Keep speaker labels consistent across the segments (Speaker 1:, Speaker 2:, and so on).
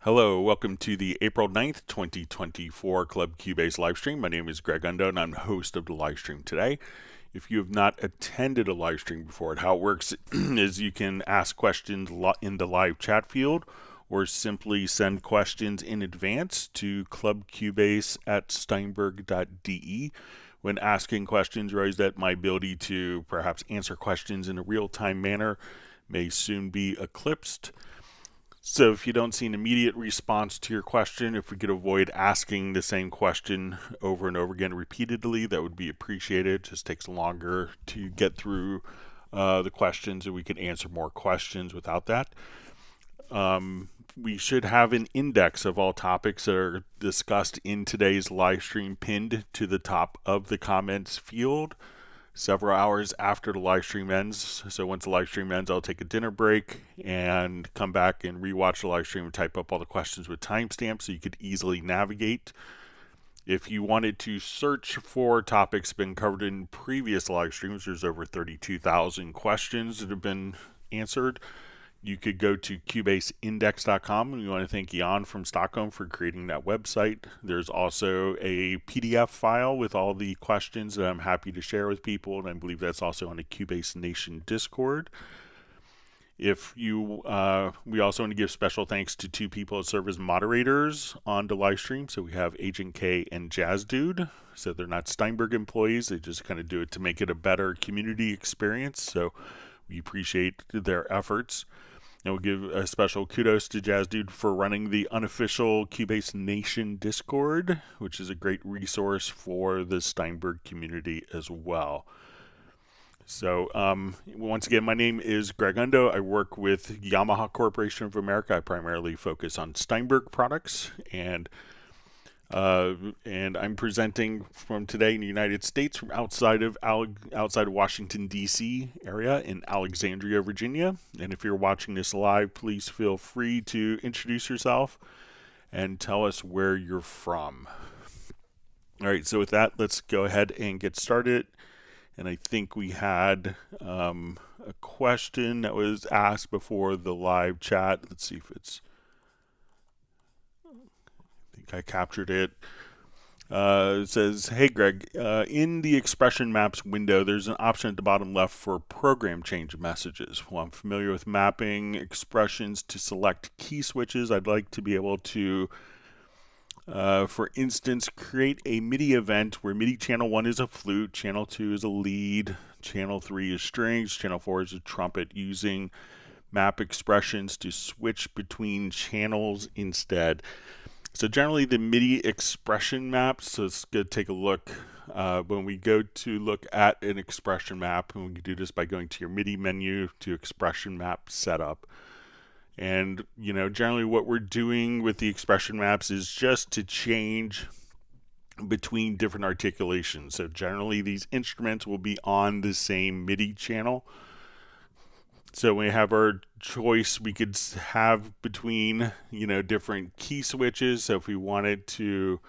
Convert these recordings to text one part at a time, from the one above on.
Speaker 1: Hello, welcome to the April 9th, 2024 Club Cubase livestream. My name is Greg Undo and I'm the host of the livestream today. If you have not attended a livestream before, how it works is you can ask questions in the live chat field or simply send questions in advance to clubcubase@steinberg.de. When asking questions, realize that my ability to perhaps answer questions in a real-time manner may soon be eclipsed. So if you don't see an immediate response to your question, if we could avoid asking the same question over and over again repeatedly, that would be appreciated. It just takes longer to get through the questions, and we could answer more questions without that. We should have an index of all topics that are discussed in today's live stream pinned to the top of the comments field several hours after the live stream ends. So once the live stream ends, I'll take a dinner break and come back and rewatch the live stream and type up all the questions with timestamps so you could easily navigate. If you wanted to search for topics been covered in previous live streams, there's over 32,000 questions that have been answered. You could go to cubaseindex.com, and we want to thank Jan from Stockholm for creating that website. There's also a PDF file with all the questions that I'm happy to share with people, and I believe that's also on the Cubase Nation Discord. If you, we also want to give special thanks to two people that serve as moderators on the live stream. So we have Agent K and Jazz Dude. So they're not Steinberg employees; they just kind of do it to make it a better community experience. So we appreciate their efforts. And we'll give a special kudos to Jazz Dude for running the unofficial Cubase Nation Discord, which is a great resource for the Steinberg community as well. So once again, my name is Greg Undo. I work with Yamaha Corporation of America. I primarily focus on Steinberg products, and I'm presenting from today in the United States from outside of Washington, D.C. area in Alexandria, Virginia. And if you're watching this live, please feel free to introduce yourself and tell us where you're from. All right, so with that, let's go ahead and get started. And I think we had a question that was asked before the live chat. Let's see if it's... I captured it. It says, hey Greg, in the expression maps window, there's an option at the bottom left for program change messages. Well, I'm familiar with mapping expressions to select key switches. I'd like to be able to, for instance, create a MIDI event where MIDI channel 1 is a flute, channel 2 is a lead, channel 3 is strings, channel 4 is a trumpet, using map expressions to switch between channels instead. So generally the MIDI expression maps, so let's go take a look. When we go to look at an expression map, and we can do this by going to your MIDI menu to expression map setup. And generally what we're doing with the expression maps is just to change between different articulations. So generally these instruments will be on the same MIDI channel. So when we have our choice, we could have between, different key switches. So if we wanted to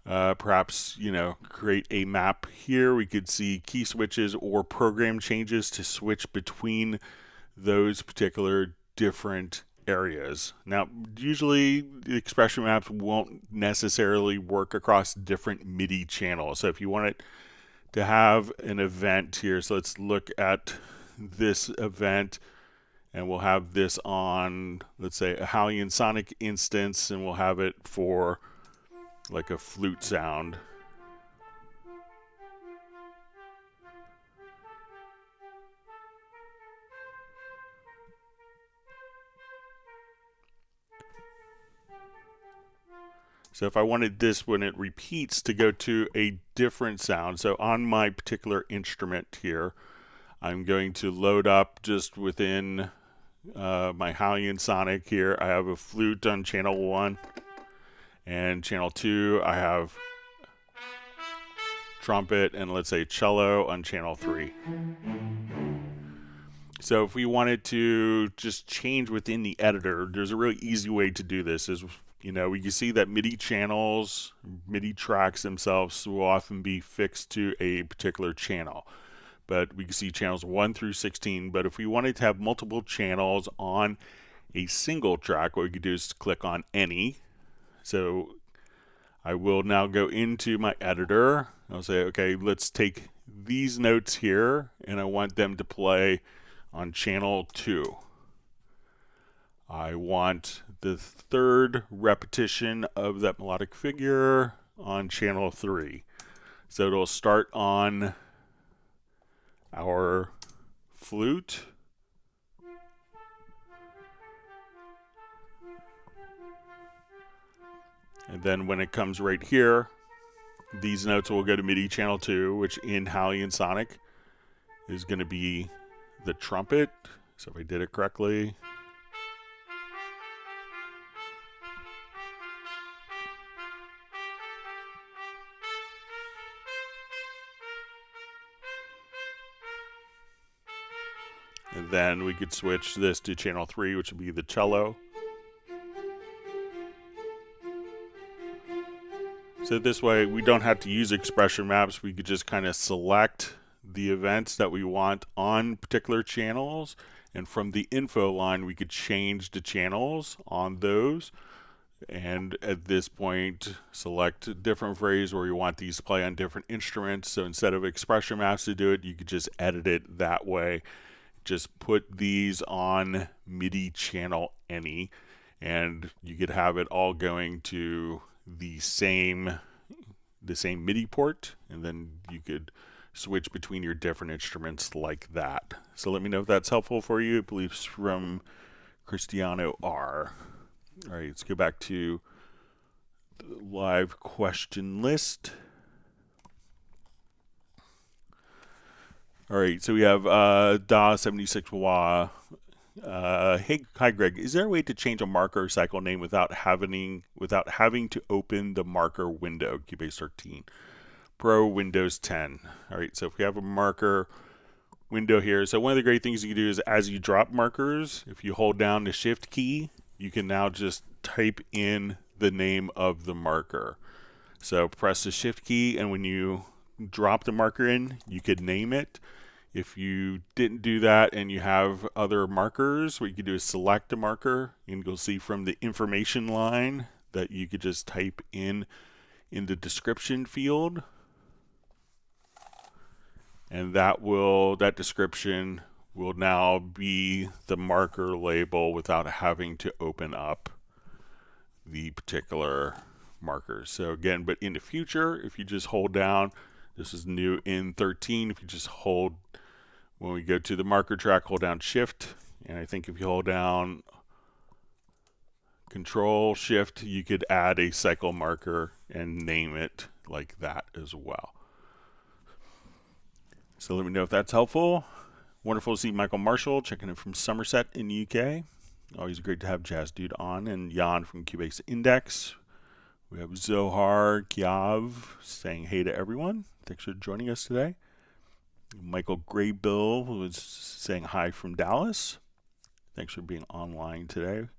Speaker 1: perhaps, create a map here, we could see key switches or program changes to switch between those particular different areas. Now, usually the expression maps won't necessarily work across different MIDI channels. So if you wanted to have an event here, so let's look at this event, and we'll have this on, let's say, a Hallian Sonic instance, and we'll have it for like a flute sound. So if I wanted this when it repeats to go to a different sound, so on my particular instrument here, I'm going to load up just within my Hallian Sonic here. I have a flute on channel 1, and channel 2 I have trumpet and let's say cello on channel 3. So if we wanted to just change within the editor, there's a really easy way to do this. Is we can see that MIDI channels, MIDI tracks themselves will often be fixed to a particular channel. But we can see channels 1 through 16. But if we wanted to have multiple channels on a single track, what we could do is click on any. So I will now go into my editor. I'll say, okay, let's take these notes here, and I want them to play on channel 2. I want the third repetition of that melodic figure on channel 3. So it'll start on our flute. And then when it comes right here, these notes will go to MIDI channel 2, which in Halion Sonic is going to be the trumpet. So if I did it correctly. And then we could switch this to channel 3, which would be the cello. So this way we don't have to use expression maps. We could just kind of select the events that we want on particular channels, and from the info line we could change the channels on those, and at this point select a different phrase where you want these to play on different instruments. So instead of expression maps to do it, you could just edit it that way. Just put these on MIDI channel any, and you could have it all going to the same MIDI port, and then you could switch between your different instruments like that. So let me know if that's helpful for you. I believe it's from Cristiano R. All right, let's go back to the live question list. All right, so we have Da76Wa. Hey, hi Greg. Is there a way to change a marker cycle name without having to open the marker window? Cubase 13 Pro, Windows 10. All right, so if we have a marker window here, so one of the great things you can do is as you drop markers, if you hold down the Shift key, you can now just type in the name of the marker. So press the Shift key, and when you drop the marker in, you could name it. If you didn't do that and you have other markers, what you could do is select a marker, and you'll see from the information line that you could just type in the description field, and that description will now be the marker label without having to open up the particular markers. So again, but in the future, if you just hold down, this is new in 13, if you just hold, when we go to the marker track, hold down Shift, and I think if you hold down Control Shift, you could add a cycle marker and name it like that as well. So let me know if that's helpful. Wonderful to see Michael Marshall checking in from Somerset in the UK. Always great to have Jazz Dude on, and Jan from Cubase Index. We have Zohar Kyav saying hey to everyone. Thanks for joining us today. Michael Graybill was saying hi from Dallas. Thanks for being online today.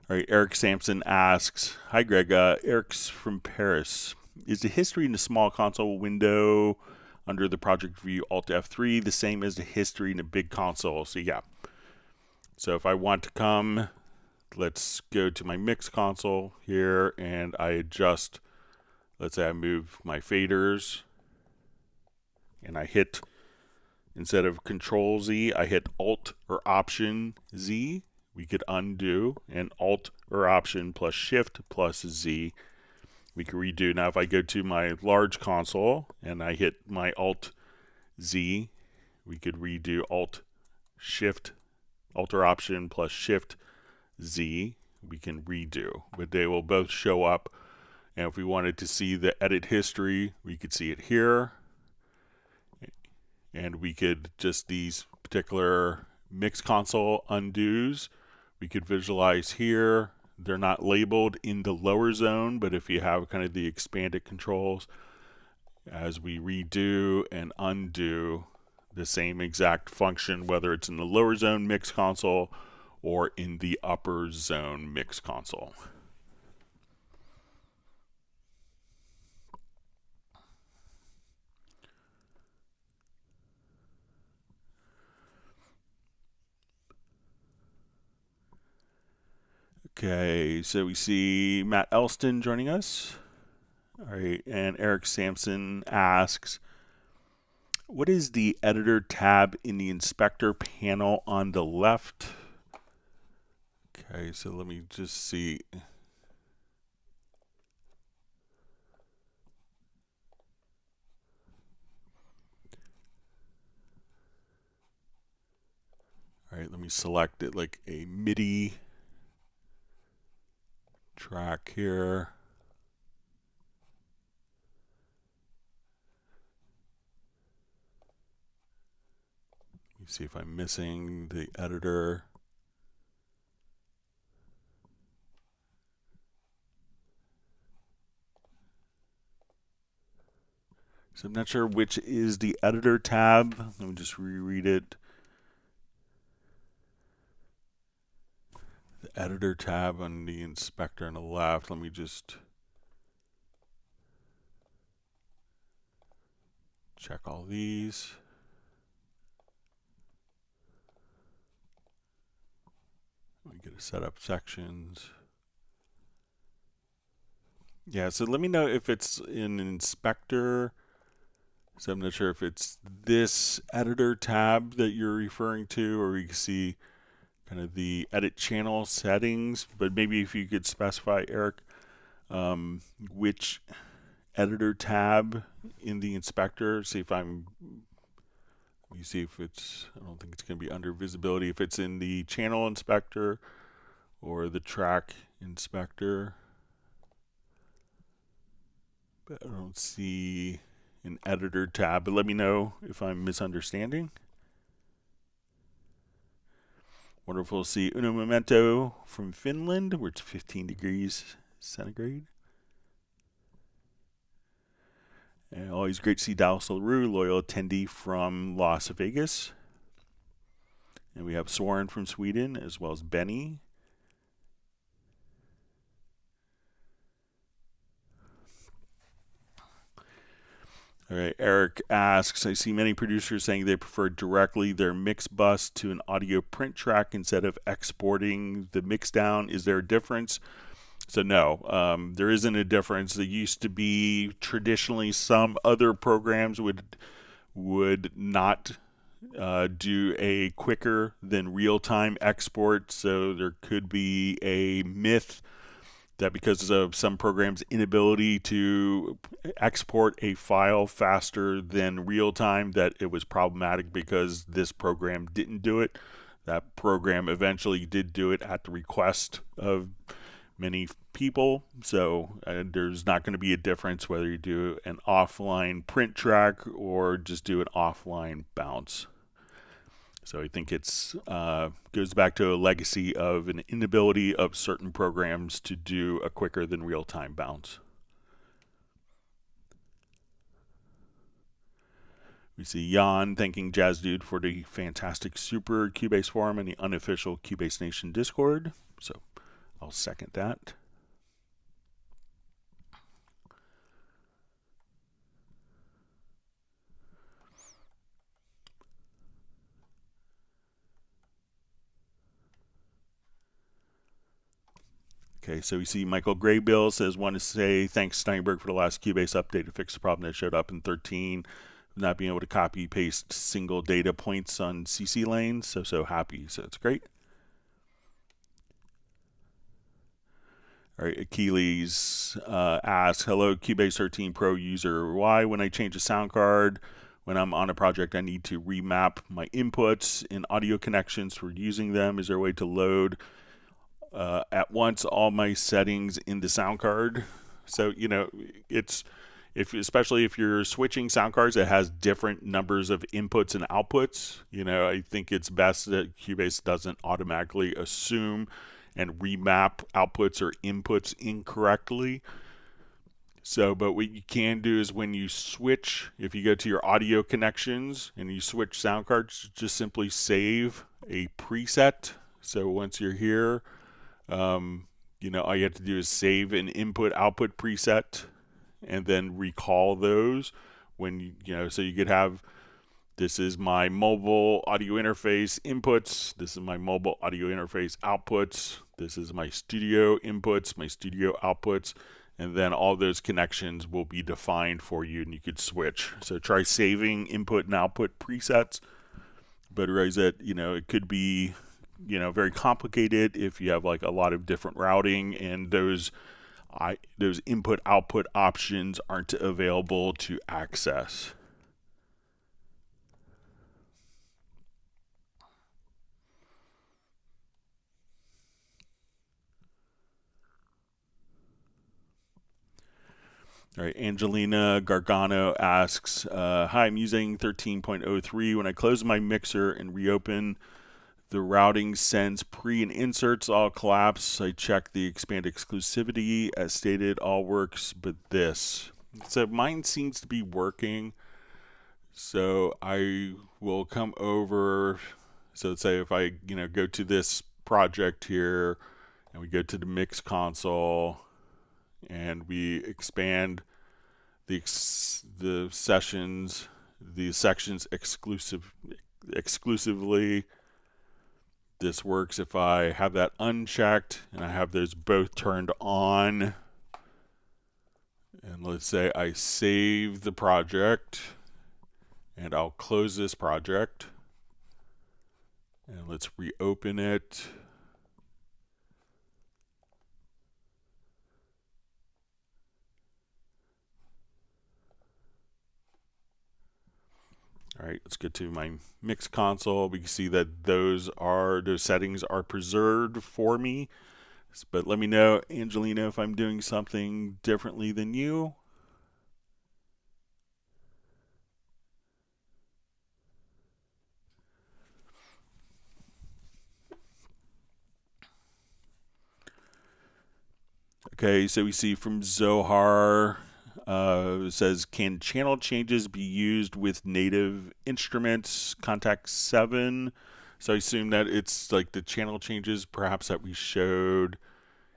Speaker 1: All right, Eric Sampson asks, hi Greg, Eric's from Paris. Is the history in the small console window under the project view Alt F3 the same as the history in the big console? So yeah. So if I want to come, let's go to my MixConsole here, and I adjust, let's say I move my faders, and I hit, instead of Control Z, I hit Alt or Option Z. We could undo, and Alt or Option plus Shift plus Z. We can redo. Now if I go to my large console and I hit my Alt Z, we could redo Alt or Option plus Shift Z. We can redo, but they will both show up. And if we wanted to see the edit history, we could see it here. And we could just, these particular MixConsole undos, we could visualize here. They're not labeled in the lower zone, but if you have kind of the expanded controls, as we redo and undo the same exact function, whether it's in the lower zone MixConsole or in the upper zone MixConsole. Okay, so we see Matt Elston joining us. All right, and Eric Sampson asks, what is the editor tab in the inspector panel on the left? Okay, so let me just see. All right, let me select it like a MIDI track here. Let me see if I'm missing the editor. So I'm not sure which is the editor tab. Let me just reread it. The editor tab on the inspector on the left. Let me just check all these. Let me get a setup sections. Yeah, so let me know if it's in inspector. So I'm not sure if it's this editor tab that you're referring to, or you can see kind of the edit channel settings, but maybe if you could specify, Eric, which editor tab in the inspector. See if I'm, let me see if it's, I don't think it's going to be under visibility, if it's in the channel inspector or the track inspector. But I don't see an editor tab, but let me know if I'm misunderstanding. Wonderful to see Uno Momento from Finland, where it's 15 degrees centigrade. And always great to see Dallas LaRue, loyal attendee from Las Vegas. And we have Soren from Sweden, as well as Benny. All right, Eric asks, I see many producers saying they prefer directly their mix bus to an audio print track instead of exporting the mix down. Is there a difference? So no, there isn't a difference. There used to be traditionally some other programs would not do a quicker than real-time export. So there could be a myth that because of some programs' inability to export a file faster than real time, that it was problematic because this program didn't do it. That program eventually did do it at the request of many people. So there's not going to be a difference whether you do an offline print track or just do an offline bounce. So I think it's goes back to a legacy of an inability of certain programs to do a quicker than real-time bounce. We see Jan thanking Jazz Dude for the fantastic Super Cubase forum and the unofficial Cubase Nation Discord. So I'll second that. Okay, so we see Michael Graybill says, want to say thanks Steinberg for the last Cubase update to fix the problem that showed up in 13, not being able to copy paste single data points on CC lanes. So happy. So it's great. All right, Achilles asks, hello Cubase 13 Pro user. Why when I change a sound card, when I'm on a project, I need to remap my inputs and audio connections for using them? Is there a way to load at once all my settings in the sound card? So it's especially if you're switching sound cards that has different numbers of inputs and outputs, I think it's best that Cubase doesn't automatically assume and remap outputs or inputs incorrectly. So, but what you can do is when you switch, if you go to your audio connections and you switch sound cards, just simply save a preset. So once you're here, all you have to do is save an input-output preset and then recall those when so you could have, this is my mobile audio interface inputs, this is my mobile audio interface outputs, This is my studio inputs, my studio outputs, and then all those connections will be defined for you and you could switch. So try saving input and output presets, but realize that, it could be, very complicated if you have like a lot of different routing and those input output options aren't available to access. All right, Angelina Gargano asks, hi, I'm using 13.03. When I close my mixer and reopen, the routing sends pre and inserts all collapse. I check the expand exclusivity. As stated, all works, but this. So mine seems to be working. So I will come over. So let's say if I, go to this project here and we go to the MixConsole and we expand the sections exclusively. This works if I have that unchecked and I have those both turned on. And let's say I save the project and I'll close this project. And let's reopen it. All right, let's get to my MixConsole. We can see that those settings are preserved for me. But let me know, Angelina, if I'm doing something differently than you. Okay, so we see from Zohar, it says, can channel changes be used with native instruments? Contact 7. So I assume that it's like the channel changes perhaps that we showed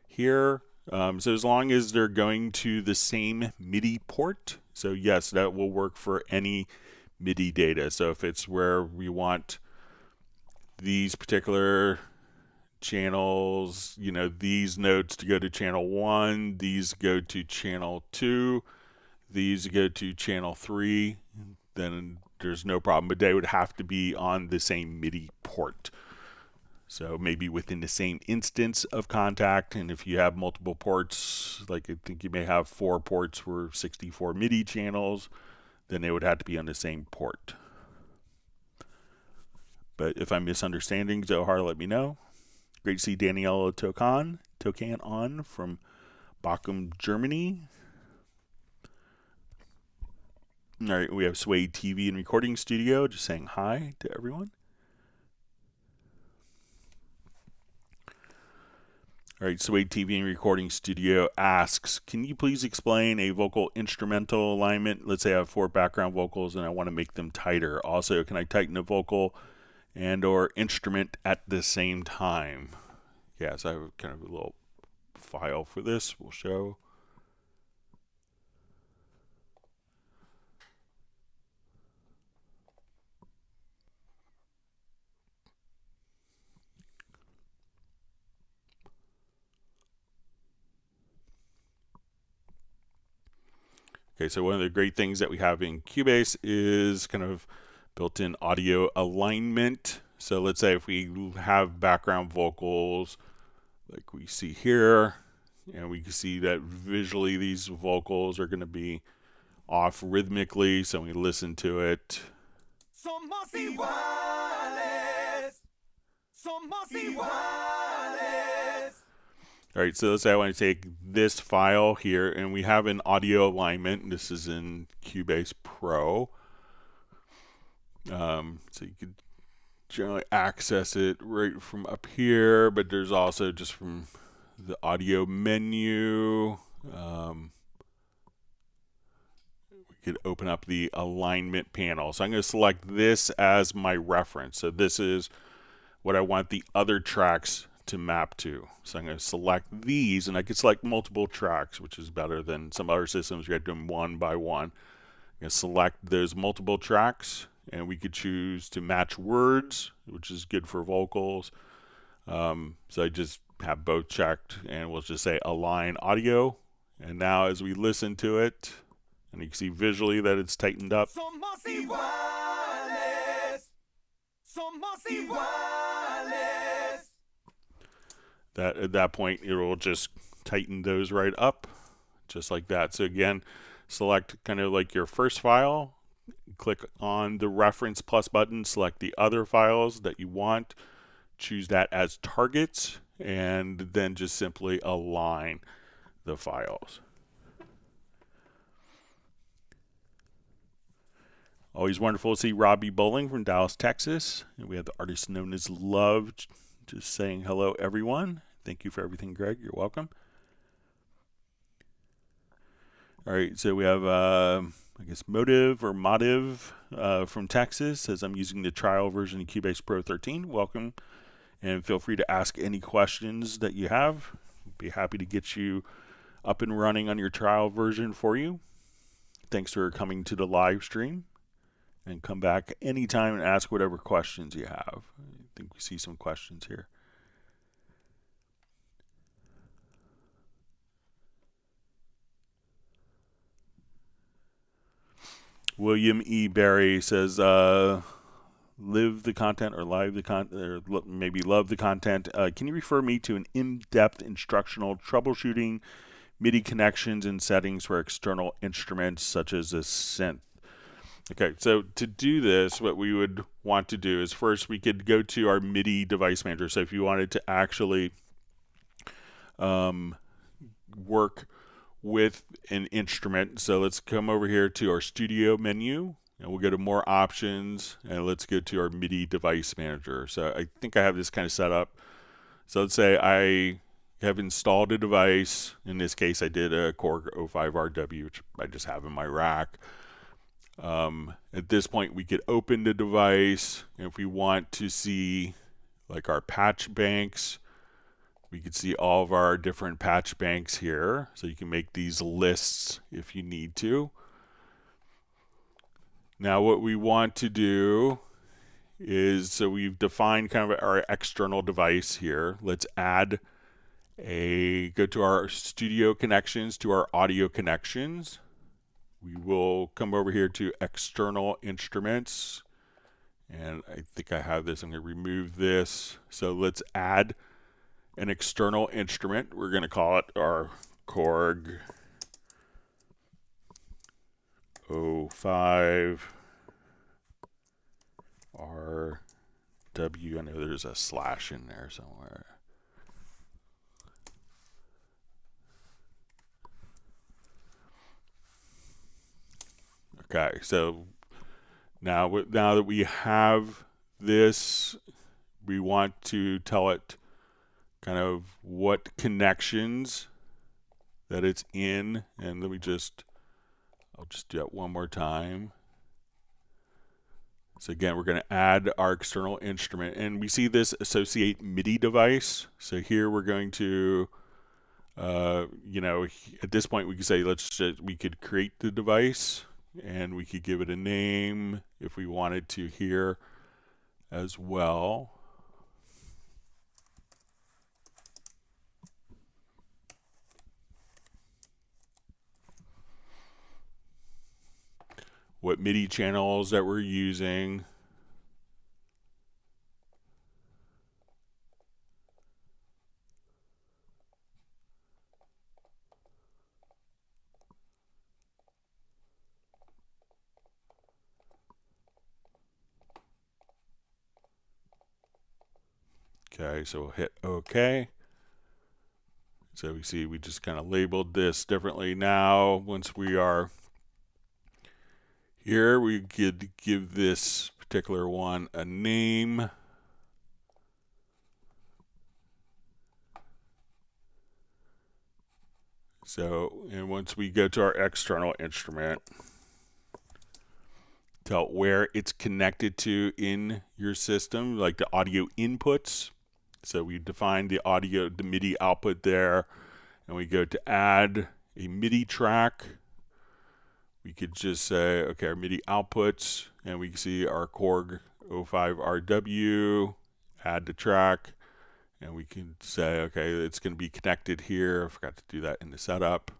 Speaker 1: here. So as long as they're going to the same MIDI port, so yes, that will work for any MIDI data. So if it's where we want these particular channels, these notes to go to channel 1, these go to channel 2, these go to channel 3, then there's no problem, but they would have to be on the same MIDI port. So maybe within the same instance of contact, and if you have multiple ports, like I think you may have 4 ports for 64 MIDI channels, then they would have to be on the same port. But if I'm misunderstanding, Zohar, let me know. Great to see Daniela Tokan on from Bochum, Germany. All right, we have Suede TV and Recording Studio just saying hi to everyone. All right, Suede TV and Recording Studio asks, can you please explain a vocal instrumental alignment? Let's say I have 4 background vocals and I want to make them tighter. Also, can I tighten a vocal and or instrument at the same time? Yeah, so I have kind of a little file for this. We'll show. Okay, so one of the great things that we have in Cubase is kind of built-in audio alignment. So let's say if we have background vocals like we see here, and we can see that visually these vocals are going to be off rhythmically, so we listen to it. All right, so let's say I want to take this file here, and we have an audio alignment. This is in Cubase Pro. So you could generally access it right from up here, but there's also just from the audio menu. We could open up the alignment panel. So I'm going to select this as my reference. So this is what I want the other tracks to map to. So I'm going to select these, and I can select multiple tracks, which is better than some other systems. You have to do them one by one. I'm going to select those multiple tracks, and we could choose to match words, which is good for vocals. So I just have both checked, and we'll just say align audio. And now as we listen to it, and you can see visually that it's tightened up. That at that point it will just tighten those right up, just like that. So again, select kind of like your first file, click on the reference plus button, select the other files that you want, choose that as targets, and then just simply align the files. Always wonderful to see Robbie Bowling from Dallas, Texas. And we have the artist known as Love just saying hello, everyone. Thank you for everything, Greg. You're welcome. All right, so we have, I guess, Motive from Texas. Says, I'm using the trial version of Cubase Pro 13. Welcome. And feel free to ask any questions that you have. Be happy to get you up and running on your trial version for you. Thanks for coming to the live stream. And come back anytime and ask whatever questions you have. I think we see some questions here. William E. Barry says, live the content or live the content, or maybe love the content. Can you refer me to an in-depth instructional troubleshooting MIDI connections and settings for external instruments such as a synth? Okay, so to do this, what we would want to do is first we could go to our MIDI device manager. So if you wanted to actually work with an instrument, so let's come over here to our studio menu, and we'll go to more options, and let's go to our MIDI device manager. So I think I have this kind of set up. So let's say I have installed a device. In this case, I did a Chord 05RW, which I just have in my rack. At this point, we could open the device, and if we want to see like our patch banks, we could see all of our different patch banks here. So you can make these lists if you need to. Now what we want to do is, so we've defined kind of our external device here. Let's add go to our studio connections, to our audio connections. We will come over here to external instruments, and I think I have this. I'm going to remove this. So let's add an external instrument. We're going to call it our Chord 05 RW. I know there's a slash in there somewhere. Okay, so now that we have this, we want to tell it kind of what connections that it's in, and I'll just do that one more time. So again, we're going to add our external instrument, and we see this associate MIDI device. So here we're going to, at this point we could say we could create the device, and we could give it a name if we wanted to here as well. What MIDI channels that we're using. Okay, so we'll hit OK. So we see we just kind of labeled this differently now. Once we are here, we could give this particular one a name. So, and once we go to our external instrument, tell where it's connected to in your system, like the audio inputs. So we define the MIDI output there, and we go to add a MIDI track. We could just say, okay, our MIDI outputs, and we can see our Chord 05RW, add the track, And we can say, okay, it's going to be connected here. I forgot to do that in the setup.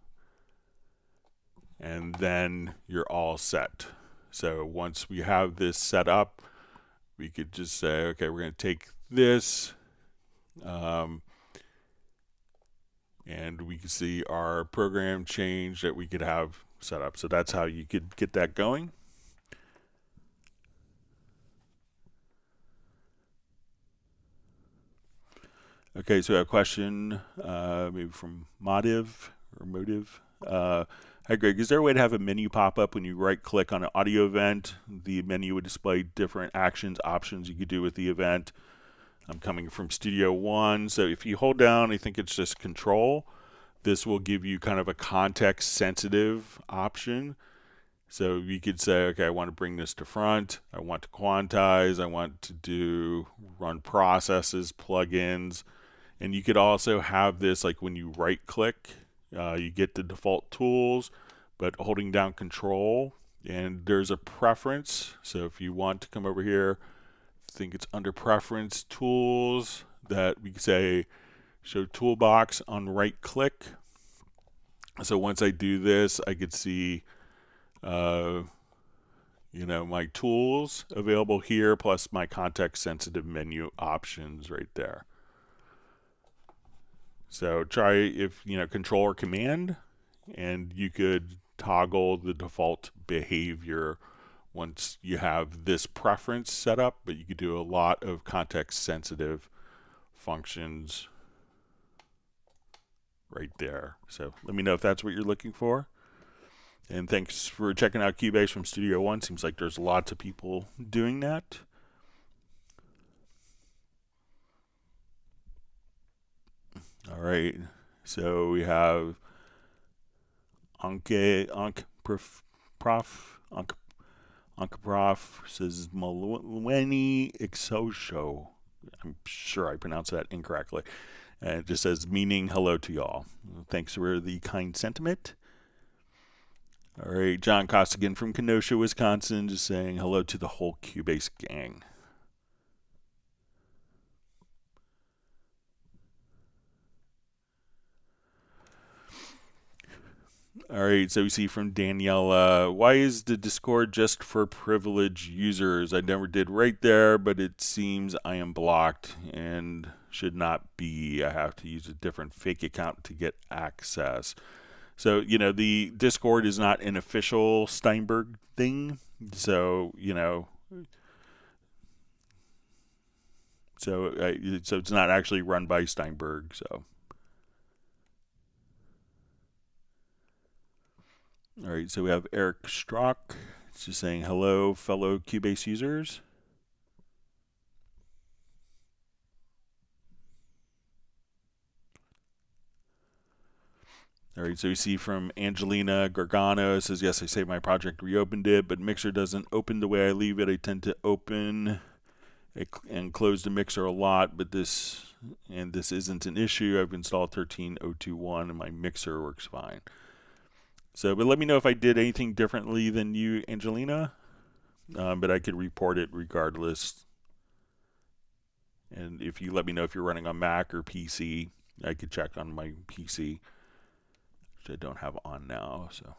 Speaker 1: And then you're all set. So once we have this set up, we could just say, okay, we're going to take this, and we can see our program change that we could have set up. So that's how you could get that going. Okay, so we have a question maybe from Motive or Motive. Hi Greg, is there a way to have a menu pop up when you right click on an audio event? The menu would display different actions, options you could do with the event. I'm coming from Studio One, so if you hold down, I think it's just Control, this will give you kind of a context sensitive option. So you could say, okay, I want to bring this to front, I want to quantize, I want to run processes, plugins, and you could also have this like when you right click, you get the default tools, but holding down Control, and there's a preference. So if you want to come over here, I think it's under Preference Tools that we say Show Toolbox on right click. So once I do this, I could see, my tools available here, plus my context-sensitive menu options right there. So try if Control or Command, and you could toggle the default behavior once you have this preference set up, but you could do a lot of context-sensitive functions right there. So let me know if that's what you're looking for. And thanks for checking out Cubase from Studio One. Seems like there's lots of people doing that. All right, so we have Prof says Malweni Exosho. I'm sure I pronounced that incorrectly. And it just says, meaning hello to y'all. Thanks for the kind sentiment. All right, John Costigan from Kenosha, Wisconsin, just saying hello to the whole Cubase gang. All right, so we see from Daniela, why is the Discord just for privileged users? I never did right there, but it seems I am blocked and should not be. I have to use a different fake account to get access. So, the Discord is not an official Steinberg thing. So, so it's not actually run by Steinberg, so. All right, so we have Eric Strock. It's just saying hello, fellow Cubase users. All right, so you see from Angelina Gargano, it says, yes, I saved my project, reopened it, but Mixer doesn't open the way I leave it. I tend to open and close the Mixer a lot, but this isn't an issue. I've installed 13.021 and my Mixer works fine. So, but let me know if I did anything differently than you, Angelina. But I could report it regardless. And if you let me know if you're running on Mac or PC, I could check on my PC, which I don't have on now. So.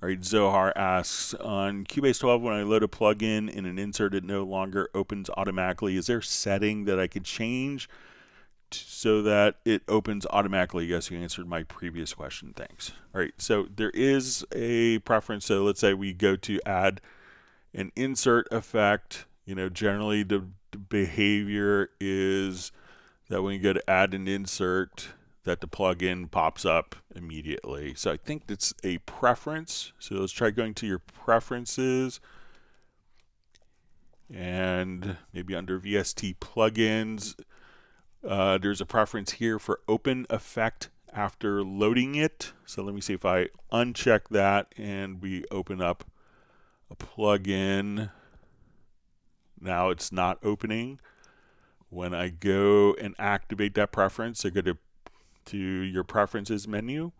Speaker 1: All right, Zohar asks, on Cubase 12, when I load a plugin in an insert, it no longer opens automatically. Is there a setting that I could change so that it opens automatically? Yes, you answered my previous question. Thanks. All right, so there is a preference. So let's say we go to add an insert effect. Generally the behavior is that when you go to add an insert, that the plugin pops up immediately. So I think that's a preference. So let's try going to your preferences, and maybe under VST plugins, there's a preference here for open effect after loading it. So let me see if I uncheck that and we open up a plugin. Now it's not opening. When I go and activate that preference, I go to your preferences menu.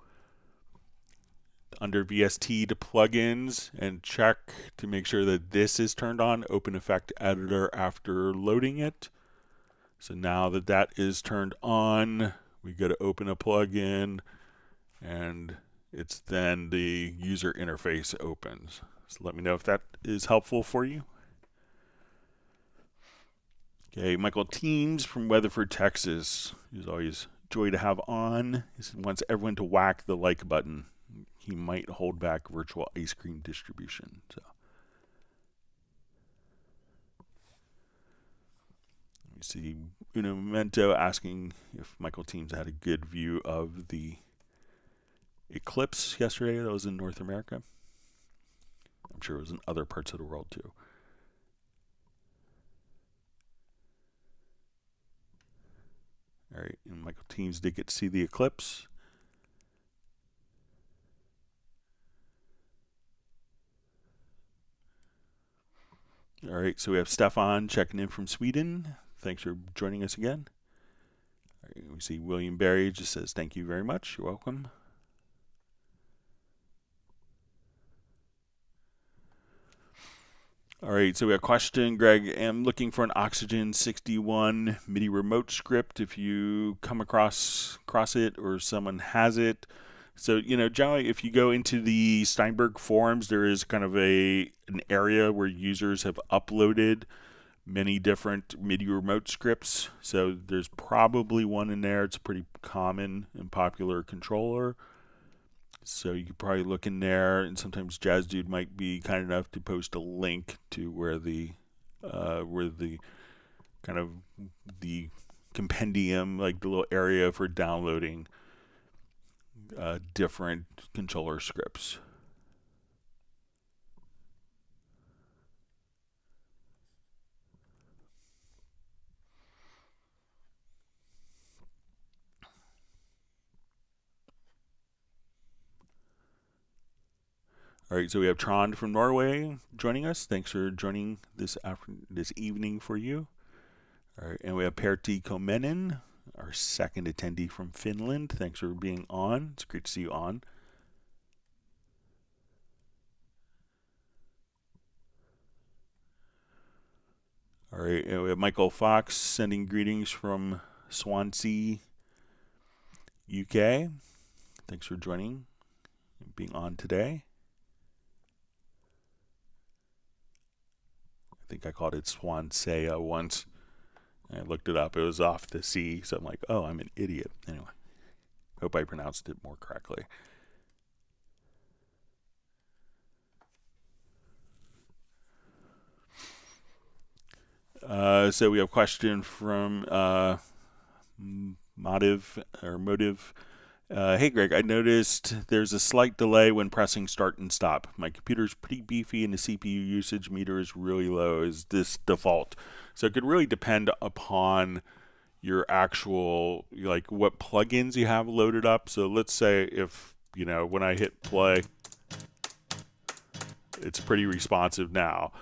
Speaker 1: under VST to plugins and check to make sure that this is turned on, Open Effect Editor after loading it. So now that that is turned on, we go to open a plugin, and it's then the user interface opens. So let me know if that is helpful for you. Okay, Michael Teams from Weatherford, Texas. He's always a joy to have on. He wants everyone to whack the like button. He might hold back virtual ice cream distribution. So let me see. Uno Memento asking if Michael Teams had a good view of the eclipse yesterday that was in North America. I'm sure it was in other parts of the world too. All right, and Michael Teams did get to see the eclipse. All right, so we have Stefan checking in from Sweden. Thanks for joining us again. All right, we see William Berry just says, thank you very much. You're welcome. All right, so we have a question, Greg. I'm looking for an Oxygen 61 MIDI remote script. If you come across it or someone has it. So, generally, if you go into the Steinberg forums, there is kind of an area where users have uploaded many different MIDI remote scripts. So there's probably one in there. It's a pretty common and popular controller. So you could probably look in there, and sometimes Jazz Dude might be kind enough to post a link to where the kind of the compendium, like the little area for downloading different controller scripts. All right, so we have Trond from Norway joining us. Thanks for joining this evening for you. All right, and we have Pertti Komenen, our second attendee from Finland. Thanks for being on. It's great to see you on. All right, and we have Michael Fox sending greetings from Swansea, UK. Thanks for joining and being on today. I think I called it Swansea once. I looked it up. It was off the sea, so I'm like, oh, I'm an idiot. Anyway, hope I pronounced it more correctly. So we have a question from Motive. Hey, Greg, I noticed there's a slight delay when pressing start and stop. My computer's pretty beefy and the CPU usage meter is really low. Is this default? So it could really depend upon your actual, like what plugins you have loaded up. So let's say if, when I hit play, it's pretty responsive now.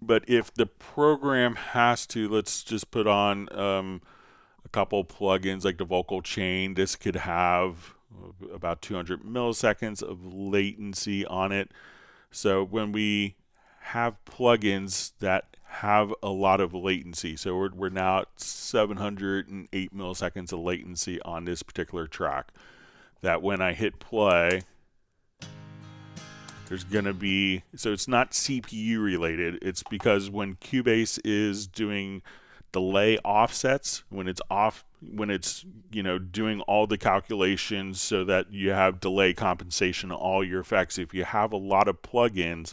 Speaker 1: But if the program has to, let's just put on a couple plugins like the vocal chain. This could have about 200 milliseconds of latency on it. So when we have plugins that have a lot of latency, so we're now at 708 milliseconds of latency on this particular track, that when I hit play, there's going to be, so it's not CPU related. It's because when Cubase is doing delay offsets, when it's doing all the calculations so that you have delay compensation on all your effects. If you have a lot of plugins,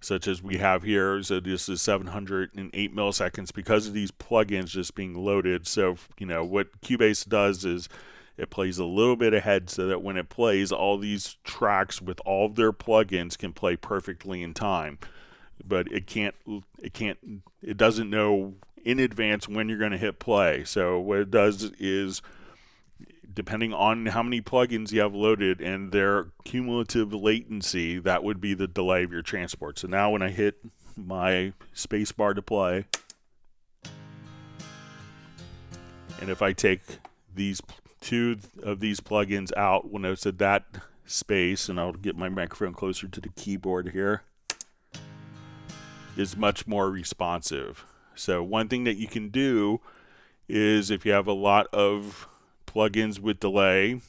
Speaker 1: such as we have here, so this is 708 milliseconds because of these plugins just being loaded. So, what Cubase does is it plays a little bit ahead so that when it plays, all these tracks with all of their plugins can play perfectly in time. But it doesn't know in advance when you're going to hit play. So what it does is, depending on how many plugins you have loaded and their cumulative latency, that would be the delay of your transport. So now when I hit my space bar to play, and if I take these two of these plugins out, we'll notice that space, and I'll get my microphone closer to the keyboard here, is much more responsive. So one thing that you can do is if you have a lot of plugins with delay,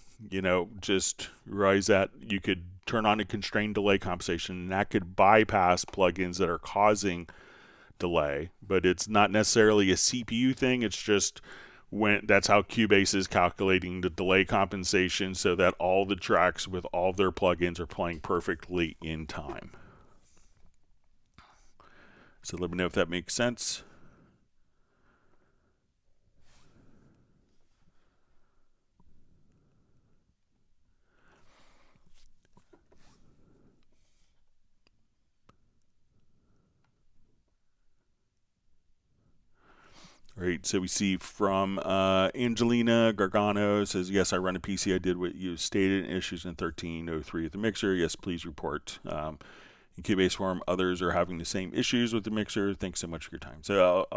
Speaker 1: just realize that you could turn on a constrained delay compensation, and that could bypass plugins that are causing delay. But it's not necessarily a CPU thing. It's just that's how Cubase is calculating the delay compensation so that all the tracks with all their plugins are playing perfectly in time. So let me know if that makes sense. All right, so we see from Angelina Gargano says, yes, I run a PC. I did what you stated. Issues in 13.03 with the mixer. Yes, please report. In Cubase forum, others are having the same issues with the mixer. Thanks so much for your time. So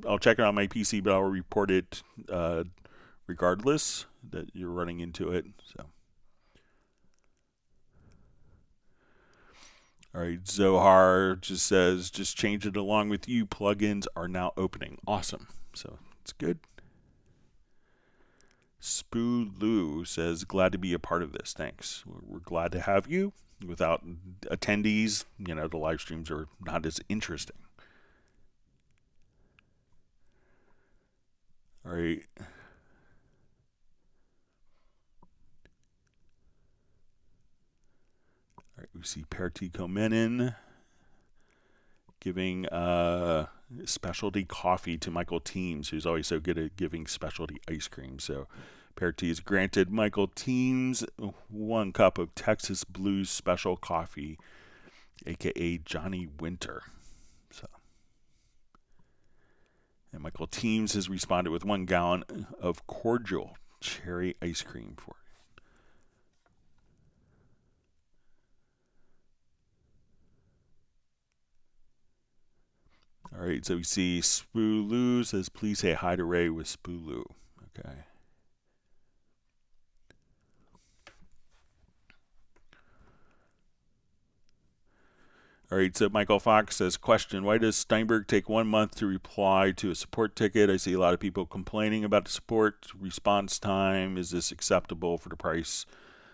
Speaker 1: I'll check it on my PC, but I'll report it regardless that you're running into it. So. All right, Zohar just says, just change it along with you. Plugins are now opening. Awesome. So it's good. Spooloo says, glad to be a part of this. Thanks. We're glad to have you. Without attendees, the live streams are not as interesting. All right. All right, we see Perti Komenin giving specialty coffee to Michael Teams, who's always so good at giving specialty ice cream. So Perti has granted Michael Teams 1 cup of Texas Blues special coffee, aka Johnny Winter. So, and Michael Teams has responded with 1 gallon of cordial cherry ice cream for it. All right, so we see Spooloo says, please say hi to Ray with Spooloo. Okay. All right, so Michael Fox says, question, why does Steinberg take 1 month to reply to a support ticket? I see a lot of people complaining about the support response time. Is this acceptable for the price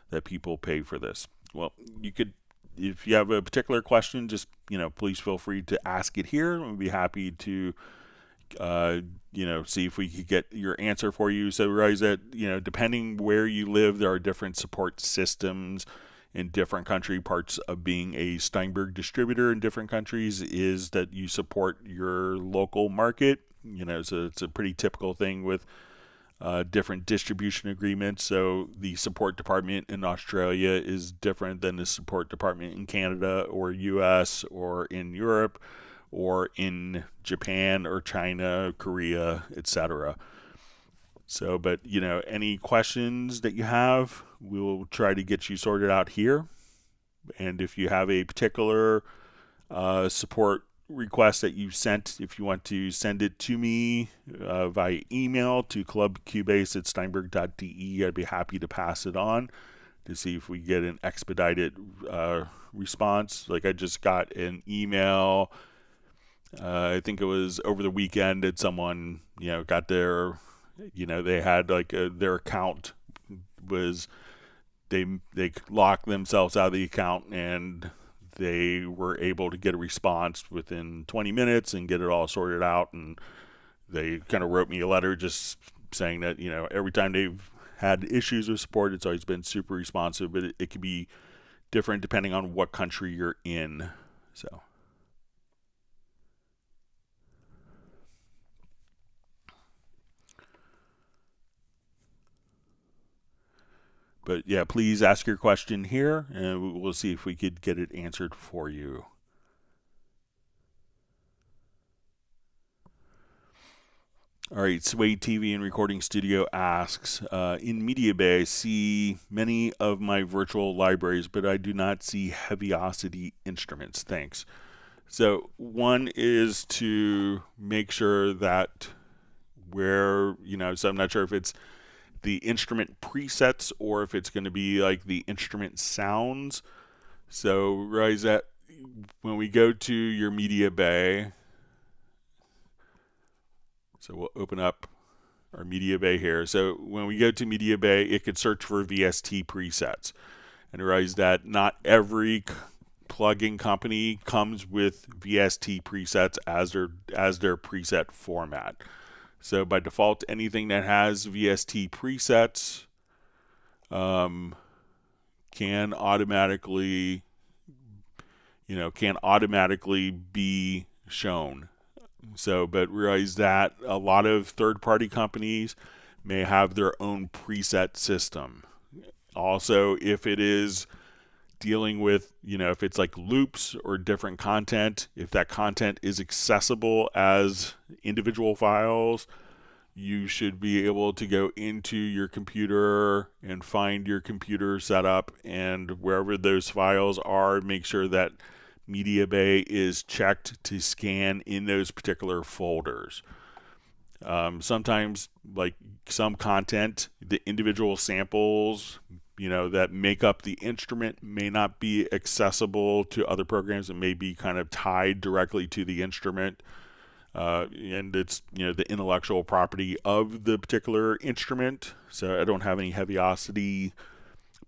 Speaker 1: that people pay for this? Well, you could, if you have a particular question, just, please feel free to ask it here. We'll be happy to, see if we could get your answer for you. So realize that, depending where you live, there are different support systems in different country. Parts of being a Steinberg distributor in different countries is that you support your local market. So it's a pretty typical thing with different distribution agreements. So the support department in Australia is different than the support department in Canada or US or in Europe or in Japan or China, Korea, etc. So, but any questions that you have, we will try to get you sorted out here. And if you have a particular support request that you sent, if you want to send it to me via email to clubcubase@steinberg.de, I'd be happy to pass it on to see if we get an expedited response. Like I just got an email, I think it was over the weekend, that someone, got their, they had like their account was, they locked themselves out of the account, and they were able to get a response within 20 minutes and get it all sorted out. And they kind of wrote me a letter just saying that, every time they've had issues with support, it's always been super responsive, but it could be different depending on what country you're in. So. But yeah, please ask your question here, and we'll see if we could get it answered for you. All right, Sway TV and Recording Studio asks, in MediaBay, I see many of my virtual libraries, but I do not see heaviosity instruments. Thanks. So one is to make sure that so I'm not sure if it's the instrument presets or if it's going to be like the instrument sounds. So realize that when we go to your MediaBay, so we'll open up our MediaBay here. So when we go to MediaBay, it could search for VST presets. And realize that not every plugin company comes with VST presets as their preset format. So by default, anything that has VST presets can automatically be shown. So, but realize that a lot of third-party companies may have their own preset system. Also, if it is dealing with, if it's like loops or different content, if that content is accessible as individual files, you should be able to go into your computer and find your computer setup, and wherever those files are, make sure that MediaBay is checked to scan in those particular folders. Sometimes, like some content, the individual samples, that make up the instrument may not be accessible to other programs. It may be kind of tied directly to the instrument. And it's, the intellectual property of the particular instrument. So I don't have any Heaviosity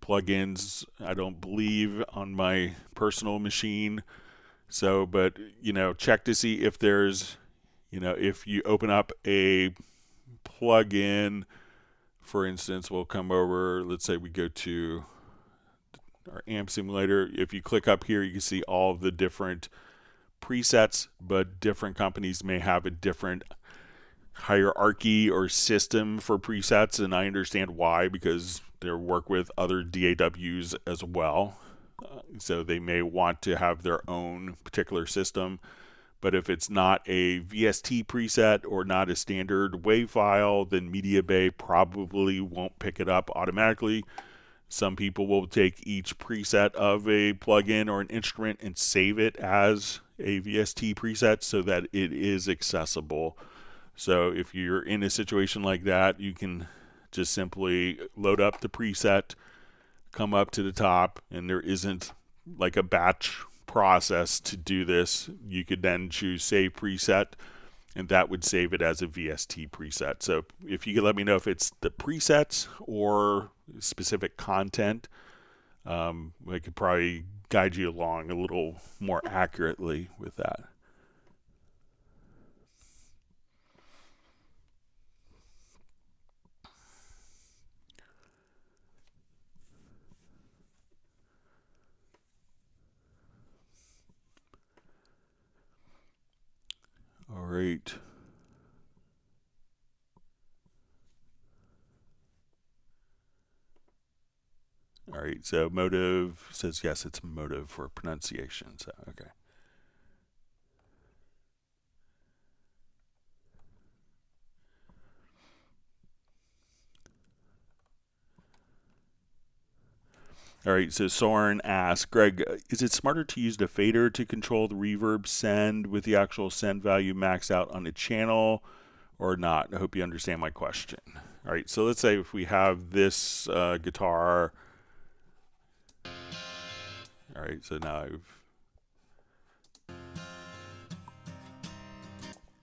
Speaker 1: plugins, I don't believe, on my personal machine. So, but, check to see if there's, if you open up a plugin, for instance, we'll come over, let's say we go to our amp simulator. If you click up here, you can see all of the different presets, but different companies may have a different hierarchy or system for presets, and I understand why, because they work with other DAWs as well. So they may want to have their own particular system. But if it's not a VST preset or not a standard WAV file, then MediaBay probably won't pick it up automatically. Some people will take each preset of a plugin or an instrument and save it as a VST preset so that it is accessible. So if you're in a situation like that, you can just simply load up the preset, come up to the top, and there isn't like a batch process to do this. You could then choose Save Preset, and that would save it as a VST preset. So if you could let me know if it's the presets or specific content, I could probably guide you along a little more accurately with that. All right. All right, so motive says yes, it's motive for pronunciation, so okay. All right, so Soren asks, Greg, is it smarter to use the fader to control the reverb send with the actual send value maxed out on the channel or not? I hope you understand my question. All right, so let's say if we have this guitar. All right, so now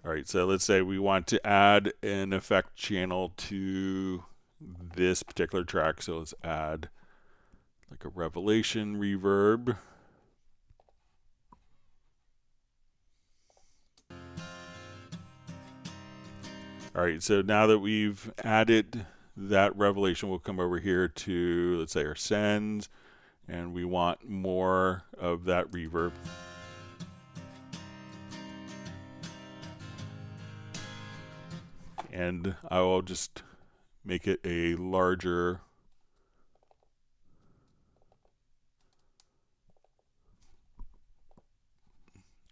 Speaker 1: all right, so let's say we want to add an effect channel to this particular track. So let's add like a Revelation reverb. All right, so now that we've added that Revelation, we'll come over here to, let's say, our sends, and we want more of that reverb. And I will just make it a larger.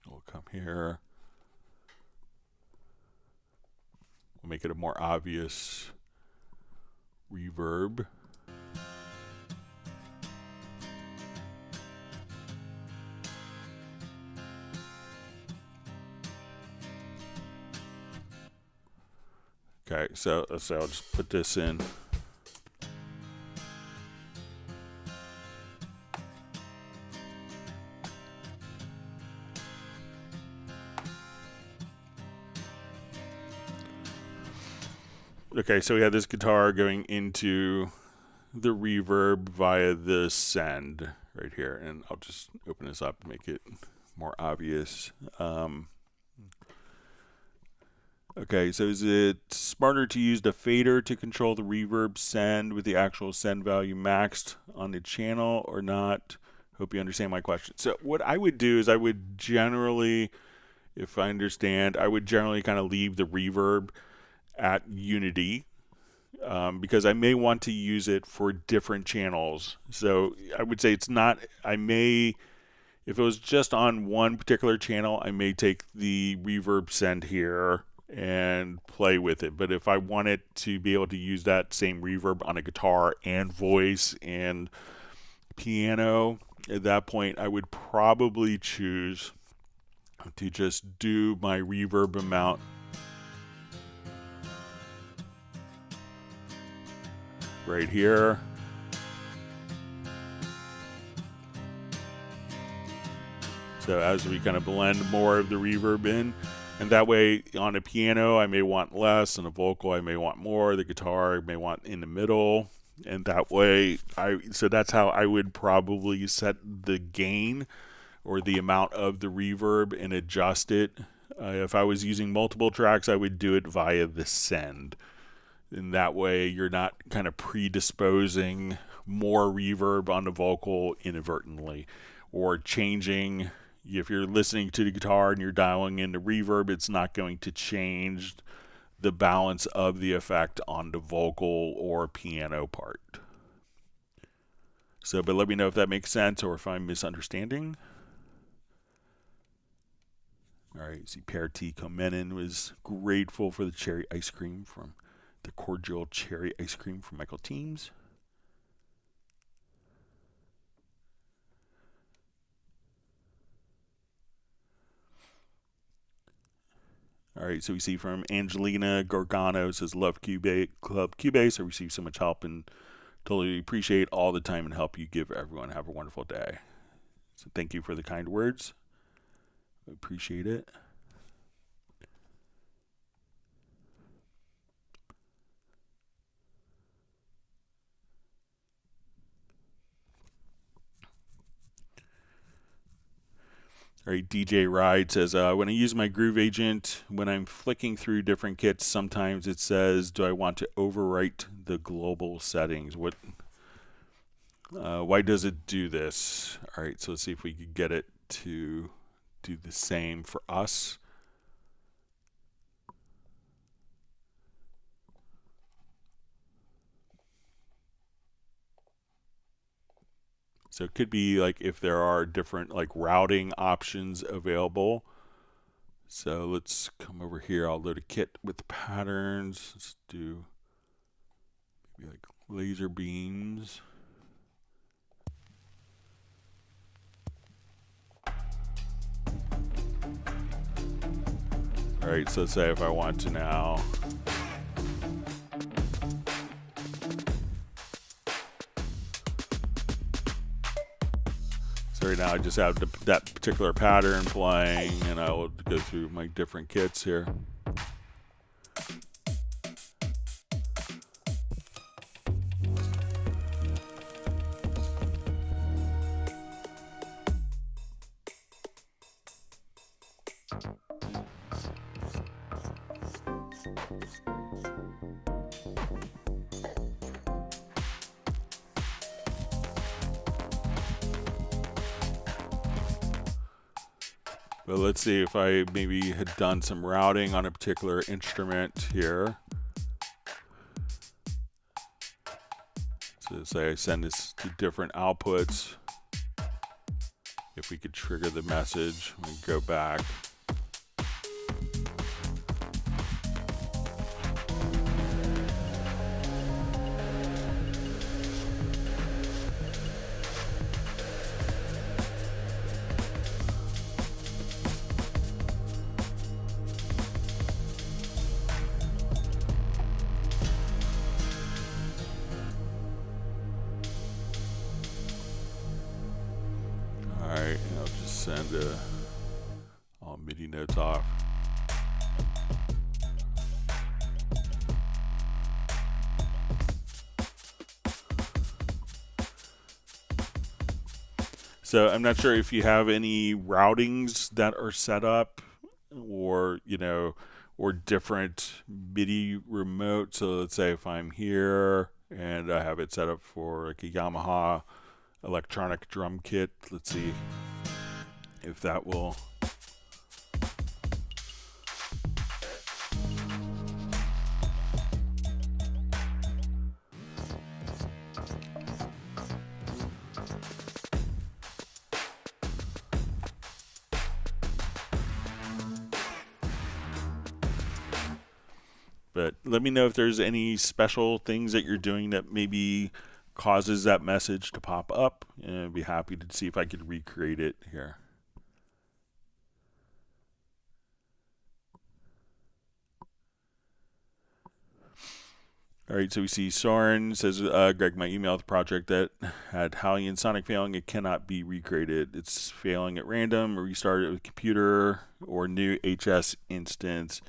Speaker 1: We'll come here. We'll make it a more obvious reverb. Okay, so I'll just put this in Okay, so we have this guitar going into the reverb via the send right here, and I'll just open this up to make it more obvious. Okay, so is it smarter to use the fader to control the reverb send with the actual send value maxed on the channel or not? Hope you understand my question. So what I would do is I would generally, if I understand, I would generally kind of leave the reverb at unity because I may want to use it for different channels. So I would say it's not, if it was just on one particular channel, I may take the reverb send here and play with it. But if I wanted to be able to use that same reverb on a guitar and voice and piano, at that point I would probably choose to just do my reverb amount right here. So as we kind of blend more of the reverb in, and that way on a piano I may want less, on a vocal I may want more, the guitar I may want in the middle, and that way so that's how I would probably set the gain or the amount of the reverb and adjust it. If I was using multiple tracks, I would do it via the send. And that way you're not kind of predisposing more reverb on the vocal inadvertently, or changing. If you're listening to the guitar and you're dialing in the reverb, it's not going to change the balance of the effect on the vocal or piano part. So, but let me know if that makes sense or if I'm misunderstanding. All right, see, Pear T. Comenin was grateful for the cherry ice cream from the cordial cherry ice cream from Michael Teams. All right, so we see from Angelina Gargano, says, love Club Cubase. I received so much help and totally appreciate all the time and help you give everyone. Have a wonderful day. So thank you for the kind words. I appreciate it. All right, DJ Ride says, when I use my Groove Agent, when I'm flicking through different kits, sometimes it says, do I want to overwrite the global settings? Why does it do this? All right, so let's see if we could get it to do the same for us. So it could be like if there are different like routing options available. So let's come over here. I'll load a kit with patterns. Let's do maybe like laser beams. All right, so let's say if I want to now right now I just have that particular pattern playing, and I will go through my different kits here. But let's see if I maybe had done some routing on a particular instrument here. So say I send this to different outputs. If we could trigger the message, we can go back. Send all MIDI notes off. So I'm not sure if you have any routings that are set up, or or different MIDI remote. So let's say if I'm here and I have it set up for like a Yamaha electronic drum kit. Let's see if that will. But let me know if there's any special things that you're doing that maybe causes that message to pop up, and I'd be happy to see if I could recreate it here. All right, so we see Soren says, Greg, my email the project that had Hallian Sonic failing. It cannot be recreated. It's failing at random. Restart it with computer or new HS instance.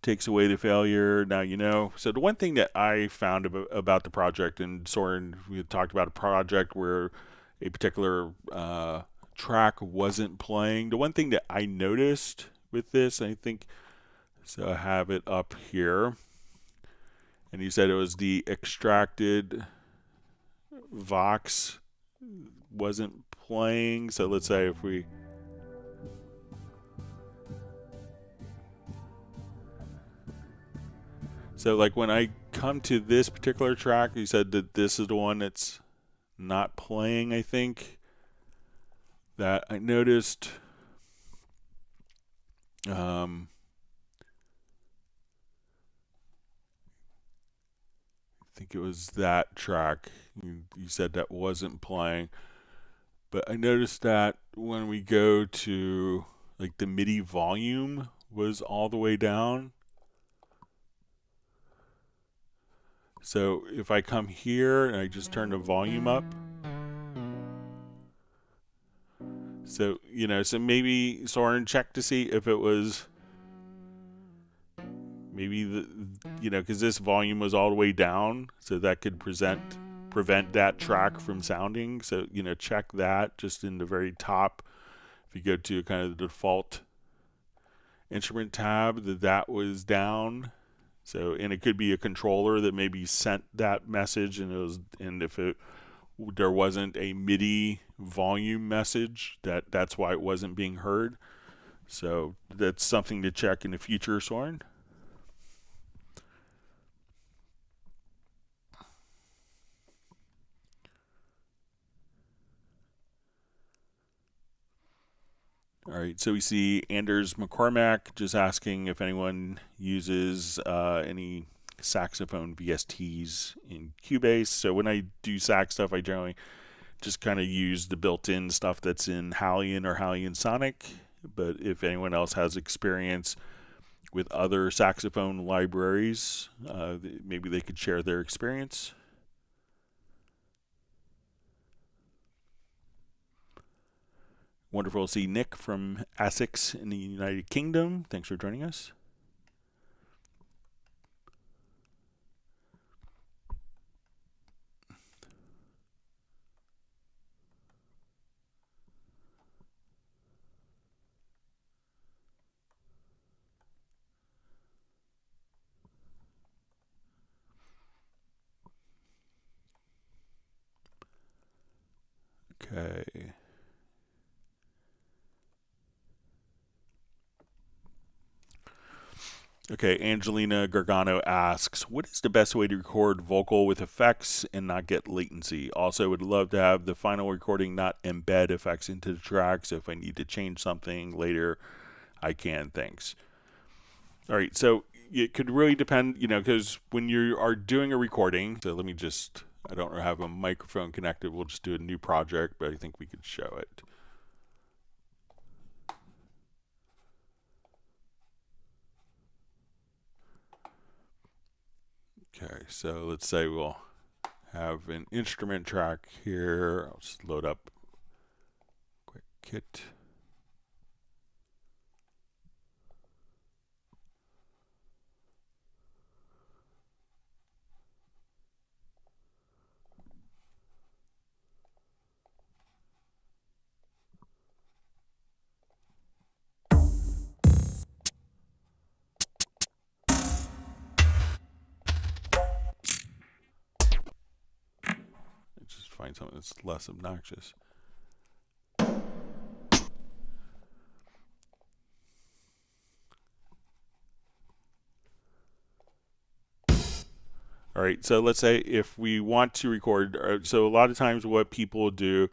Speaker 1: Takes away the failure. Now you know. So the one thing that I found about the project, and Soren, we had talked about a project where a particular track wasn't playing. The one thing that I noticed with this, I think, so I have it up here. And he said it was the extracted Vox wasn't playing. So let's say if we. So like when I come to this particular track, he said that this is the one that's not playing, I think. That I noticed. I think it was that track you said that wasn't playing, but I noticed that when we go to like the MIDI volume was all the way down. So if I come here and I just turn the volume up, so so maybe Soren check to see if it was maybe because this volume was all the way down, so that could prevent that track from sounding. So check that just in the very top. If you go to kind of the default instrument tab, that was down. So, and it could be a controller that maybe sent that message, and if there wasn't a MIDI volume message, that's why it wasn't being heard. So that's something to check in the future, Soren. All right, so we see Anders McCormack just asking if anyone uses any saxophone VSTs in Cubase. So when I do sax stuff, I generally just kind of use the built-in stuff that's in Hallian or Hallian Sonic. But if anyone else has experience with other saxophone libraries, maybe they could share their experience. Wonderful to see Nick from Essex in the United Kingdom. Thanks for joining us. Okay. Okay, Angelina Gargano asks, what is the best way to record vocal with effects and not get latency? Also, would love to have the final recording not embed effects into the track, so if I need to change something later, I can. Thanks. All right, so it could really depend, because when you are doing a recording, so let me just, I don't have a microphone connected, we'll just do a new project, but I think we could show it. Okay, so let's say we'll have an instrument track here. I'll just load up quick kit. find something that's less obnoxious. All right, so let's say if we want to record, so a lot of times what people do,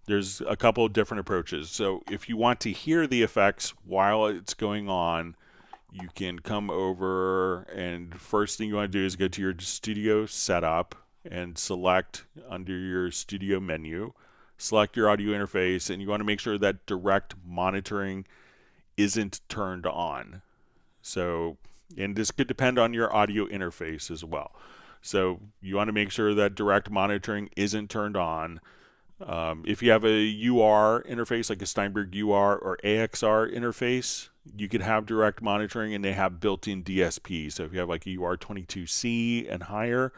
Speaker 1: there's a couple of different approaches. So if you want to hear the effects while it's going on, you can come over, and first thing you want to do is go to your studio setup and select under your studio menu, select your audio interface, and you want to make sure that direct monitoring isn't turned on. So, and this could depend on your audio interface as well. So you want to make sure that direct monitoring isn't turned on. If you have a UR interface, like a Steinberg UR or AXR interface, you could have direct monitoring, and they have built-in DSP. So if you have like a UR22C and higher,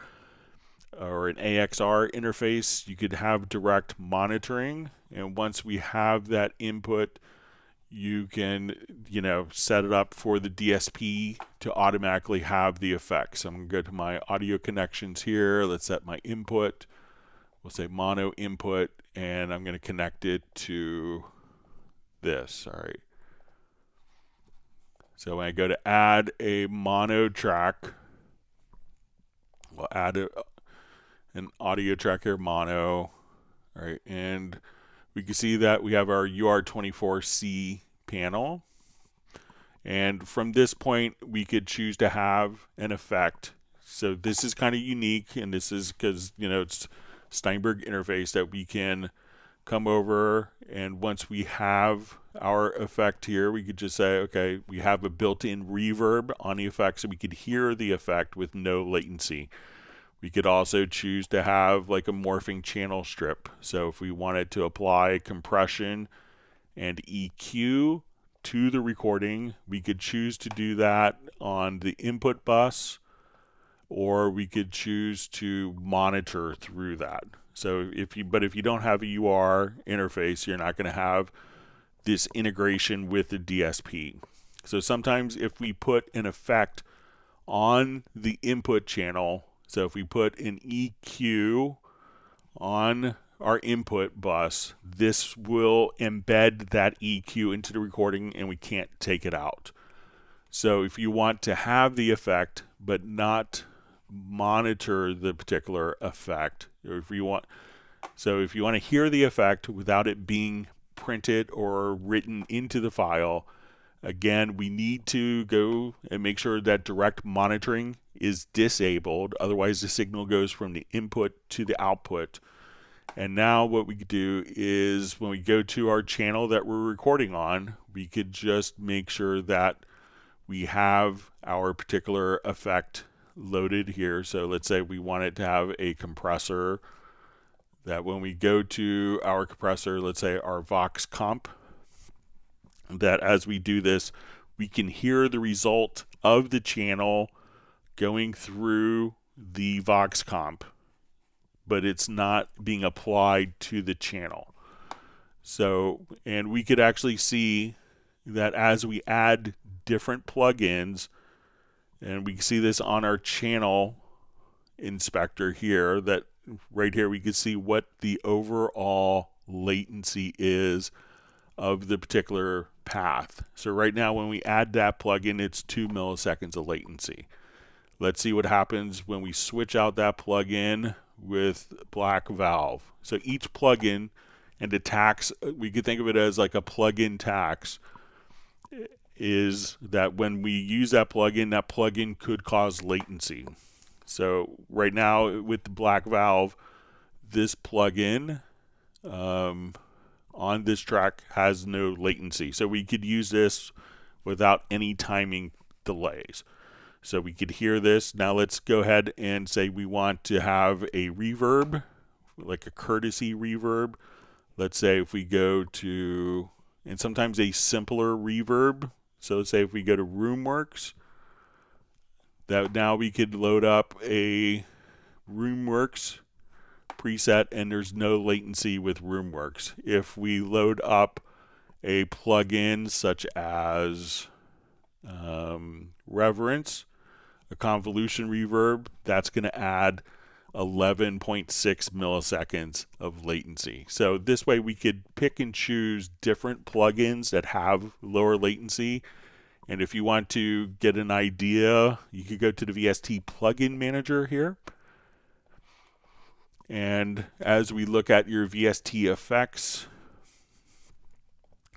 Speaker 1: or an AXR interface, you could have direct monitoring. And once we have that input, you can, set it up for the DSP to automatically have the effects. I'm going to go to my audio connections here. Let's set my input. We'll say mono input, and I'm going to connect it to this. All right. So when I go to add a mono track, we'll add an audio track here, mono. All right. And we can see that we have our UR24C panel. And from this point, we could choose to have an effect. So this is kind of unique, and this is because, it's Steinberg interface that we can come over, and once we have our effect here, we could just say, okay, we have a built-in reverb on the effect, so we could hear the effect with no latency. We could also choose to have like a morphing channel strip. So if we wanted to apply compression and EQ to the recording, we could choose to do that on the input bus, or we could choose to monitor through that. So if you don't have a UR interface, you're not going to have this integration with the DSP. So sometimes if we put an effect on the input channel, so if we put an EQ on our input bus, this will embed that EQ into the recording, and we can't take it out. So if you want to have the effect but not monitor the particular effect, or if you want to hear the effect without it being printed or written into the file, again, we need to go and make sure that direct monitoring is disabled. Otherwise, the signal goes from the input to the output. And now what we could do is when we go to our channel that we're recording on, we could just make sure that we have our particular effect loaded here. So let's say we wanted to have a compressor, that when we go to our compressor, let's say our Vox comp, that as we do this, we can hear the result of the channel going through the Vox comp, but it's not being applied to the channel. So, and we could actually see that as we add different plugins, and we can see this on our channel inspector here, that right here we can see what the overall latency is of the particular path. So right now when we add that plugin, it's 2 milliseconds of latency. Let's see what happens when we switch out that plugin with Black Valve. So each plugin and the tax, we could think of it as like a plugin tax, is that when we use that plugin could cause latency. So right now with the Black Valve, this plugin on this track has no latency. So we could use this without any timing delays. So we could hear this. Now let's go ahead and say we want to have a reverb, like a courtesy reverb. Let's say if we go to, and sometimes a simpler reverb. So let's say if we go to RoomWorks, that now we could load up a RoomWorks preset, and there's no latency with RoomWorks. If we load up a plugin such as Reverence, a convolution reverb, that's going to add 11.6 milliseconds of latency. So this way we could pick and choose different plugins that have lower latency. And if you want to get an idea, you could go to the VST plugin manager here. And as we look at your VST effects,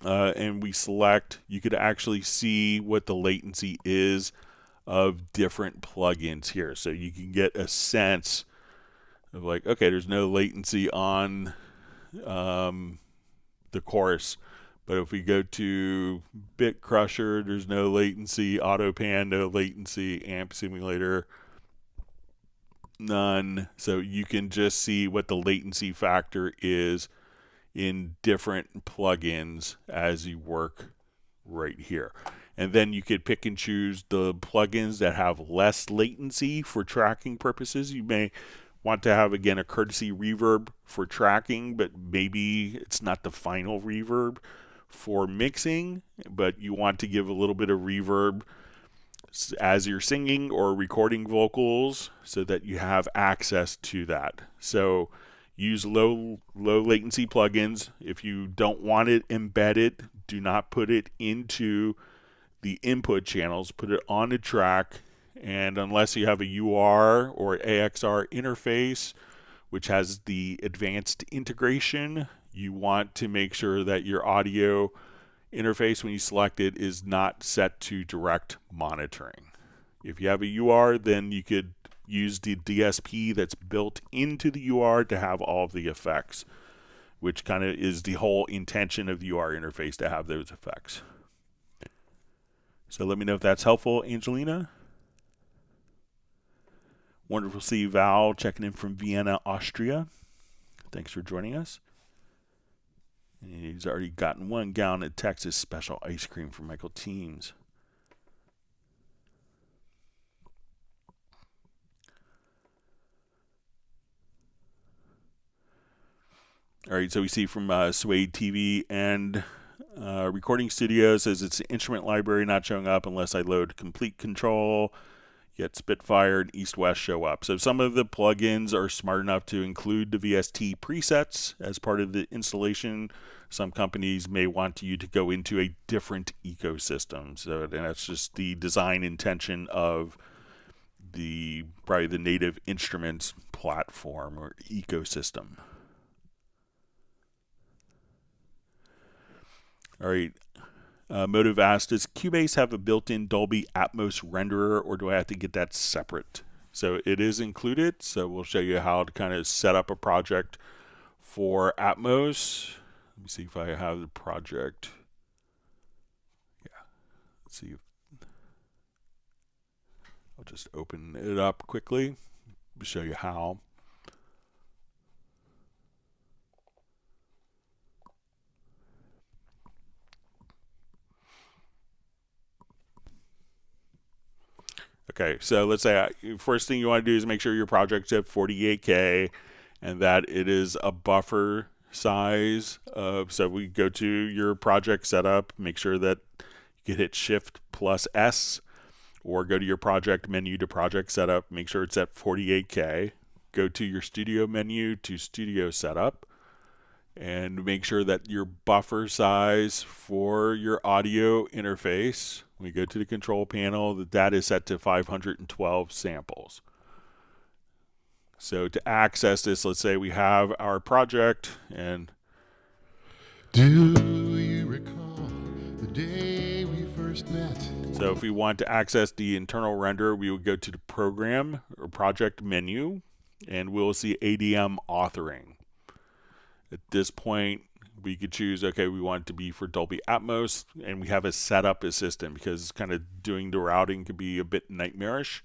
Speaker 1: and we select, you could actually see what the latency is of different plugins here. So you can get a sense of like, okay, there's no latency on the chorus. But if we go to Bit Crusher, there's no latency. AutoPan, no latency. Amp Simulator, none. So you can just see what the latency factor is in different plugins as you work right here. And then you could pick and choose the plugins that have less latency for tracking purposes. You may want to have, again, a courtesy reverb for tracking, but maybe it's not the final reverb for mixing, but you want to give a little bit of reverb as you're singing or recording vocals so that you have access to that. So use low latency plugins. If you don't want it embedded, do not put it into the input channels, put it on the track, and unless you have a UR or AXR interface, which has the advanced integration, you want to make sure that your audio interface, when you select it, is not set to direct monitoring. If you have a UR, then you could use the DSP that's built into the UR to have all of the effects, which kind of is the whole intention of the UR interface, to have those effects. So let me know if that's helpful, Angelina. Wonderful to see Val checking in from Vienna, Austria. Thanks for joining us. And he's already gotten 1 gallon of Texas special ice cream from Michael Teams. All right, so we see from Suede TV and Recording Studio says it's the instrument library not showing up unless I load Complete Control, yet Spitfire and East West show up. So some of the plugins are smart enough to include the VST presets as part of the installation. Some companies may want you to go into a different ecosystem. So and that's just the design intention of probably the native instruments platform or ecosystem. All right, Motive asked, does Cubase have a built-in Dolby Atmos renderer, or do I have to get that separate? So it is included, so we'll show you how to kind of set up a project for Atmos. Let me see if I have the project. Yeah, let's see. I'll just open it up quickly to show you how. Okay, so let's say first thing you want to do is make sure your project's at 48K and that it is a buffer size. So we go to your project setup, make sure that you can hit Shift plus S, or go to your project menu to project setup, make sure it's at 48K. Go to your studio menu to studio setup, and make sure that your buffer size for your audio interface, we go to the control panel, that is set to 512 samples. So to access this, let's say we have our project, and
Speaker 2: do you recall the day we first met?
Speaker 1: So if we want to access the internal render, we would go to the program or project menu, and we'll see ADM authoring. At this point, we could choose, okay, we want it to be for Dolby Atmos, and we have a setup assistant because kind of doing the routing could be a bit nightmarish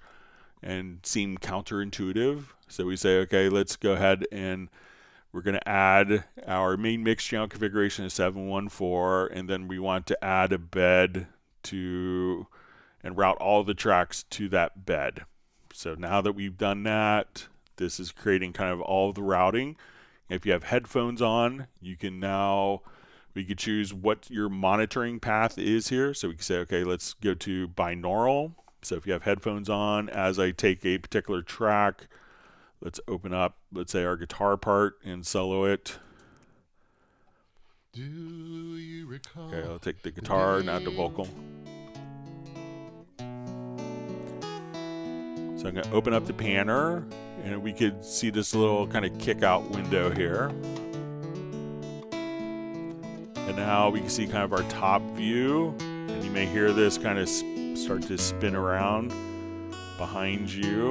Speaker 1: and seem counterintuitive. So we say, okay, let's go ahead and we're going to add our main mix channel configuration is 714, and then we want to add a bed to and route all the tracks to that bed. So now that we've done that, this is creating kind of all of the routing. If you have headphones on, we could choose what your monitoring path is here. So we can say, okay, let's go to binaural. So if you have headphones on, as I take a particular track, Let's open up, let's say, our guitar part and solo it.
Speaker 2: Do you recall?
Speaker 1: Okay, I'll take the guitar, not the vocal. So I'm going to open up the panner, and we could see this little kind of kick out window here. And now we can see kind of our top view, and you may hear this kind of start to spin around behind you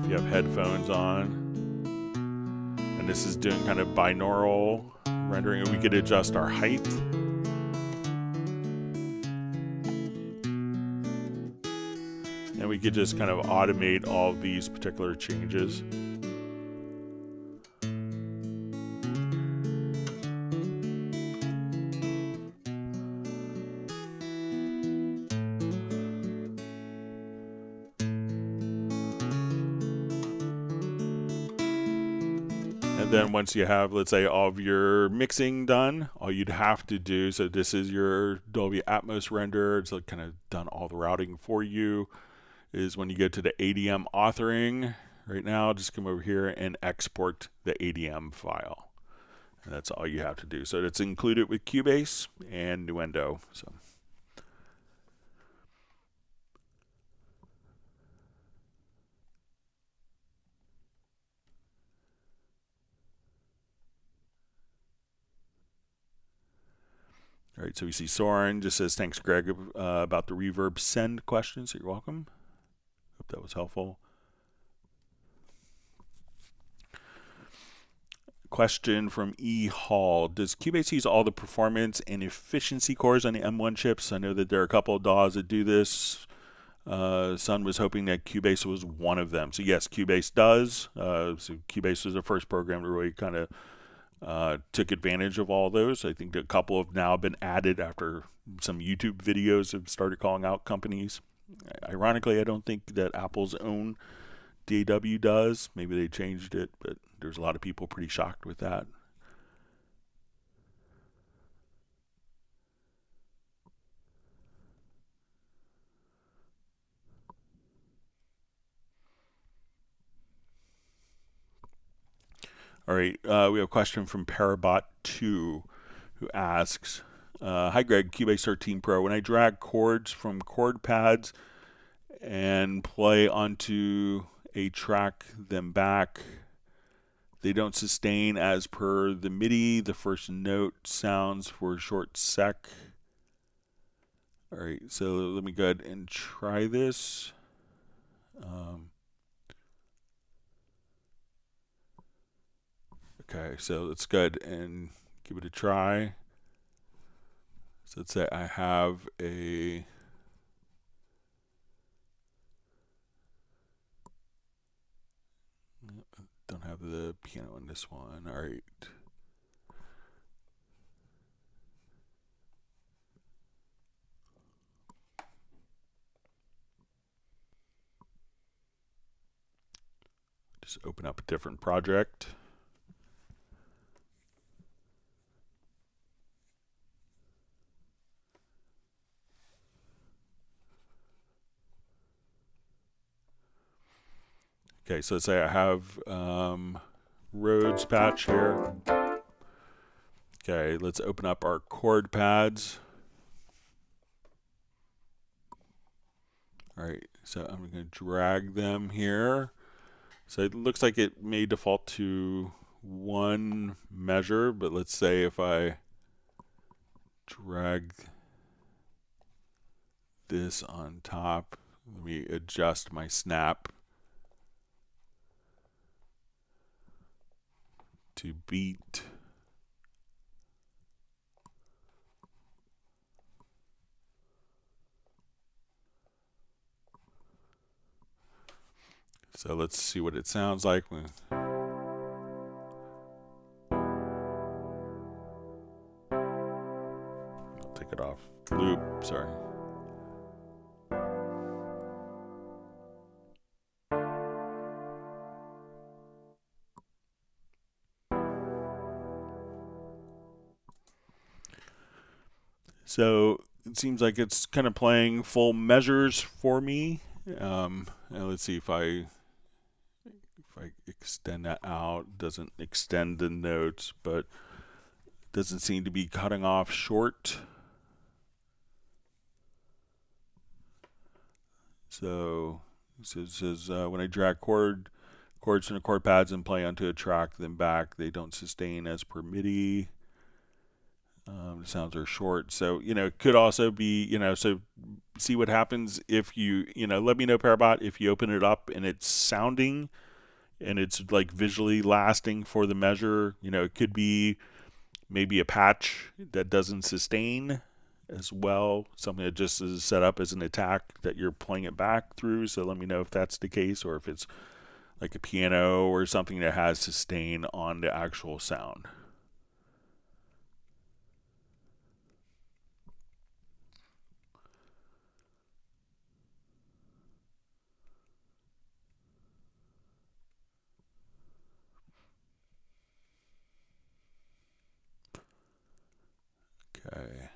Speaker 1: if you have headphones on. And this is doing kind of binaural rendering, and we could adjust our height. And we could just kind of automate all of these particular changes. And then once you have, let's say, all of your mixing done, all you'd have to do, so this is your Dolby Atmos render, it's kind of done all the routing for you, is when you get to the ADM authoring, right now, just come over here and export the ADM file. And that's all you have to do. So it's included with Cubase and Nuendo. So. All right, so we see Soren just says, thanks, Greg, about the reverb send question. So you're welcome. Hope that was helpful. Question from E. Hall. Does Cubase use all the performance and efficiency cores on the M1 chips? I know that there are a couple of DAWs that do this. Sun was hoping that Cubase was one of them. So yes, Cubase does. So Cubase was the first program to really kind of took advantage of all those. I think a couple have now been added after some YouTube videos have started calling out companies. Ironically, I don't think that Apple's own DAW does. Maybe they changed it, but there's a lot of people pretty shocked with that. All right, we have a question from Parabot2 who asks, hi Greg, Cubase 13 Pro. When I drag chords from chord pads and play onto a track, then back, they don't sustain as per the MIDI. The first note sounds for a short sec. All right, so let me go ahead and try this. Okay, so let's go ahead and give it a try. So let's say I have a don't have the piano on this one. All right. Just open up a different project. Okay, so let's say I have Rhodes patch here. Okay, let's open up our chord pads. All right, so I'm going to drag them here. So it looks like it may default to one measure, but let's say if I drag this on top, let me adjust my snap to beat. So let's see what it sounds like. I'll take it off loop, sorry. So it seems like it's kind of playing full measures for me. Let's see if I I extend that out, doesn't extend the notes, but doesn't seem to be cutting off short. So it says when I drag chords from the chord pads and play onto a track, then back, they don't sustain as per MIDI. The sounds are short. So, it could also be, so see what happens if you, let me know, Parabot, if you open it up and it's sounding and it's like visually lasting for the measure. It could be maybe a patch that doesn't sustain as well, something that just is set up as an attack that you're playing it back through. So let me know if that's the case, or if it's like a piano or something that has sustain on the actual sound. Okay.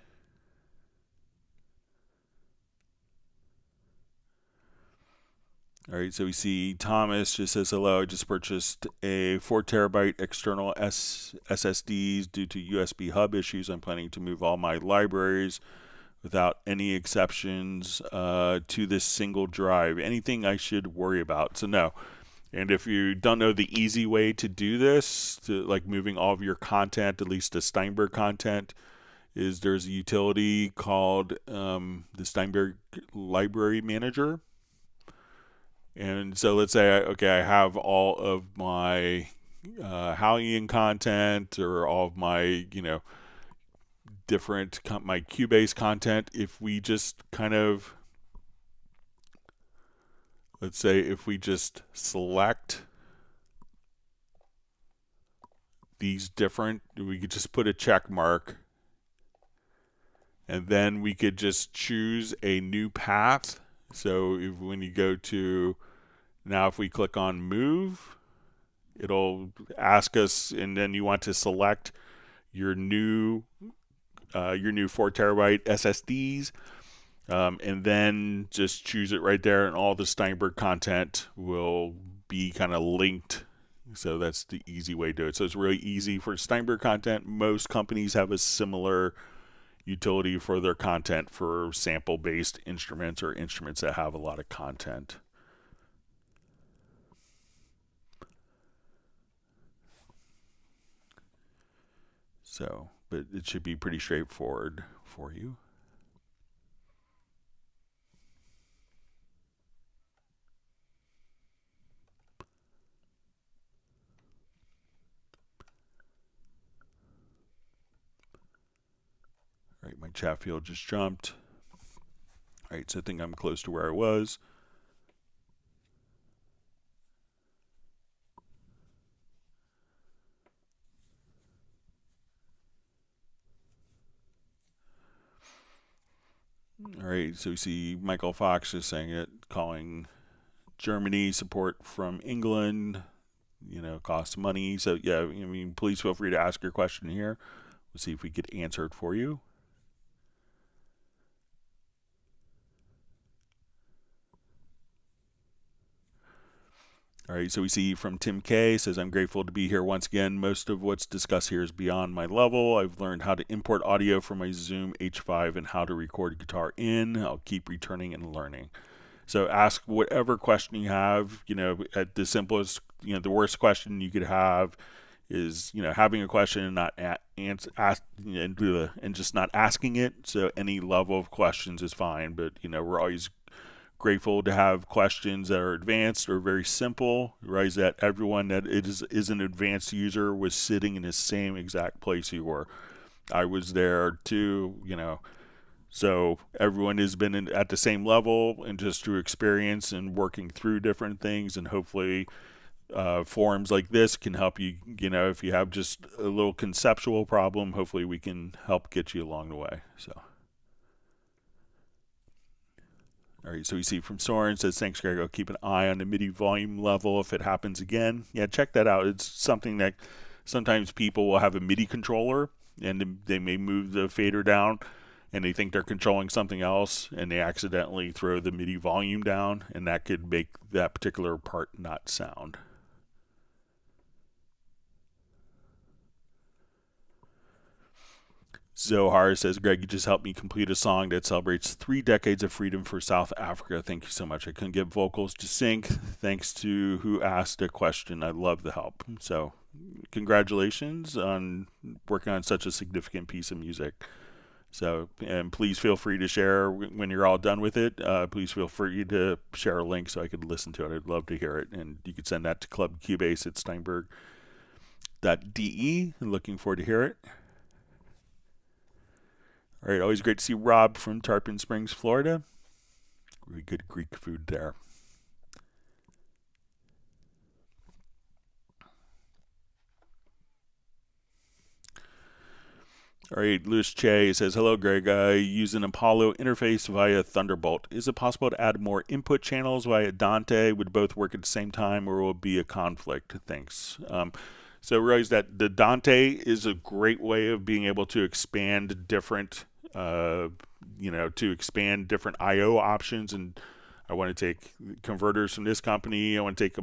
Speaker 1: All right, so we see Thomas just says, hello, I just purchased a 4 terabyte external SSDs due to USB hub issues. I'm planning to move all my libraries without any exceptions to this single drive. Anything I should worry about? So no. And if you don't know the easy way to do this, to like moving all of your content, at least the Steinberg content, is there's a utility called the Steinberg Library Manager. And so let's say, I have all of my Hallian content, or all of my, different, my Cubase content. If we just kind of, let's say if we just select these different, we could just put a check mark, and then we could just choose a new path. So when you go to, now if we click on move, it'll ask us, and then you want to select your new 4 terabyte SSDs, and then just choose it right there, and all the Steinberg content will be kind of linked. So that's the easy way to do it. So it's really easy for Steinberg content. Most companies have a similar utility for their content for sample-based instruments, or instruments that have a lot of content. So, but it should be pretty straightforward for you. All right, my chat field just jumped. All right, so I think I'm close to where I was. All right, so we see Michael Fox is saying it, calling Germany, support from England, costs money. So yeah, please feel free to ask your question here. We'll see if we get answered for you. All right, so we see from Tim K, says, I'm grateful to be here once again. Most of what's discussed here is beyond my level. I've learned how to import audio from my Zoom H5 and how to record guitar in. I'll keep returning and learning. So ask whatever question you have. At the simplest, the worst question you could have is, having a question and not and just not asking it. So any level of questions is fine, but we're always grateful to have questions that are advanced or very simple. Right, that everyone that is an advanced user was sitting in the same exact place you were. I was there too, So everyone has been at the same level, and just through experience and working through different things, and hopefully forums like this can help you. If you have just a little conceptual problem, hopefully we can help get you along the way. So. All right, so we see from Soren, says, thanks, Greg. I'll keep an eye on the MIDI volume level if it happens again. Yeah, check that out. It's something that sometimes people will have a MIDI controller, and they may move the fader down, and they think they're controlling something else, and they accidentally throw the MIDI volume down, and that could make that particular part not sound. Zohar says, Greg, you just helped me complete a song that celebrates 3 decades of freedom for South Africa. Thank you so much. I couldn't get vocals to sync thanks to who asked a question. I love the help. So congratulations on working on such a significant piece of music. So, and please feel free to share when you're all done with it. Please feel free to share a link so I could listen to it. I'd love to hear it. And you could send that to Club Cubase at Steinberg.de. Looking forward to hear it. All right, always great to see Rob from Tarpon Springs, Florida. Really good Greek food there. All right, Louis Che says, hello, Greg. I use an Apollo interface via Thunderbolt. Is it possible to add more input channels via Dante? Would both work at the same time, or will it be a conflict? Thanks. So realize that the Dante is a great way of being able to expand different, to expand different I/O options. And I want to take converters from this company. I want to take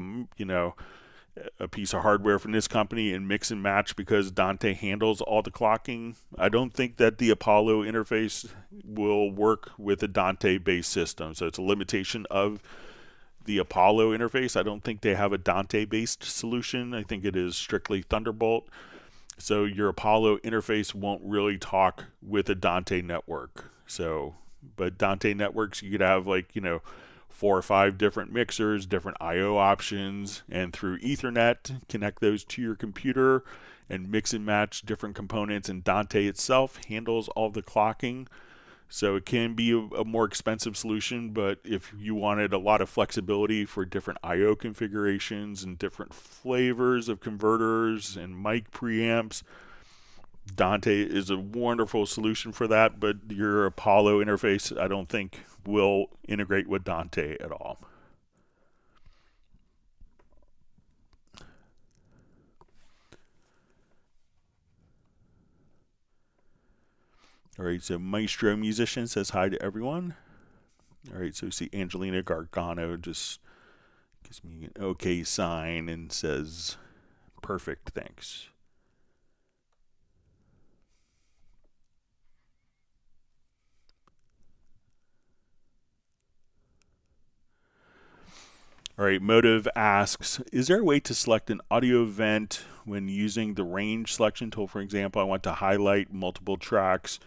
Speaker 1: a piece of hardware from this company and mix and match because Dante handles all the clocking. I don't think that the Apollo interface will work with a Dante-based system. So it's a limitation of the Apollo interface. I don't think they have a Dante-based solution. I think it is strictly Thunderbolt. So your Apollo interface won't really talk with a Dante network. But Dante networks, you could have 4 or 5 different mixers, different I/O options, and through Ethernet, connect those to your computer and mix and match different components. And Dante itself handles all the clocking. So it can be a more expensive solution, but if you wanted a lot of flexibility for different I/O configurations and different flavors of converters and mic preamps, Dante is a wonderful solution for that, but your Apollo interface, I don't think, will integrate with Dante at all. All right, so Maestro Musician says hi to everyone. All right, so we see Angelina Gargano just gives me an okay sign and says, perfect, thanks. All right, Motive asks, is there a way to select an audio event when using the range selection tool? For example, I want to highlight multiple tracks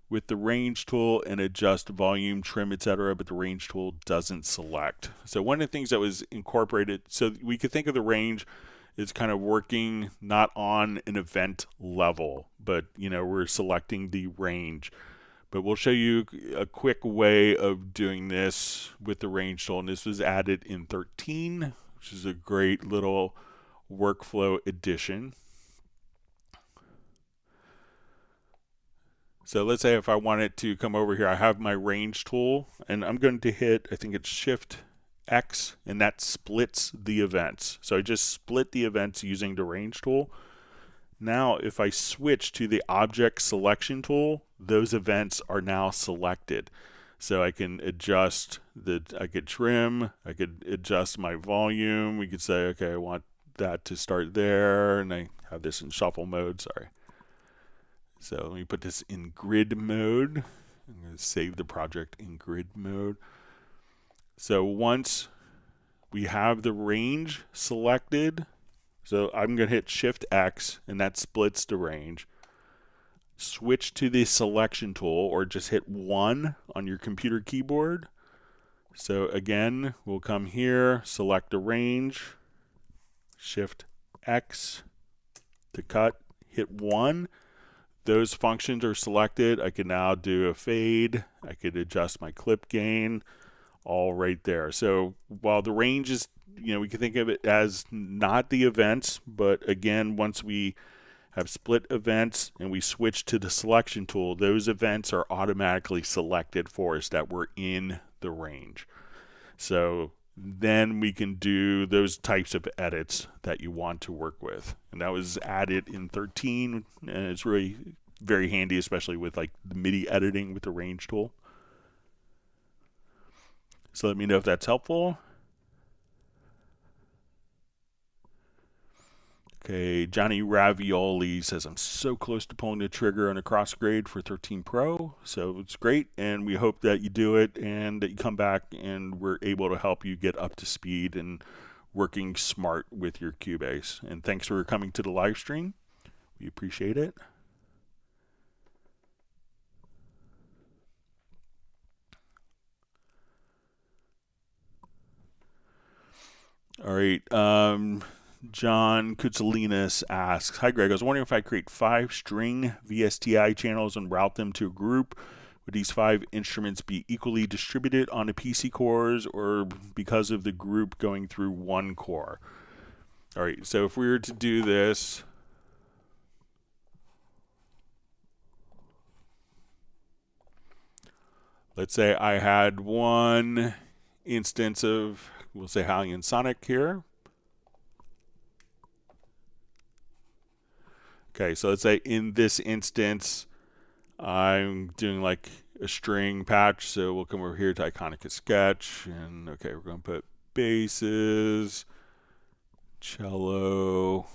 Speaker 1: with the range tool and adjust volume, trim, etc., but the range tool doesn't select. So one of the things that was incorporated, so we could think of the range as kind of working not on an event level, but we're selecting the range. But we'll show you a quick way of doing this with the range tool. And this was added in 13, which is a great little workflow addition. So let's say if I wanted to come over here, I have my range tool, and I'm going to hit, I think it's Shift X, and that splits the events. So I just split the events using the range tool. Now, if I switch to the object selection tool, those events are now selected. So I can adjust I could trim, I could adjust my volume. We could say, okay, I want that to start there, and I have this in shuffle mode, sorry. So let me put this in grid mode. I'm going to save the project in grid mode. So once we have the range selected, so I'm going to hit Shift X, and that splits the range. Switch to the selection tool, or just hit 1 on your computer keyboard. So again, we'll come here, select the range, Shift X to cut, hit 1. Those functions are selected. I can now do a fade. I could adjust my clip gain, all right there. So while the range is, we can think of it as not the events, but again, once we have split events and we switch to the selection tool, those events are automatically selected for us that were in the range. So then we can do those types of edits that you want to work with. And that was added in 13, and it's really very handy, especially with the MIDI editing with the range tool. So let me know if that's helpful. Okay, Johnny Ravioli says, I'm so close to pulling the trigger on a crossgrade for 13 Pro, so it's great, and we hope that you do it and that you come back and we're able to help you get up to speed and working smart with your Cubase. And thanks for coming to the live stream. We appreciate it. All right, John Kutsalinas asks, hi Greg, I was wondering if I create 5 string VSTi channels and route them to a group. Would these 5 instruments be equally distributed on the PC cores, or because of the group going through one core? All right, so if we were to do this, let's say I had one instance of, we'll say Hallian Sonic here. Okay, so let's say in this instance, I'm doing like a string patch, so we'll come over here to Iconica Sketch, and okay, we're going to put basses, cello,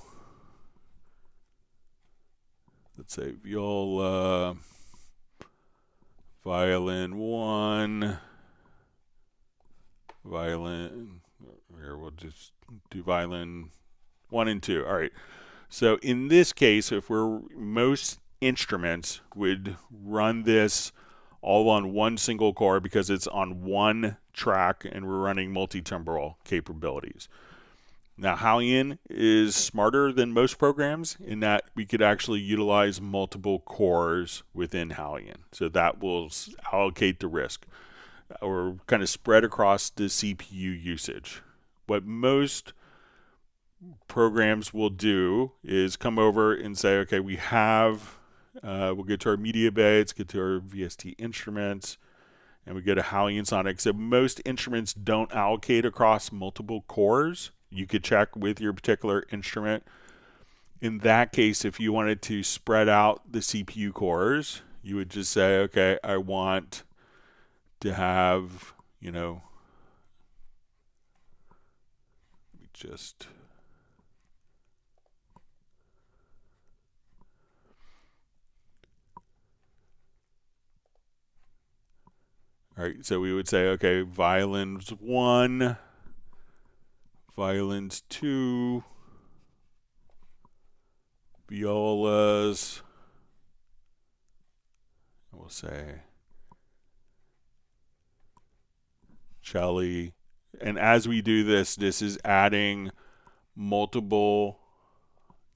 Speaker 1: let's say viola, violin 1, violin, here we'll just do violin 1 and 2. All right, so in this case, if most instruments would run this all on one single core because it's on one track and we're running multi-timbral capabilities. Now, Hallian is smarter than most programs in that we could actually utilize multiple cores within Hallian. So that will allocate the risk or kind of spread across the CPU usage. What most programs will do is come over and say, okay, we have, we'll get to our MediaBay, let's get to our VST instruments, and we get a Hallian Sonic. So most instruments don't allocate across multiple cores. You could check with your particular instrument. In that case, if you wanted to spread out the CPU cores, you would just say, okay, I want to have, you know, just all right, so we would say, okay, violins 1, violins 2, violas, we'll say cello. And as we do this, this is adding multiple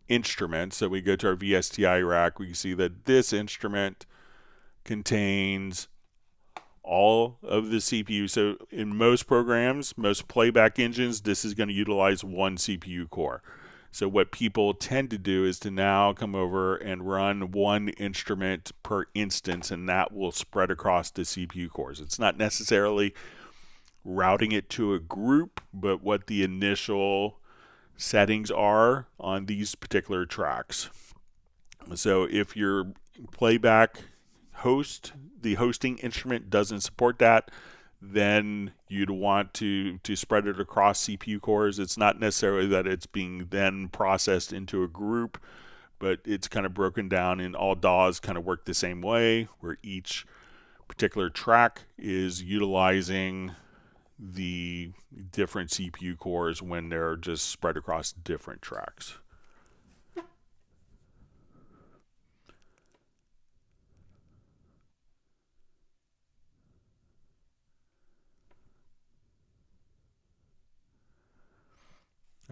Speaker 1: instruments. So we go to our VSTi rack, we can see that this instrument contains all of the CPU. So in most programs, most playback engines, this is going to utilize one CPU core. So what people tend to do is to now come over and run one instrument per instance, and that will spread across the CPU cores. It's not necessarily routing it to a group, but what the initial settings are on these particular tracks. So if your playback host, the hosting instrument doesn't support that, then you'd want to spread it across CPU cores. It's not necessarily that it's being then processed into a group, but it's kind of broken down, and all DAWs kind of work the same way, where each particular track is utilizing the different CPU cores when they're just spread across different tracks.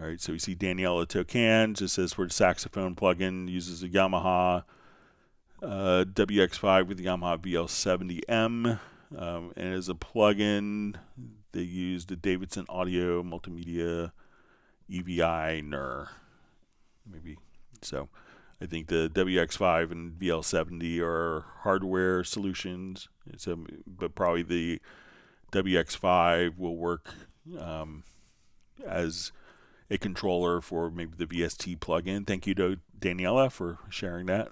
Speaker 1: All right, so we see Daniela Tocan just says for the saxophone plugin uses a Yamaha WX5 with the Yamaha VL70M, and as a plugin they use the Davidson Audio Multimedia EVI NER, maybe. So I think the WX5 and VL70 are hardware solutions, so, but probably the WX5 will work as a controller for maybe the VST plugin. Thank you to Daniela for sharing that.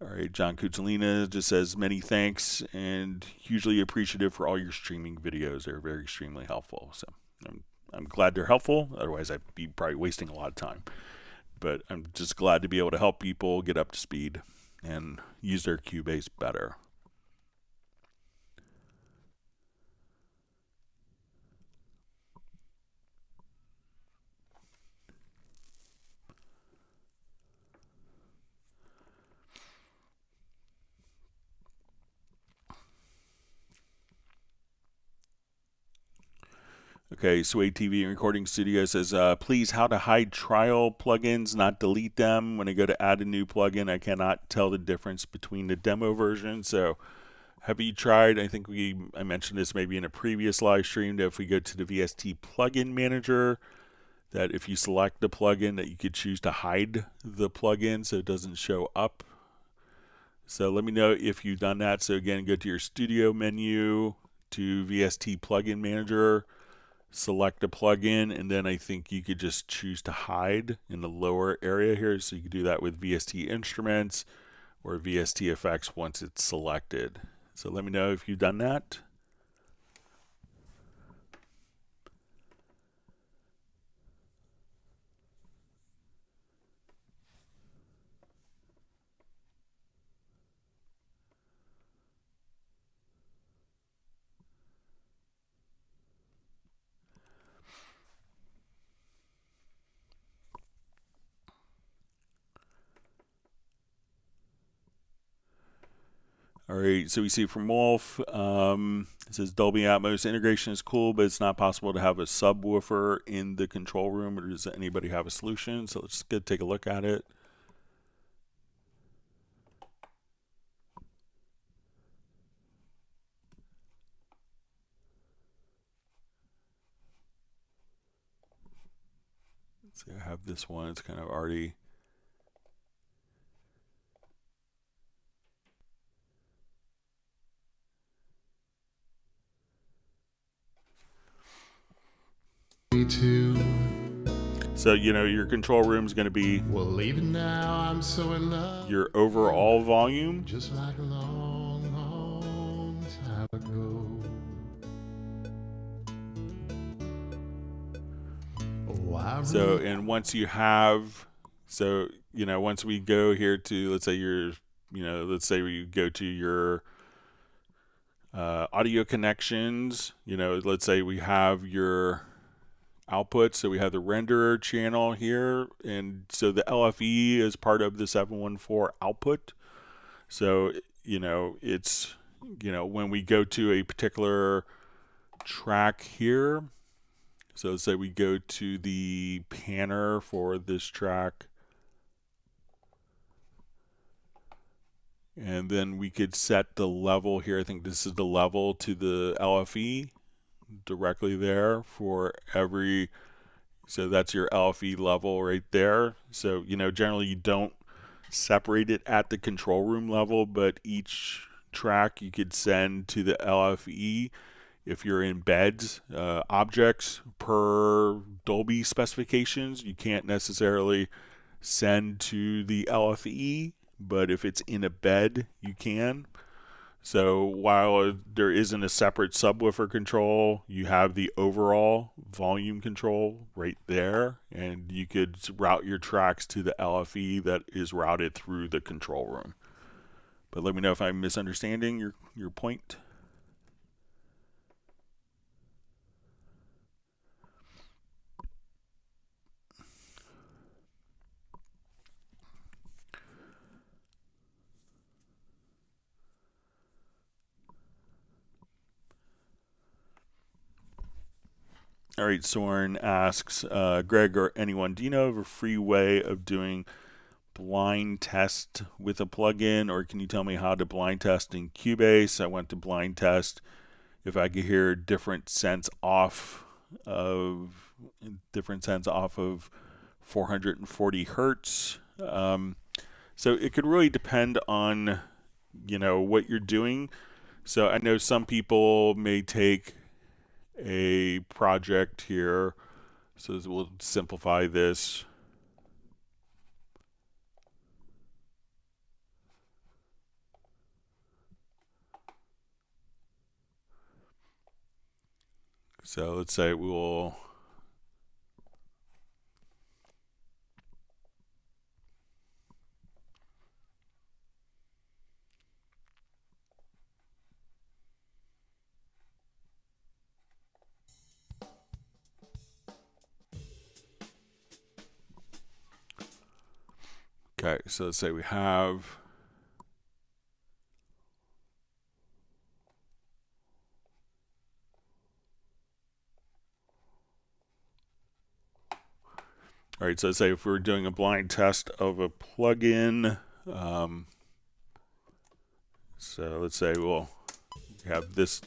Speaker 1: All right, John Kutsalina just says many thanks and hugely appreciative for all your streaming videos. They're very extremely helpful. So I'm glad they're helpful. Otherwise, I'd be probably wasting a lot of time. But I'm just glad to be able to help people get up to speed and use their Cubase better. Okay, Sway TV and Recording Studio says, please, how to hide trial plugins, not delete them. When I go to add a new plugin, I cannot tell the difference between the demo version. So have you tried, I think I mentioned this maybe in a previous live stream, that if we go to the VST plugin manager, that if you select the plugin, that you could choose to hide the plugin so it doesn't show up. So let me know if you've done that. So again, go to your studio menu, to VST plugin manager, select a plugin, and then I think you could just choose to hide in the lower area here. So you can do that with VST instruments or VST effects once it's selected. So let me know if you've done that. All right, so we see from Wolf, it says Dolby Atmos integration is cool, but it's not possible to have a subwoofer in the control room, or does anybody have a solution? So let's go take a look at it. So I have this one, it's kind of already. So, your control room is going to be
Speaker 2: now, I'm so in love.
Speaker 1: Your overall volume.
Speaker 2: Just like a long, long time ago.
Speaker 1: So, and once you have, once we go here to, let's say we go to your audio connections, let's say we have your output. So we have the renderer channel here. And so the LFE is part of the 714 output. So, it's, when we go to a particular track here, so let's say we go to the panner for this track, and then we could set the level here. I think this is the level to the LFE directly there for every, so that's your LFE level right there. So, generally you don't separate it at the control room level, but each track you could send to the LFE. If you're in beds, objects per Dolby specifications, you can't necessarily send to the LFE, but if it's in a bed, you can. So while there isn't a separate subwoofer control, you have the overall volume control right there, and you could route your tracks to the LFE that is routed through the control room. But let me know if I'm misunderstanding your point. All right, Soren asks, Greg or anyone, do you know of a free way of doing blind test with a plugin, or can you tell me how to blind test in Cubase? I went to blind test if I could hear different cents off of 440 hertz. So it could really depend on what you're doing. So I know some people may take a project here, so we'll simplify this. So let's say we'll Okay, so let's say we have all right, so let's say if we're doing a blind test of a plugin, so let's say we'll have this.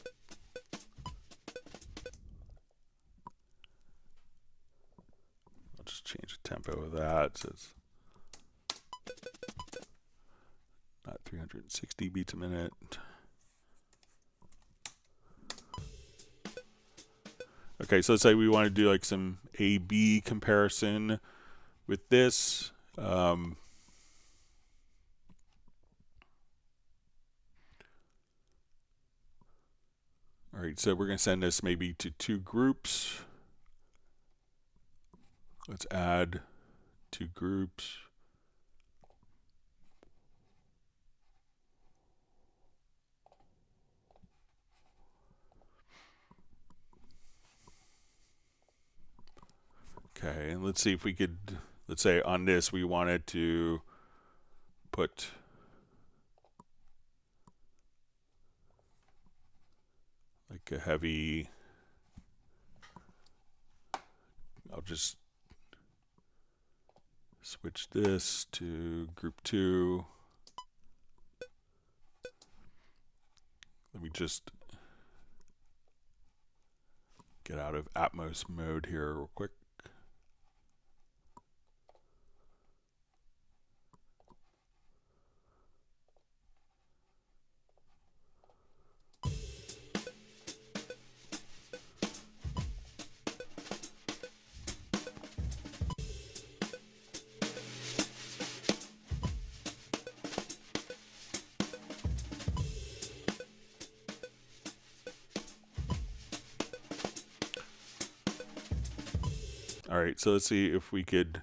Speaker 1: I'll just change the tempo of that so it's not 360 beats a minute. Okay, so let's say we want to do like some A/B comparison with this. All right, so we're going to send this maybe to 2 groups. Let's add 2 groups. Okay, and let's see if we could, let's say on this we wanted to put like a heavy, I'll just switch this to group 2. Let me just get out of Atmos mode here real quick. All right, so let's see if we could,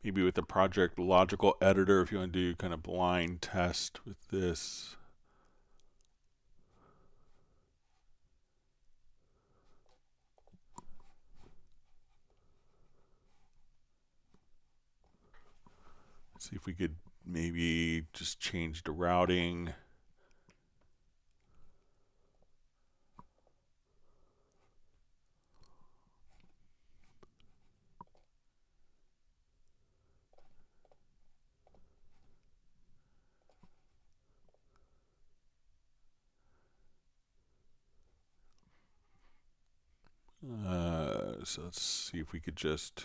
Speaker 1: maybe with the project logical editor, if you want to do kind of blind test with this. Let's see if we could maybe just change the routing. So let's see if we could just,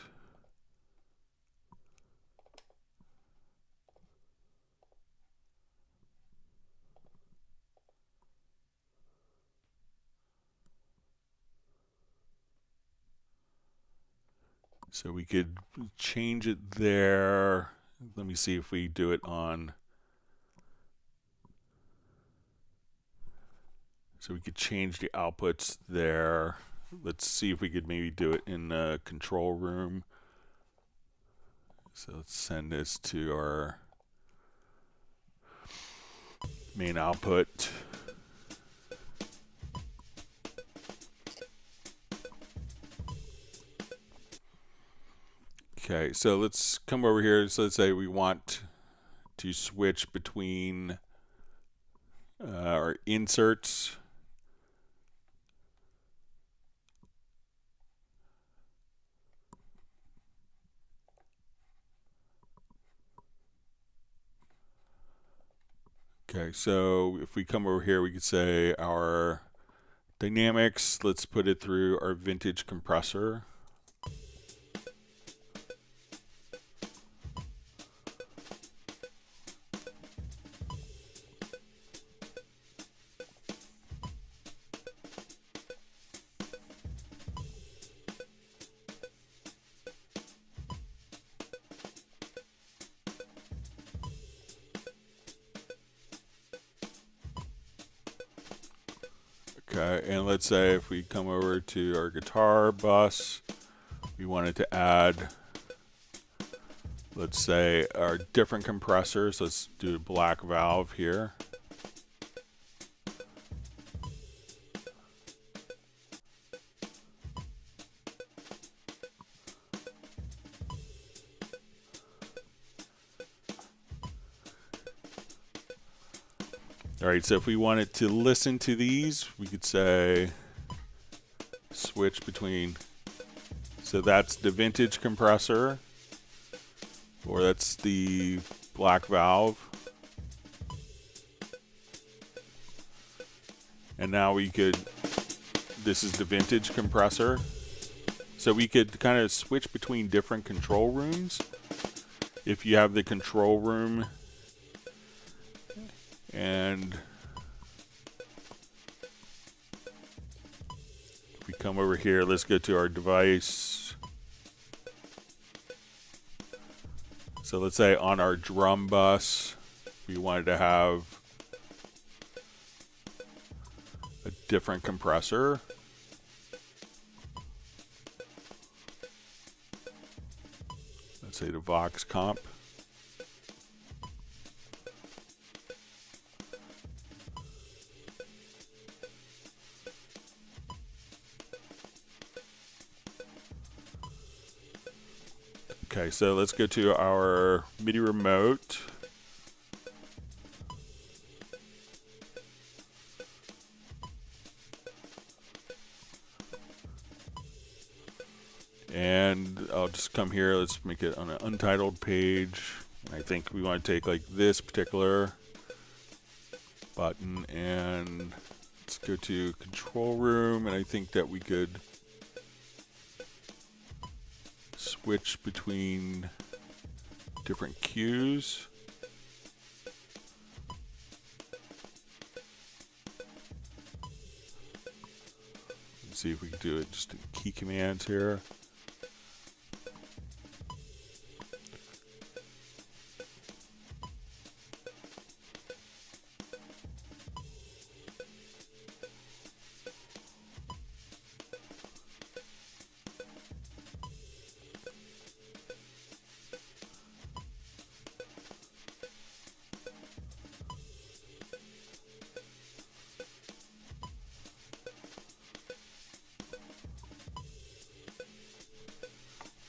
Speaker 1: so we could change it there. Let me see if we do it on, so we could change the outputs there. Let's see if we could maybe do it in the control room. So let's send this to our main output. Okay, so let's come over here. So let's say we want to switch between our inserts. Okay, so if we come over here, we could say our dynamics, let's put it through our vintage compressor. Okay, and let's say if we come over to our guitar bus, we wanted to add, let's say, our different compressors. Let's do a black valve here. All right, so if we wanted to listen to these, we could say switch between. So that's the vintage compressor, or that's the black valve. And now we could, this is the vintage compressor. So we could kind of switch between different control rooms. If you have the control room and if we come over here, let's go to our device. So let's say on our drum bus, we wanted to have a different compressor. Let's say the Vox comp. Okay, so let's go to our MIDI remote. And I'll just come here, let's make it on an untitled page. I think we want to take like this particular button and let's go to control room, and I think that we could switch between different cues. Let's see if we can do it just in key commands here.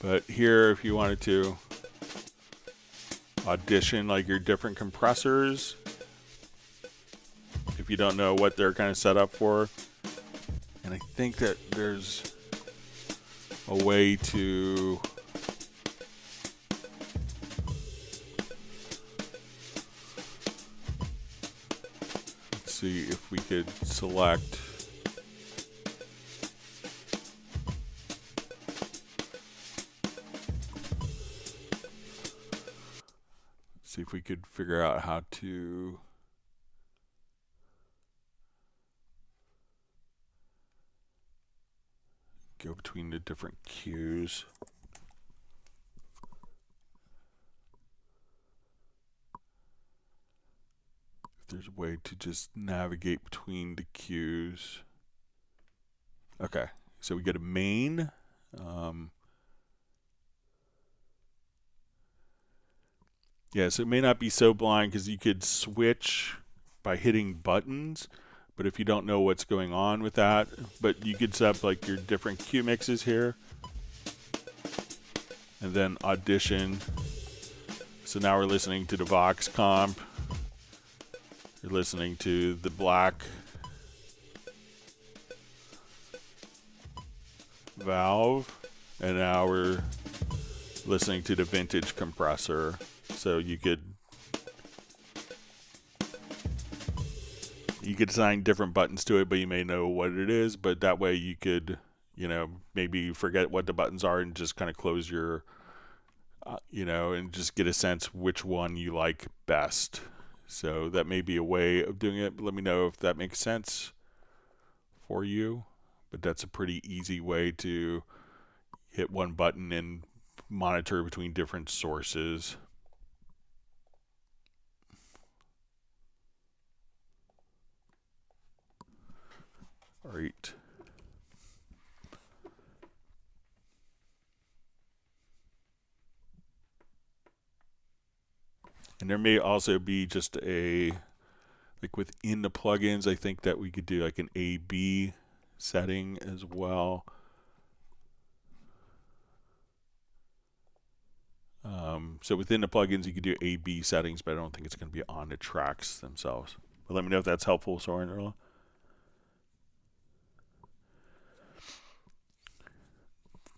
Speaker 1: But here, if you wanted to audition like your different compressors, if you don't know what they're kind of set up for, and I think that there's a way to let's see if we could select. See if we could figure out how to go between the different cues. If there's a way to just navigate between the cues. Okay, so we get a main. Yeah, so it may not be so blind because you could switch by hitting buttons, but if you don't know what's going on with that, but you could set up like your different cue mixes here, and then audition. So now we're listening to the Vox comp. You're listening to the black valve, and now we're listening to the vintage compressor. So you could assign different buttons to it, but you may know what it is. But that way you could, maybe forget what the buttons are and just kind of close your, and just get a sense which one you like best. So that may be a way of doing it. But let me know if that makes sense for you. But that's a pretty easy way to hit one button and monitor between different sources. All right. And there may also be just a, like within the plugins, I think that we could do like an A/B setting as well. So within the plugins, you could do A/B settings, but I don't think it's going to be on the tracks themselves. But let me know if that's helpful, Soren.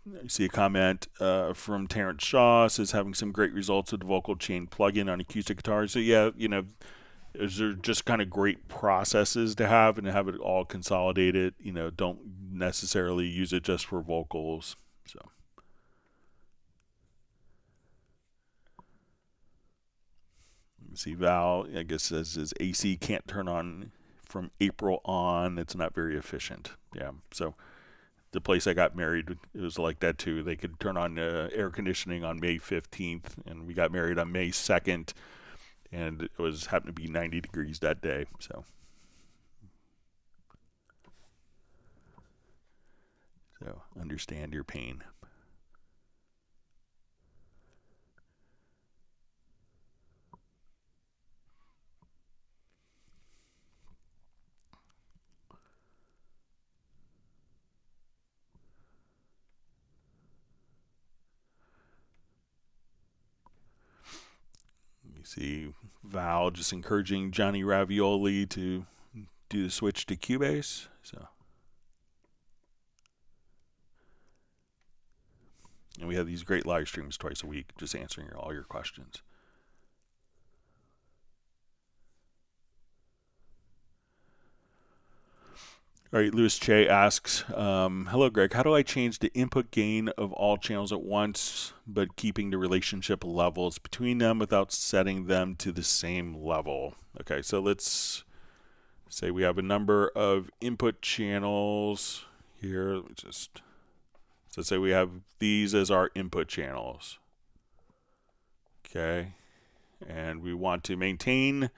Speaker 1: You see a comment from Terrence Shaw, says having some great results with the vocal chain plugin on acoustic guitars. So yeah, those are just kind of great processes to have and to have it all consolidated. Don't necessarily use it just for vocals. So you see Val, I guess, says his AC can't turn on from April on. It's not very efficient. Yeah, so the place I got married, it was like that too. They could turn on air conditioning on May 15th, and we got married on May 2nd, and it happened to be 90 degrees that day. So understand your pain. You see Val just encouraging Johnny Ravioli to do the switch to Cubase. And we have these great live streams twice a week, just answering all your questions. All right, Louis Che asks, hello, Greg. How do I change the input gain of all channels at once, but keeping the relationship levels between them without setting them to the same level? Okay, so let's say we have a number of input channels here. So say we have these as our input channels. Okay, and we want to maintain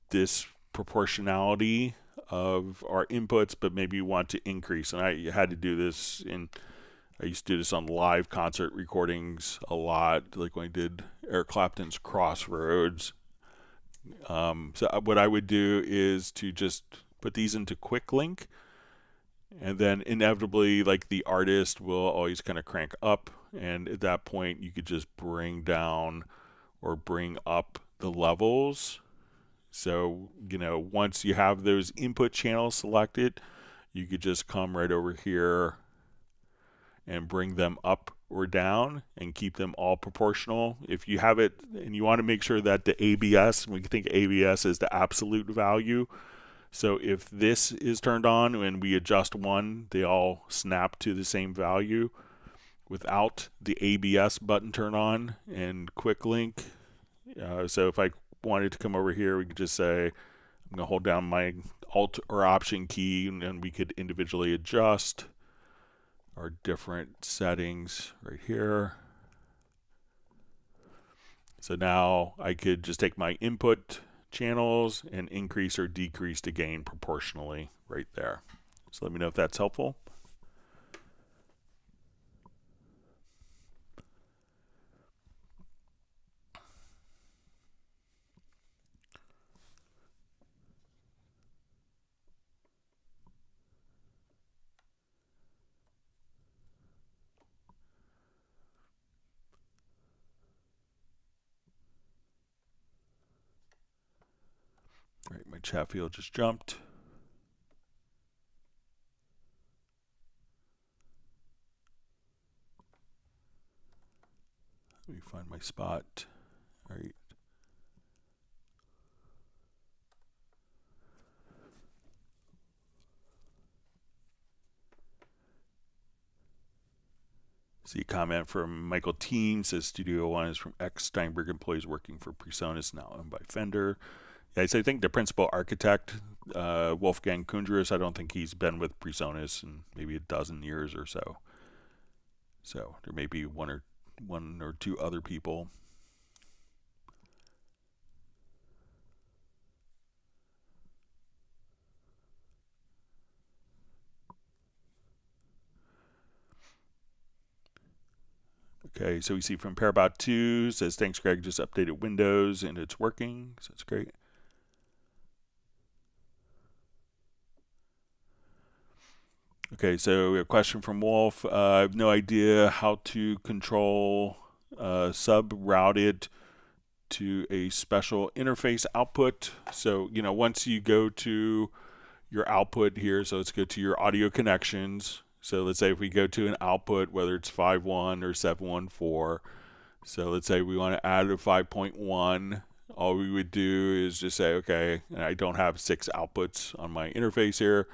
Speaker 1: this proportionality of our inputs, but maybe you want to increase. And I had to do this I used to do this on live concert recordings a lot, like when I did Eric Clapton's Crossroads. So what I would do is to just put these into quick link, and then inevitably, like, the artist will always kind of crank up, and at that point you could just bring down or bring up the levels. So, once you have those input channels selected, you could just come right over here and bring them up or down and keep them all proportional. If you have it and you want to make sure that the ABS, we think ABS is the absolute value. So if this is turned on and we adjust one, they all snap to the same value. Without the ABS button turned on and quick link, so if I wanted to come over here, we could just say, I'm going to hold down my Alt or Option key, and then we could individually adjust our different settings right here. So now I could just take my input channels and increase or decrease the gain proportionally right there. So let me know if that's helpful. All right, my chat field just jumped. Let me find my spot. All right. See a comment from Michael Teen, says Studio One is from ex-Steinberg employees working for PreSonus, now owned by Fender. Yeah, so I think the principal architect, Wolfgang Kundras, I don't think he's been with PreSonus in maybe a dozen years or so. So there may be one or two other people. Okay, so we see from Parabot 2, says, thanks, Greg, just updated Windows and it's working, so that's great. Okay, so we have a question from Wolf. I have no idea how to control sub-routed to a special interface output. So, once you go to your output here, so let's go to your audio connections. So let's say if we go to an output, whether it's 5.1 or 7.1.4, so let's say we want to add a 5.1, all we would do is just say, okay, I don't have 6 outputs on my interface here,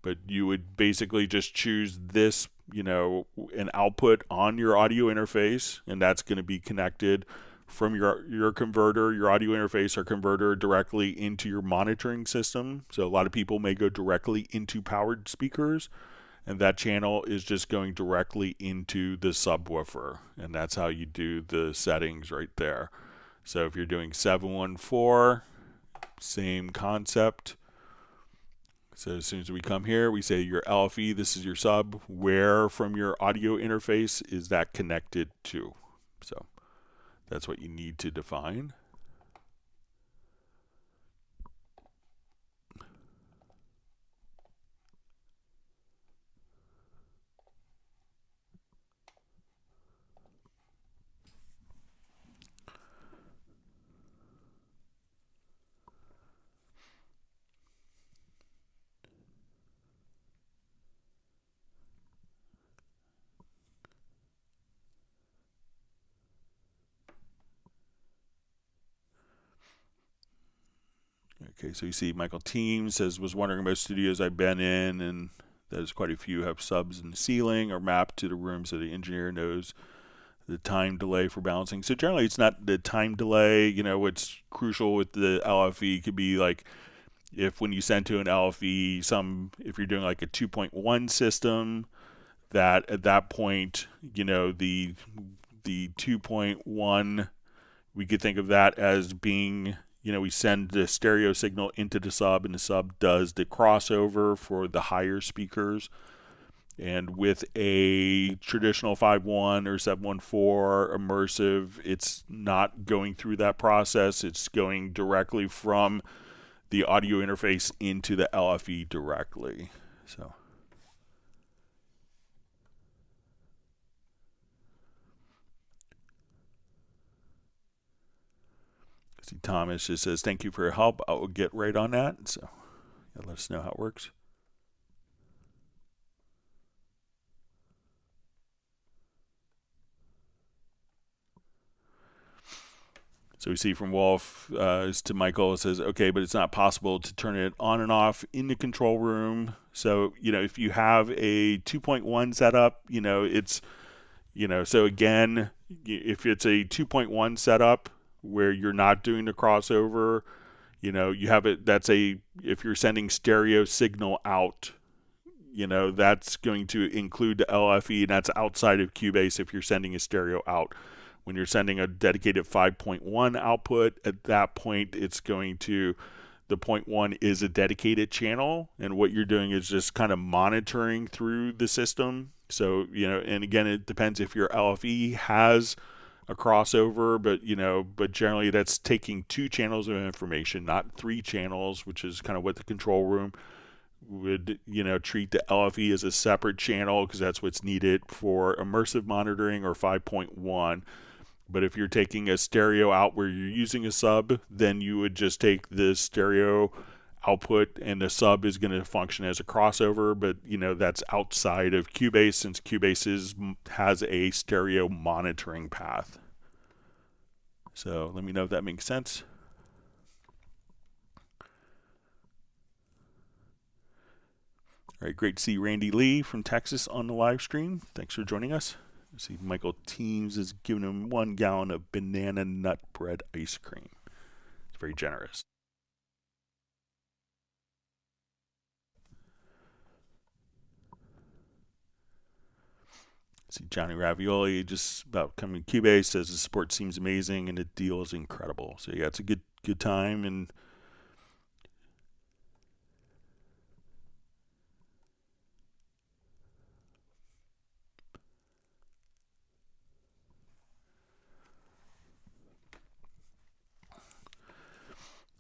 Speaker 1: but you would basically just choose this, an output on your audio interface, and that's going to be connected from your converter, your audio interface or converter directly into your monitoring system. So a lot of people may go directly into powered speakers, and that channel is just going directly into the subwoofer, and that's how you do the settings right there. So if you're doing 7.1.4, same concept. So as soon as we come here, we say your LFE, this is your sub. Where from your audio interface is that connected to? So that's what you need to define. Okay, so you see Michael Teams says, was wondering about studios I've been in, and there's quite a few have subs in the ceiling or mapped to the room so the engineer knows the time delay for balancing. So generally it's not the time delay. What's crucial with the LFE could be like if when you send to an LFE, if you're doing like a 2.1 system, that at that point, the 2.1, we could think of that as being, we send the stereo signal into the sub, and the sub does the crossover for the higher speakers. And with a traditional 5.1 or 7.1.4 immersive, it's not going through that process. It's going directly from the audio interface into the LFE directly. So. See, Thomas just says, thank you for your help. I will get right on that. So let us know how it works. So we see from Wolf to Michael, it says, okay, but it's not possible to turn it on and off in the control room. So, if you have a 2.1 setup, it's, so again, if it's a 2.1 setup where you're not doing the crossover, you have it, if you're sending stereo signal out, that's going to include the LFE, and that's outside of Cubase if you're sending a stereo out. When you're sending a dedicated 5.1 output, at that point, it's going to, the 0.1 is a dedicated channel, and what you're doing is just kind of monitoring through the system. So, and again, it depends if your LFE has a crossover, but generally that's taking 2 channels of information, not 3 channels, which is kind of what the control room would, treat the LFE as a separate channel because that's what's needed for immersive monitoring or 5.1. But if you're taking a stereo out where you're using a sub, then you would just take the stereo output and the sub is going to function as a crossover, but that's outside of Cubase since Cubase has a stereo monitoring path. So let me know if that makes sense. All right, great to see Randy Lee from Texas on the live stream. Thanks for joining us. See, Michael Teams is giving him 1 gallon of banana nut bread ice cream. It's very generous. See, Johnny Ravioli just about coming to Cubase says the support seems amazing and the deal is incredible. So yeah, it's a good time. And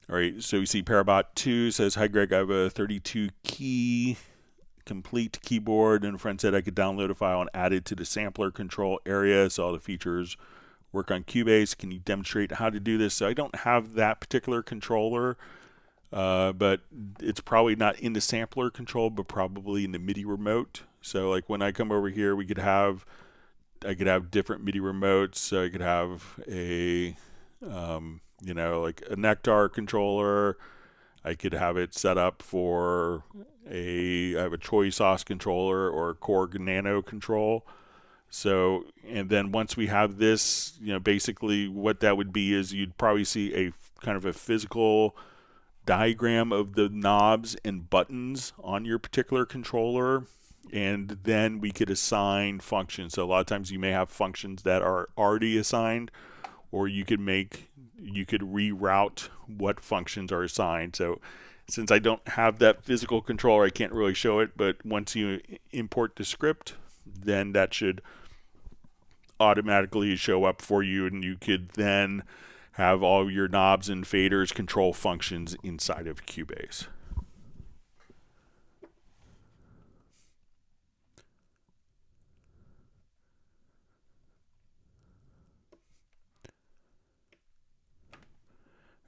Speaker 1: all right, so we see Parabot 2 says, hi Greg, I have a 32 key complete keyboard, and a friend said I could download a file and add it to the sampler control area so all the features work on Cubase. Can you demonstrate how to do this? So I don't have that particular controller, but it's probably not in the sampler control, but probably in the MIDI remote. So like when I come over here, I could have different MIDI remotes. So I could have a, like a Nectar controller. I could have it set up for I have a Choy Sauce controller or a Chord Nano control. So, and then once we have this, basically what that would be is you'd probably see a kind of a physical diagram of the knobs and buttons on your particular controller. And then we could assign functions. So a lot of times you may have functions that are already assigned, or you could reroute what functions are assigned. So since I don't have that physical controller, I can't really show it, but once you import the script, then that should automatically show up for you, and you could then have all your knobs and faders control functions inside of Cubase.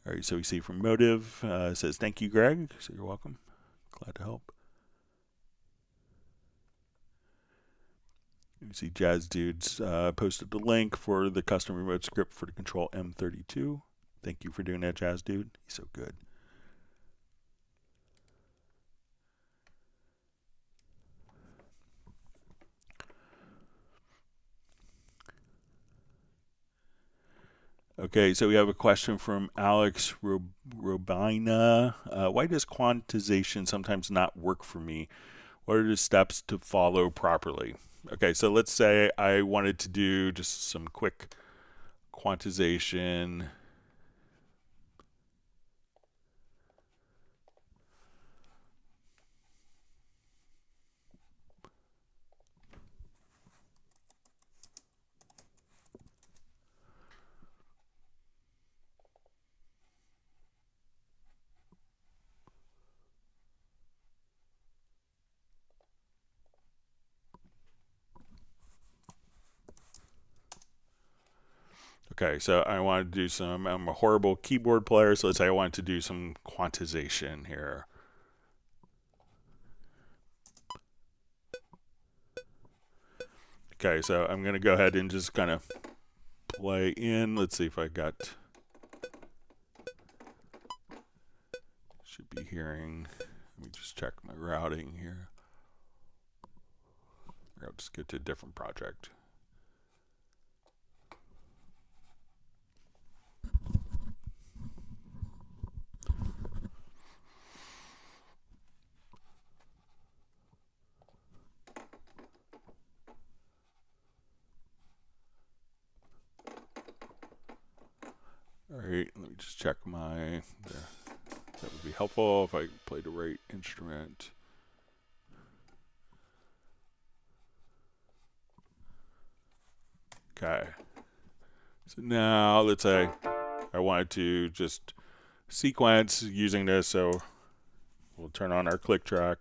Speaker 1: All right, so we see from Motive, says, thank you, Greg. So you're welcome. Glad to help. You see Jazz Dudes posted the link for the custom remote script for the Control M32. Thank you for doing that, Jazz Dude. He's so good. Okay, so we have a question from Alex Robina. Why does quantization sometimes not work for me? What are the steps to follow properly? Okay, so let's say I wanted to do just some quick quantization. Okay, so I want to do I'm a horrible keyboard player, so let's say I want to do some quantization here. Okay, so I'm going to go ahead and just kind of play in. Let's see if I got, should be hearing, let me just check my routing here. I'll just get to a different project. All right, let me just check that would be helpful if I played the right instrument. Okay, so now let's say I wanted to just sequence using this, so we'll turn on our click track.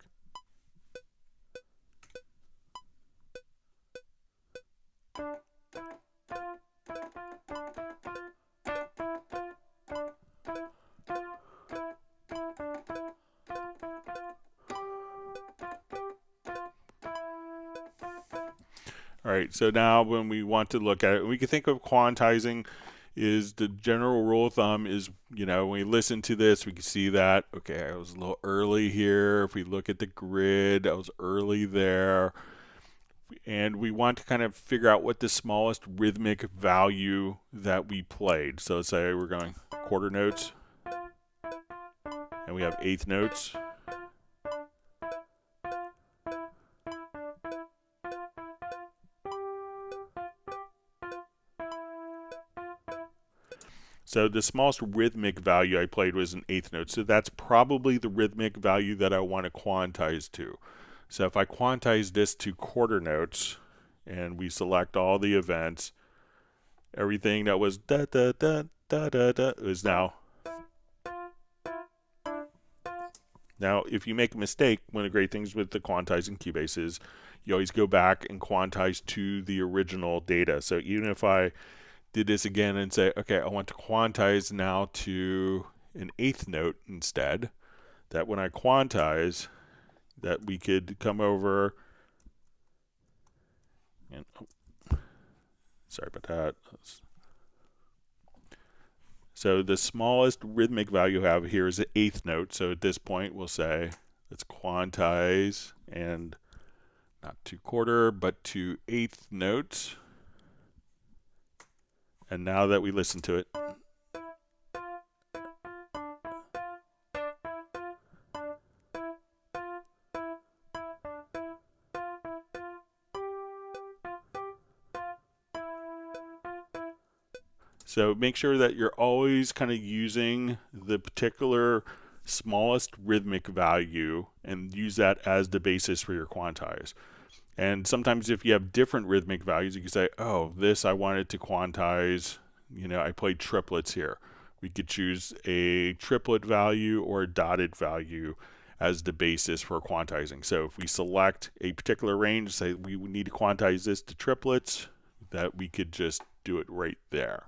Speaker 1: All right, so now when we want to look at it, we can think of quantizing is the general rule of thumb is, when we listen to this, we can see that, okay, I was a little early here. If we look at the grid, I was early there. And we want to kind of figure out what the smallest rhythmic value that we played. So let's say we're going quarter notes, and we have eighth notes. So the smallest rhythmic value I played was an eighth note. So that's probably the rhythmic value that I want to quantize to. So if I quantize this to quarter notes and we select all the events, everything that was da da da da da da is now. Now, if you make a mistake, one of the great things with the quantizing Cubase is you always go back and quantize to the original data. So even if I did this again and say, okay, I want to quantize now to an eighth note instead, that when I quantize, that we could come over and, oh, sorry about that. So the smallest rhythmic value I have here is the eighth note. So at this point, we'll say, let's quantize, and not to quarter, but to eighth notes. And now that we listen to it, so make sure that you're always kind of using the particular smallest rhythmic value and use that as the basis for your quantize. And sometimes if you have different rhythmic values, you can say, oh, this I wanted to quantize, I played triplets here. We could choose a triplet value or a dotted value as the basis for quantizing. So if we select a particular range, say we need to quantize this to triplets, that we could just do it right there.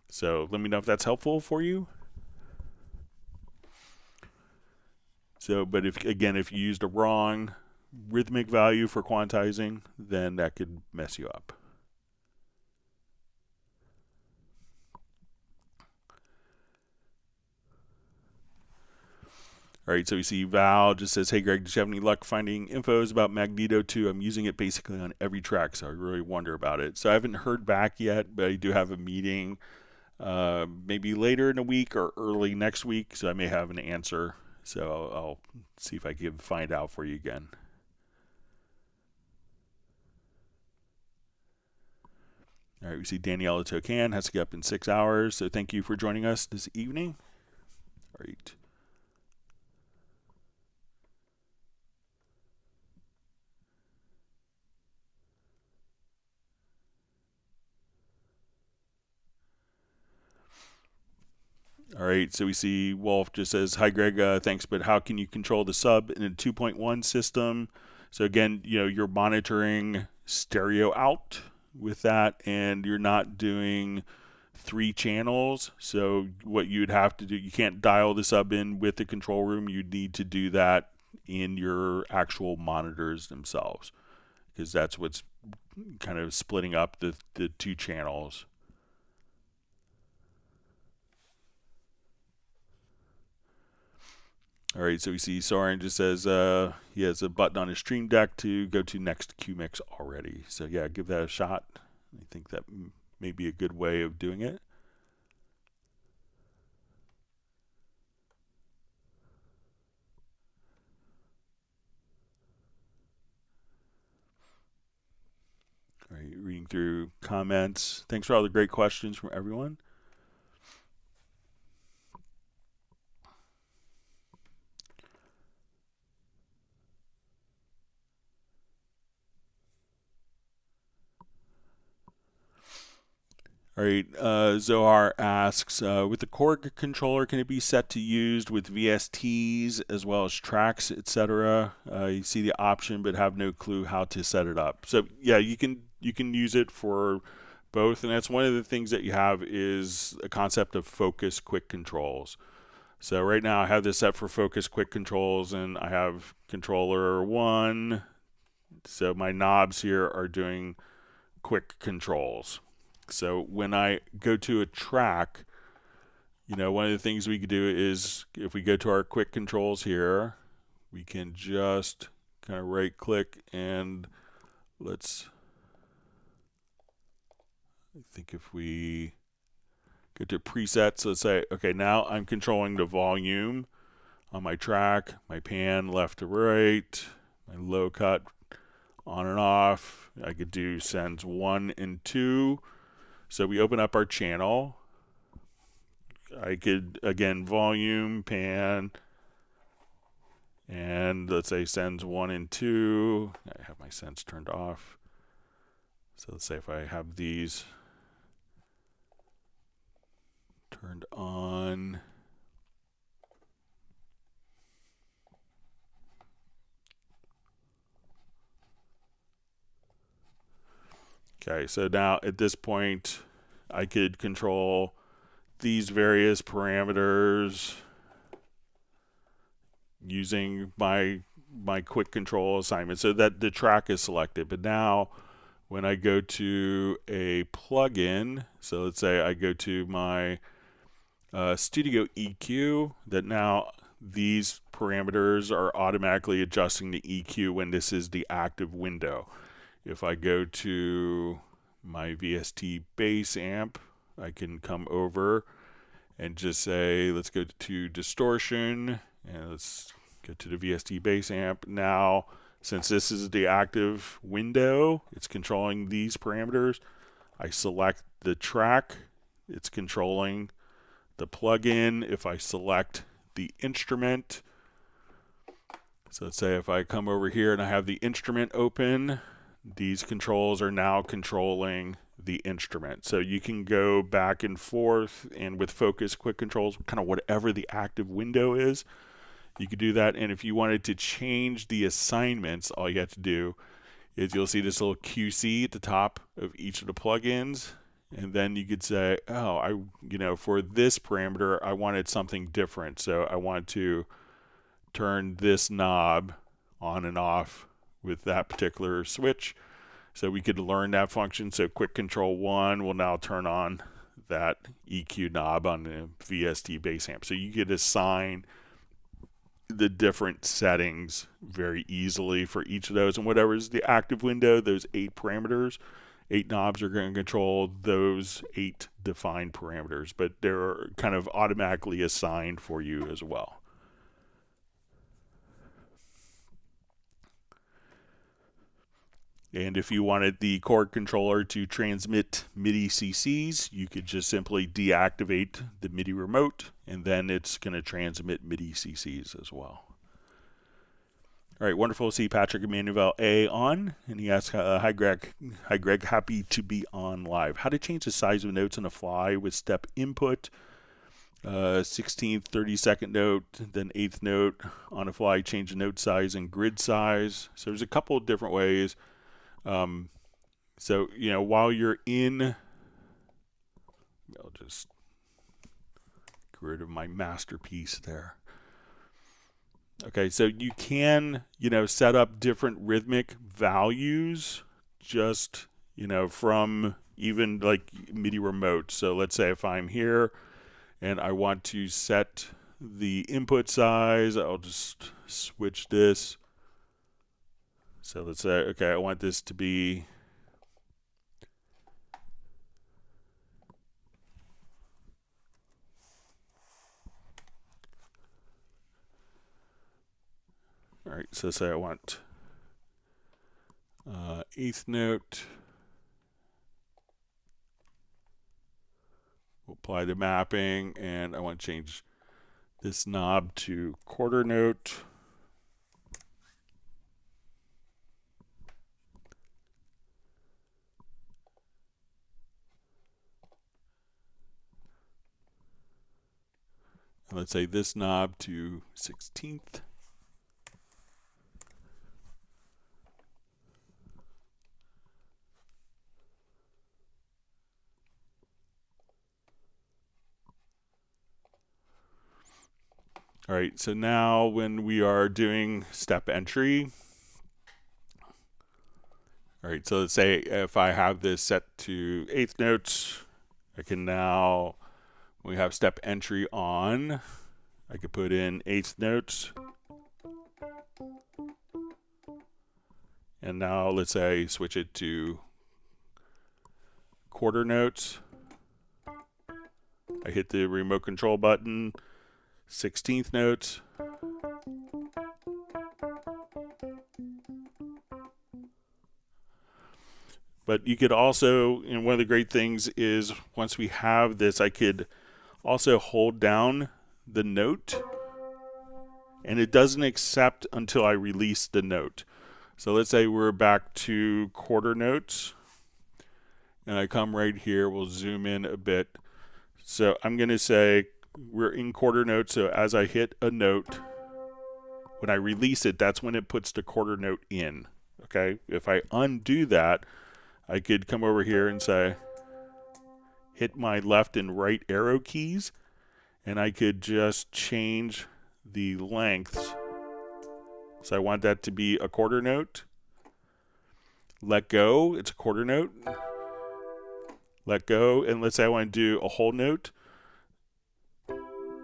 Speaker 1: So let me know if that's helpful for you. So, but if you used a wrong rhythmic value for quantizing, then that could mess you up. All right, so we see Val just says, hey Greg, did you have any luck finding infos about Magneto 2? I'm using it basically on every track, so I really wonder about it. So I haven't heard back yet, but I do have a meeting maybe later in the week or early next week, so I may have an answer. So I'll see if I can find out for you again. All right, we see Daniela Tocan has to get up in 6 hours, so thank you for joining us this evening. All right. All right, so we see Wolf just says, hi Greg, thanks, but how can you control the sub in a 2.1 system? So again, you're monitoring stereo out with that, and you're not doing 3 channels. So what you'd have to do, you can't dial the sub in with the control room. You'd need to do that in your actual monitors themselves, because that's what's kind of splitting up the 2 channels. All right, so we see Soren just says he has a button on his Stream Deck to go to next QMix already. So yeah, give that a shot. I think that may be a good way of doing it. All right, reading through comments. Thanks for all the great questions from everyone. All right, Zohar asks, with the Chord controller, can it be set to used with VSTs as well as tracks, etc.? You see the option, but have no clue how to set it up. So yeah, you can use it for both, and that's one of the things that you have is a concept of focus quick controls. So right now I have this set for focus quick controls, and I have controller 1. So my knobs here are doing quick controls. So when I go to a track, one of the things we could do is if we go to our quick controls here, we can just kind of right click and I think if we go to presets, let's say, okay, now I'm controlling the volume on my track, my pan left to right, my low cut on and off. I could do sends 1 and 2. So we open up our channel. I could, again, volume, pan, and let's say sends 1 and 2. I have my sends turned off. So let's say if I have these turned on. Okay, so now at this point, I could control these various parameters using my quick control assignment so that the track is selected. But now when I go to a plugin, so let's say I go to my Studio EQ, that now these parameters are automatically adjusting the EQ when this is the active window. If I go to my VST bass amp, I can come over and just say, let's go to distortion, and let's go to the VST bass amp. Now, since this is the active window, it's controlling these parameters. I select the track, it's controlling the plugin. If I select the instrument, so let's say if I come over here and I have the instrument open, these controls are now controlling the instrument. So you can go back and forth, and with focus quick controls, kind of whatever the active window is, you could do that. And if you wanted to change the assignments, all you have to do is you'll see this little QC at the top of each of the plugins. And then you could say, oh, for this parameter, I wanted something different. So I want to turn this knob on and off with that particular switch. So we could learn that function. So quick control 1 will now turn on that EQ knob on the VST bass amp. So you could assign the different settings very easily for each of those. And whatever is the active window, those 8 parameters, 8 knobs are going to control those 8 defined parameters, but they're kind of automatically assigned for you as well. And if you wanted the Chord controller to transmit MIDI CCs, you could just simply deactivate the MIDI remote, and then it's going to transmit MIDI CCs as well. All right, wonderful to see Patrick Emmanuel A on, and he asks, hi Greg, happy to be on live. How to change the size of notes on the fly with step input, 16th, 32nd note, then 8th note on the fly, change the note size and grid size. So there's a couple of different ways. So, while you're in, I'll just get rid of my masterpiece there. Okay, so you can, set up different rhythmic values just, from even like MIDI remote. So let's say if I'm here and I want to set the input size, I'll just switch this. So let's say, okay, I want this to be all right, so say I want 8th note. We'll apply the mapping, and I want to change this knob to quarter note. And let's say this knob to 16th. All right, so now when we are doing step entry, all right, so let's say if I have this set to 8th notes, I can now, when we have step entry on, I could put in 8th notes. And now let's say I switch it to quarter notes. I hit the remote control button, 16th notes. But you could also, and one of the great things is once we have this, I could also hold down the note, and it doesn't accept until I release the note. So let's say we're back to quarter notes, and I come right here, we'll zoom in a bit. So I'm going to say we're in quarter note, so as I hit a note, when I release it, that's when it puts the quarter note in. Okay, if I undo that, I could come over here and say, hit my left and right arrow keys, and I could just change the lengths. So I want that to be a quarter note. Let go, it's a quarter note. Let go, and let's say I want to do a whole note.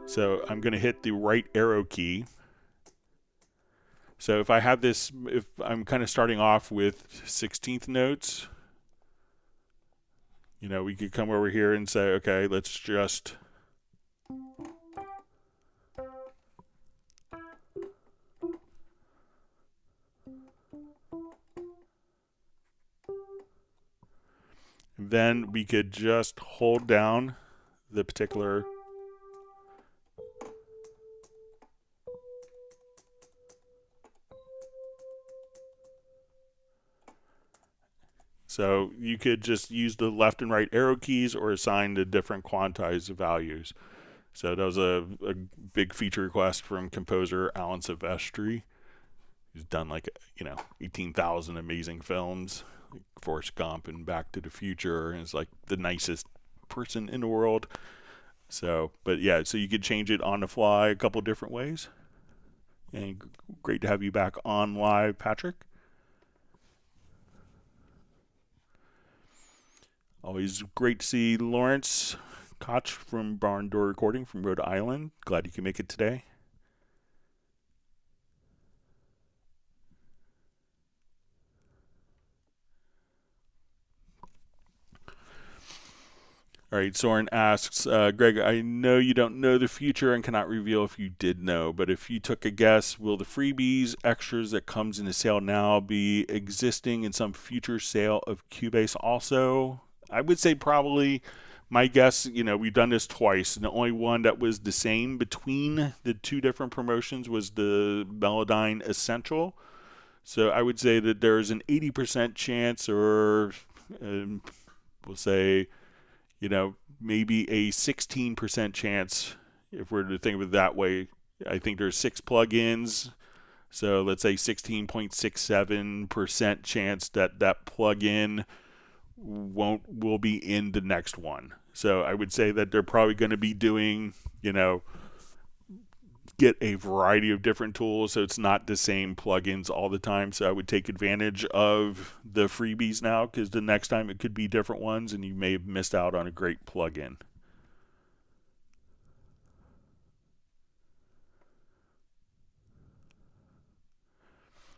Speaker 1: So I'm going to hit the right arrow key. So if I have this, if I'm kind of starting off with 16th notes, you know, we could come over here and say, okay, let's just then we could just hold down the particular so you could just use the left and right arrow keys or assign the different quantized values. So that was a big feature request from composer Alan Silvestri. He's done like, 18,000 amazing films, like Forrest Gump and Back to the Future, and is like the nicest person in the world. So, but yeah, so you could change it on the fly a couple different ways. And great to have you back on live, Patrick. Always great to see Lawrence Koch from Barn Door Recording from Rhode Island. Glad you can make it today. All right, Soren asks, Greg, I know you don't know the future and cannot reveal if you did know, but if you took a guess, will the freebies, extras that comes into sale now be existing in some future sale of Cubase also? I would say probably, my guess, we've done this twice, and the only one that was the same between the two different promotions was the Melodyne Essential. So I would say that there's an 80% chance, or we'll say, maybe a 16% chance, if we're to think of it that way. I think there's 6 plugins, so let's say 16.67% chance that that plugin will be in the next one. So I would say that they're probably going to be doing, get a variety of different tools, so it's not the same plugins all the time. So I would take advantage of the freebies now, because the next time it could be different ones and you may have missed out on a great plugin.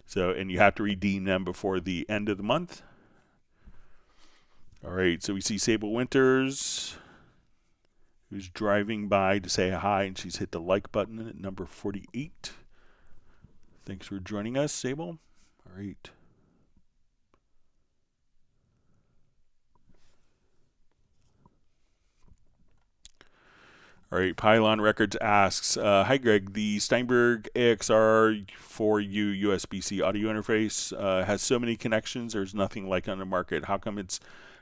Speaker 1: So, and you have to redeem them before the end of the month. All right, so we see Sable Winters, who's driving by to say hi, and she's hit the like button at number 48. Thanks for joining us, Sable. All right. All right, Pylon Records asks, hi Greg, the Steinberg AXR4U USB-C audio interface has so many connections, there's nothing like it on the market. How come it's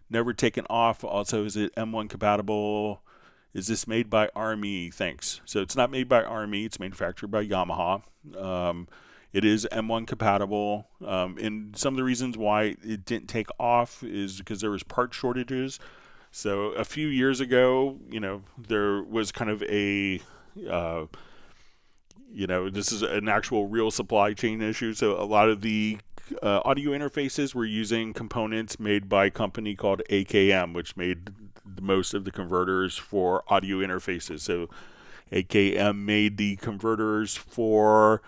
Speaker 1: never taken off? Also, is it M1 compatible? Is this made by Army? Thanks. So it's not made by Army, it's manufactured by Yamaha. It is M1 compatible. And some of the reasons why it didn't take off is because there was part shortages. So a few years ago, there was kind of a, this is an actual real supply chain issue. So a lot of the audio interfaces were using components made by a company called AKM, which made the most of the converters for audio interfaces. So AKM made the converters for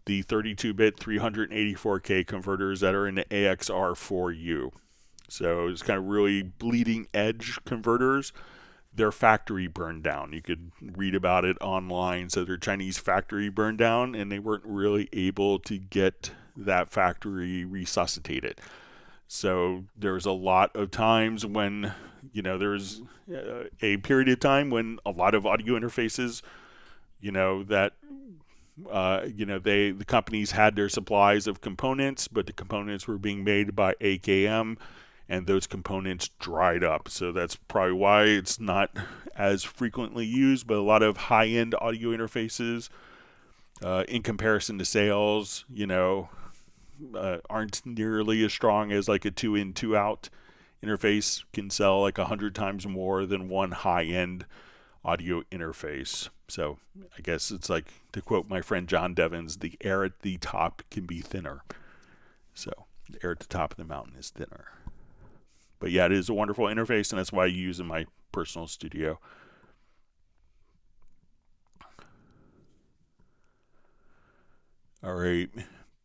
Speaker 1: the 32-bit 384K converters that are in the AXR4U. So it's kind of really bleeding edge converters. Their factory burned down. You could read about it online. So their Chinese factory burned down, and they weren't really able to get that factory resuscitated. So there was a lot of times when, there was a period of time when a lot of audio interfaces, the companies had their supplies of components, but the components were being made by AKM, and those components dried up. So that's probably why it's not as frequently used, but a lot of high-end audio interfaces, in comparison to sales, aren't nearly as strong as like a 2-in, 2-out interface can sell like 100 times more than one high-end audio interface. So I guess it's like, to quote my friend John Devins, the air at the top can be thinner. So the air at the top of the mountain is thinner. But yeah, it is a wonderful interface, and that's why I use in my personal studio. All right.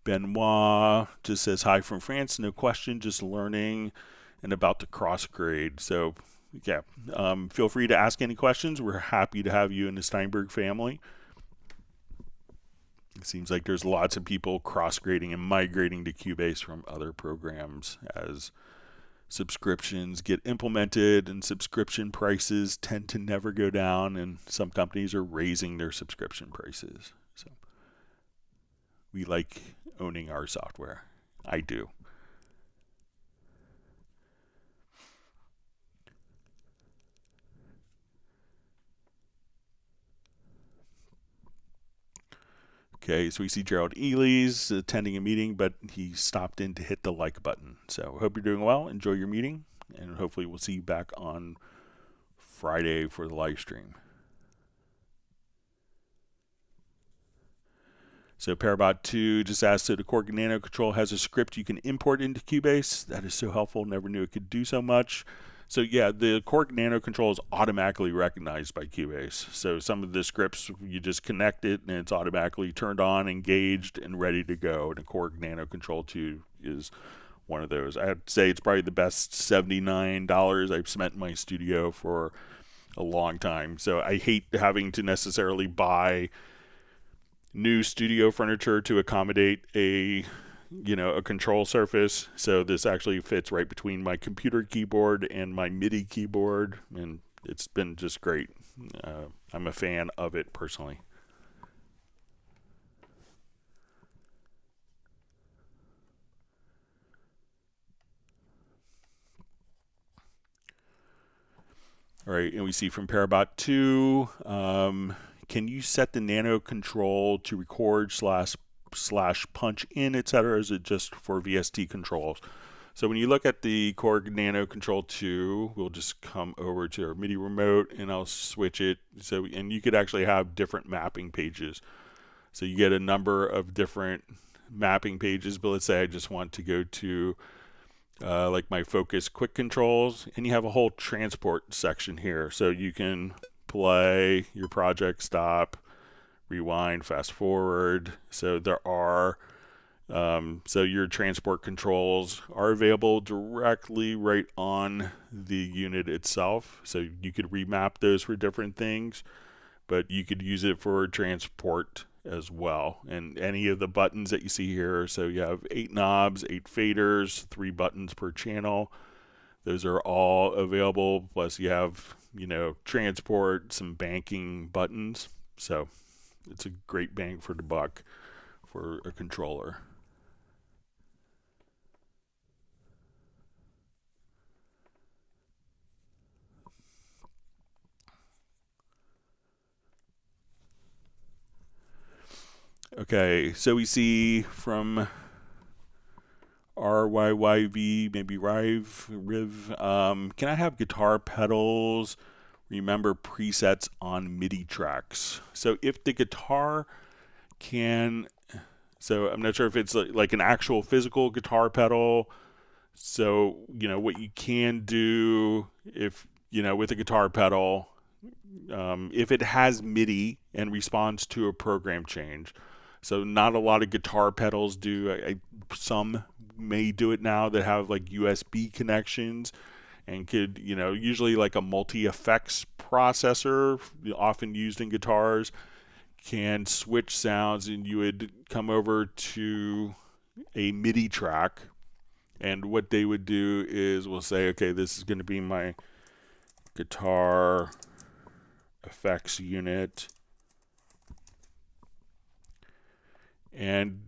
Speaker 1: Benoit just says hi from France. No question, just learning and about to cross grade. So yeah, feel free to ask any questions. We're happy to have you in the Steinberg family. It seems like there's lots of people cross grading and migrating to Cubase from other programs as subscriptions get implemented, and subscription prices tend to never go down, and some companies are raising their subscription prices. So we like owning our software. I do. Okay, so we see Gerald Ely's attending a meeting, but he stopped in to hit the like button. So hope you're doing well. Enjoy your meeting, and hopefully we'll see you back on Friday for the live stream. So Parabot 2 just asked, so the Chord Nano Control has a script you can import into Cubase. That is so helpful. Never knew it could do so much. So yeah, the Chord Nano Control is automatically recognized by Cubase. So some of the scripts, you just connect it and it's automatically turned on, engaged, and ready to go. And the Chord Nano Control 2 is one of those. I'd say it's probably the best $79 I've spent in my studio for a long time. So I hate having to necessarily buy new studio furniture to accommodate a control surface. So this actually fits right between my computer keyboard and my MIDI keyboard, and it's been just great. I'm a fan of it personally. All right, and we see from Parabot 2, can you set the Nano Control to record slash punch in, etc.? Is it just for VST controls? So when you look at the Chord Nano Control 2, we'll just come over to our MIDI remote and I'll switch it. So, and you could actually have different mapping pages. So you get a number of different mapping pages, but let's say I just want to go to like my focus quick controls, and you have a whole transport section here. So you can play your project, stop, rewind, fast forward. So there are so your transport controls are available directly right on the unit itself. So you could remap those for different things, but you could use it for transport as well. And any of the buttons that you see here, so you have 8 knobs, 8 faders, 3 buttons per channel. Those are all available. Plus you have, transport, some banking buttons. So it's a great bang for the buck for a controller. Okay, so we see from RYYV, maybe Riv, can I have guitar pedals remember presets on MIDI tracks? So if the guitar can, so I'm not sure if it's like an actual physical guitar pedal. So, what you can do if, with a guitar pedal, if it has MIDI and responds to a program change. So not a lot of guitar pedals do. Some may do it now that have like USB connections and could, usually like a multi-effects processor, often used in guitars, can switch sounds, and you would come over to a MIDI track, and what they would do is we'll say, okay, this is going to be my guitar effects unit, and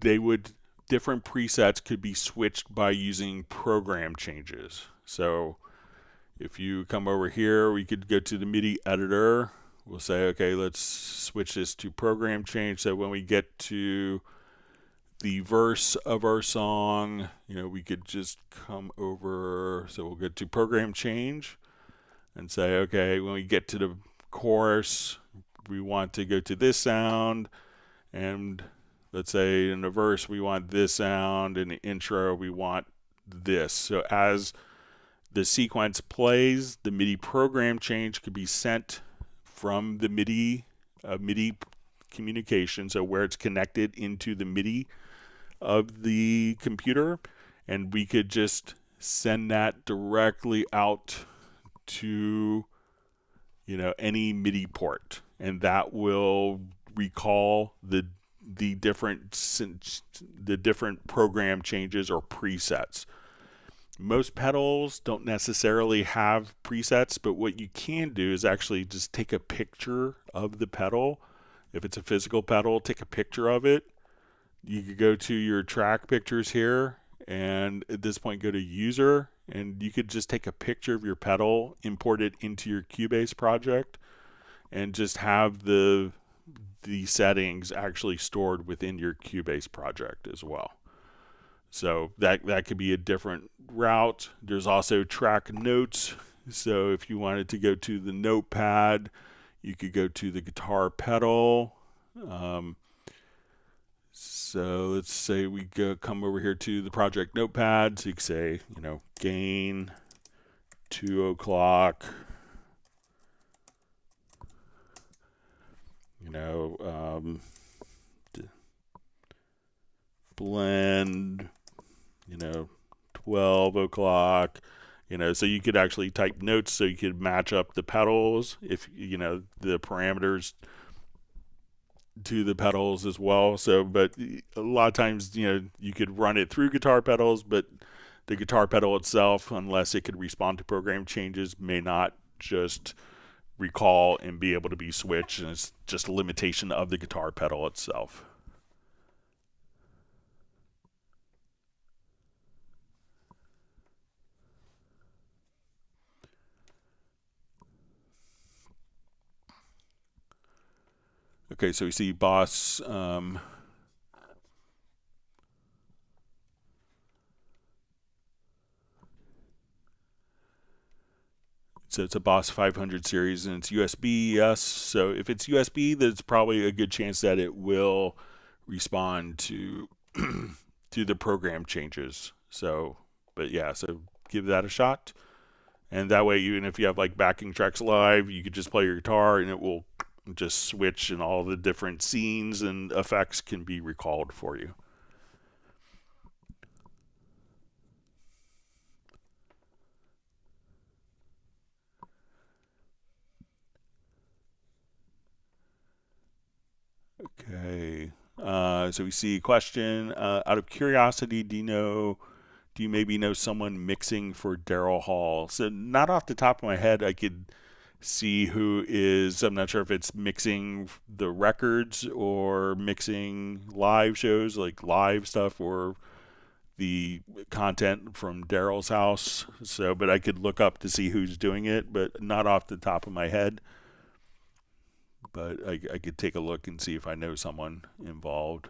Speaker 1: different presets could be switched by using program changes. So if you come over here, we could go to the MIDI editor. We'll say, okay, let's switch this to program change. So when we get to the verse of our song, we could just come over. So we'll get to program change and say, okay, when we get to the chorus, we want to go to this sound, and let's say in the verse we want this sound, in the intro we want this. So as the sequence plays, the MIDI program change could be sent from the MIDI communication, so where it's connected into the MIDI of the computer, and we could just send that directly out to any MIDI port, and that will recall the different program changes or presets. Most pedals don't necessarily have presets, but what you can do is actually just take a picture of the pedal. If it's a physical pedal, take a picture of it. You could go to your track pictures here, and at this point go to user, and you could just take a picture of your pedal, import it into your Cubase project, and just have the settings actually stored within your Cubase project as well. So that could be a different route. There's also track notes. So if you wanted to go to the notepad, you could go to the guitar pedal. So let's say we come over here to the project notepad. So you could say, gain 2 o'clock. Blend, 12 o'clock, so you could actually type notes so you could match up the pedals, if, the parameters to the pedals as well. So, but a lot of times, you could run it through guitar pedals, but the guitar pedal itself, unless it could respond to program changes, may not just recall and be able to be switched, and it's just a limitation of the guitar pedal itself. Okay, so we see Boss. So it's a Boss 500 series, and it's USB, yes. So if it's USB, there's probably a good chance that it will respond to to the program changes. So, but yeah, so give that a shot. And that way, even if you have like backing tracks live, you could just play your guitar and it will just switch, and all the different scenes and effects can be recalled for you. Okay, so we see a question. Out of curiosity, do you maybe know someone mixing for Daryl Hall? So not off the top of my head, I could see who is. I'm not sure if it's mixing the records or mixing live shows, like live stuff, or the content from Daryl's house. So, but I could look up to see who's doing it, but not off the top of my head. But I could take a look and see if I know someone involved.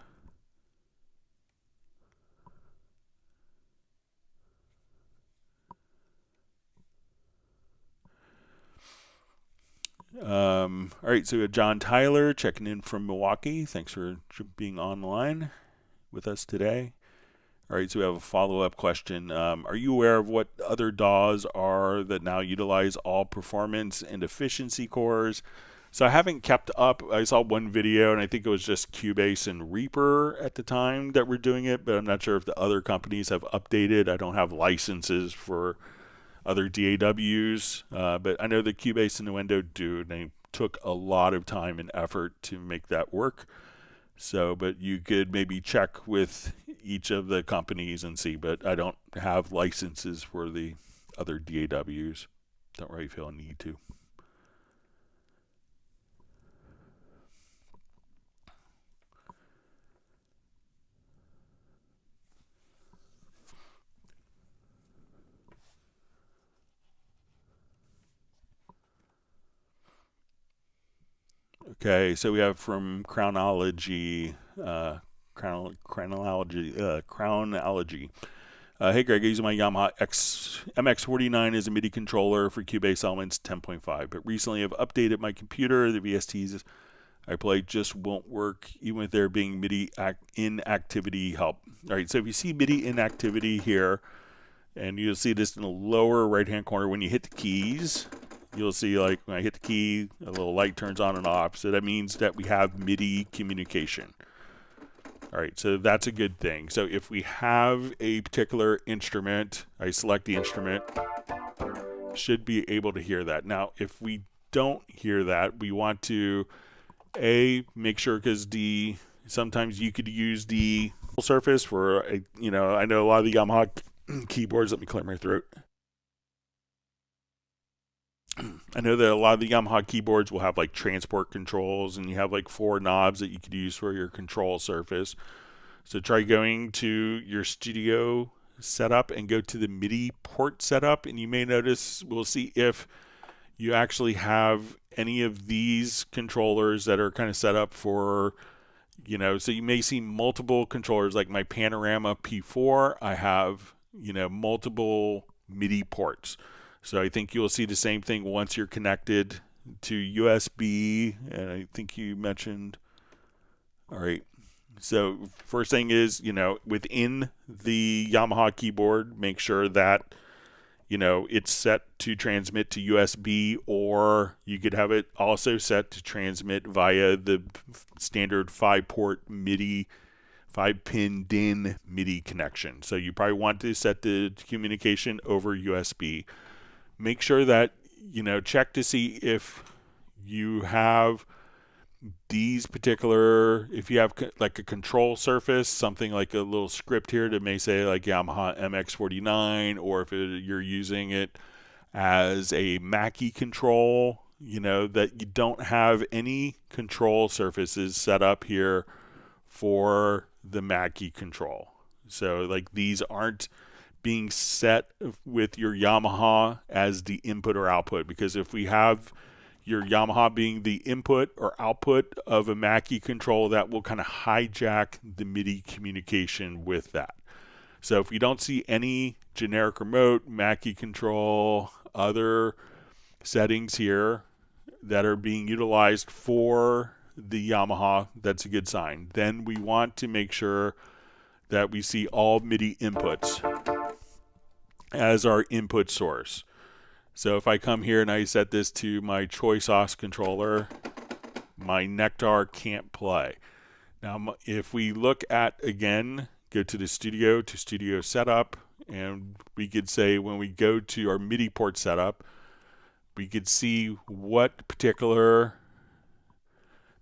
Speaker 1: All right, so we have John Tyler checking in from Milwaukee. Thanks for being online with us today. All right, so we have a follow-up question. Are you aware of what other DAWs are that now utilize all performance and efficiency cores? So I haven't kept up. I saw one video, and I think it was just Cubase and Reaper at the time that were doing it, but I'm not sure if the other companies have updated. I don't have licenses for other DAWs, but I know the Cubase and Nuendo do, and they took a lot of time and effort to make that work. So, but you could maybe check with each of the companies and see, but I don't have licenses for the other DAWs. Don't really feel a need to. Okay, so we have from Chronology, chronology. Hey Greg, I'm using my Yamaha MX49 as a MIDI controller for Cubase Elements 10.5, but recently I've updated my computer. The VSTs I play just won't work, even with there being MIDI inactivity help. All right, so if you see MIDI inactivity here, and you'll see this in the lower right-hand corner when you hit the keys, you'll see like when I hit the key, a little light turns on and off. So that means that we have MIDI communication. All right, so that's a good thing. So if we have a particular instrument, I select the instrument, should be able to hear that. Now, if we don't hear that, we want to make sure, because sometimes you could use the surface for I know a lot of the Yamaha keyboards. Let me clear my throat. I know that a lot of the Yamaha keyboards will have like transport controls, and you have like 4 knobs that you could use for your control surface. So try going to your studio setup and go to the MIDI port setup, and you may notice, we'll see if you actually have any of these controllers that are kind of set up for, so you may see multiple controllers. Like my Panorama P4, I have, multiple MIDI ports. So I think you'll see the same thing once you're connected to USB, and I think you mentioned, all right. So first thing is, within the Yamaha keyboard, make sure that, it's set to transmit to USB, or you could have it also set to transmit via the standard 5-port MIDI, 5-pin DIN MIDI connection. So you probably want to set the communication over USB. Make sure that, check to see if you have these particular, if you have like a control surface, something like a little script here that may say like Yamaha MX49, or if you're using it as a Mackie control, that you don't have any control surfaces set up here for the Mackie control. So like these aren't being set with your Yamaha as the input or output, because if we have your Yamaha being the input or output of a Mackie control, that will kind of hijack the MIDI communication with that. So if you don't see any generic remote, Mackie control, other settings here that are being utilized for the Yamaha, that's a good sign. Then we want to make sure that we see all MIDI inputs as our input source. So if I come here and I set this to my Choice OS controller, my Nectar can't play. Now if we look at, again, go to the studio setup, and we could say when we go to our MIDI port setup, we could see what particular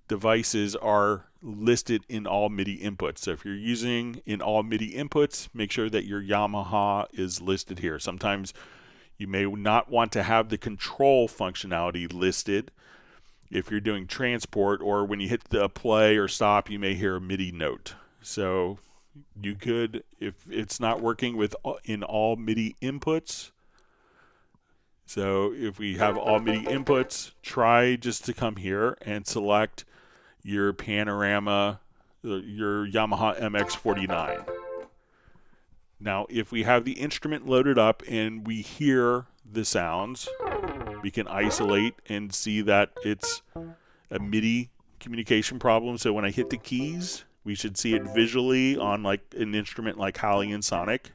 Speaker 1: devices are listed in all MIDI inputs. So if you're using in all MIDI inputs, make sure that your Yamaha is listed here. Sometimes you may not want to have the control functionality listed if you're doing transport, or when you hit the play or stop, you may hear a MIDI note. So you could, if it's not working in all MIDI inputs, so if we have all MIDI inputs, try just to come here and select your Panorama, your Yamaha MX49. Now, if we have the instrument loaded up and we hear the sounds, we can isolate and see that it's a MIDI communication problem. So when I hit the keys, we should see it visually on like an instrument like Halley and Sonic.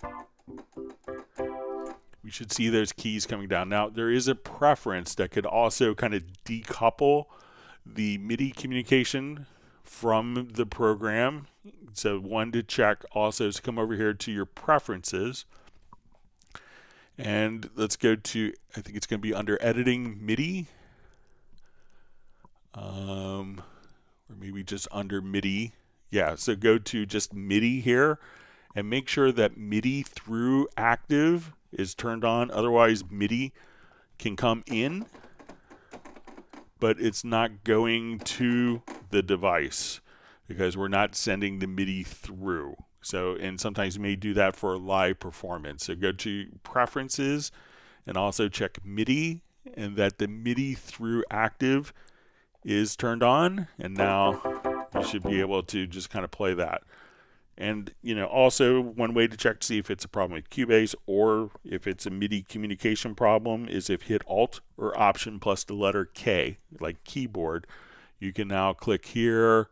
Speaker 1: We should see those keys coming down. Now, there is a preference that could also kind of decouple the MIDI communication from the program. So one to check also is to come over here to your preferences, and let's go to, I think it's going to be under editing MIDI, or maybe just under MIDI. Yeah, so go to just MIDI here and make sure that MIDI through active is turned on. Otherwise MIDI can come in, but it's not going to the device because we're not sending the MIDI through. So, and sometimes you may do that for live performance. So go to preferences and also check MIDI, and that the MIDI through active is turned on. And now you should be able to just kind of play that. And also one way to check to see if it's a problem with Cubase or if it's a MIDI communication problem is if you hit Alt or Option plus the letter K, like keyboard. You can now click here,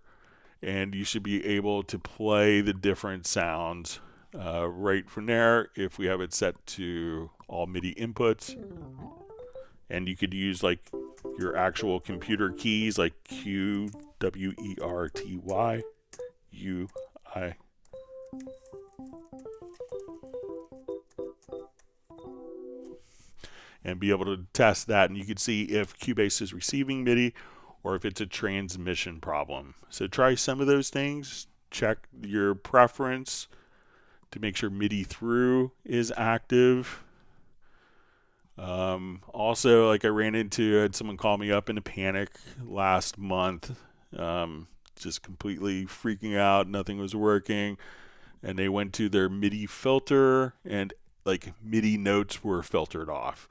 Speaker 1: and you should be able to play the different sounds right from there if we have it set to all MIDI inputs. And you could use like your actual computer keys like Q, W, E, R, T, Y, U, I. And be able to test that, and you can see if Cubase is receiving MIDI or if it's a transmission problem. So try some of those things. Check your preference to make sure MIDI through is active. Also, like I had someone call me up in a panic last month, just completely freaking out. Nothing was working. And they went to their MIDI filter, and like MIDI notes were filtered off.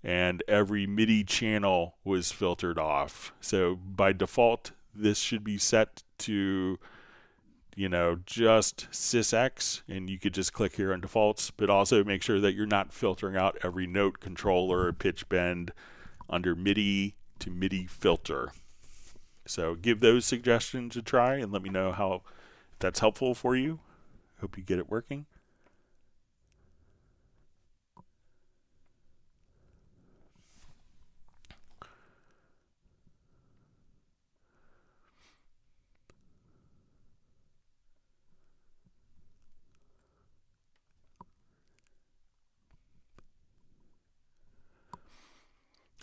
Speaker 1: And every MIDI channel was filtered off. So by default, this should be set to, just sysx, and you could just click here on defaults, but also make sure that you're not filtering out every note, controller, pitch bend under MIDI to MIDI filter. So give those suggestions a try and let me know if that's helpful for you. Hope you get it working.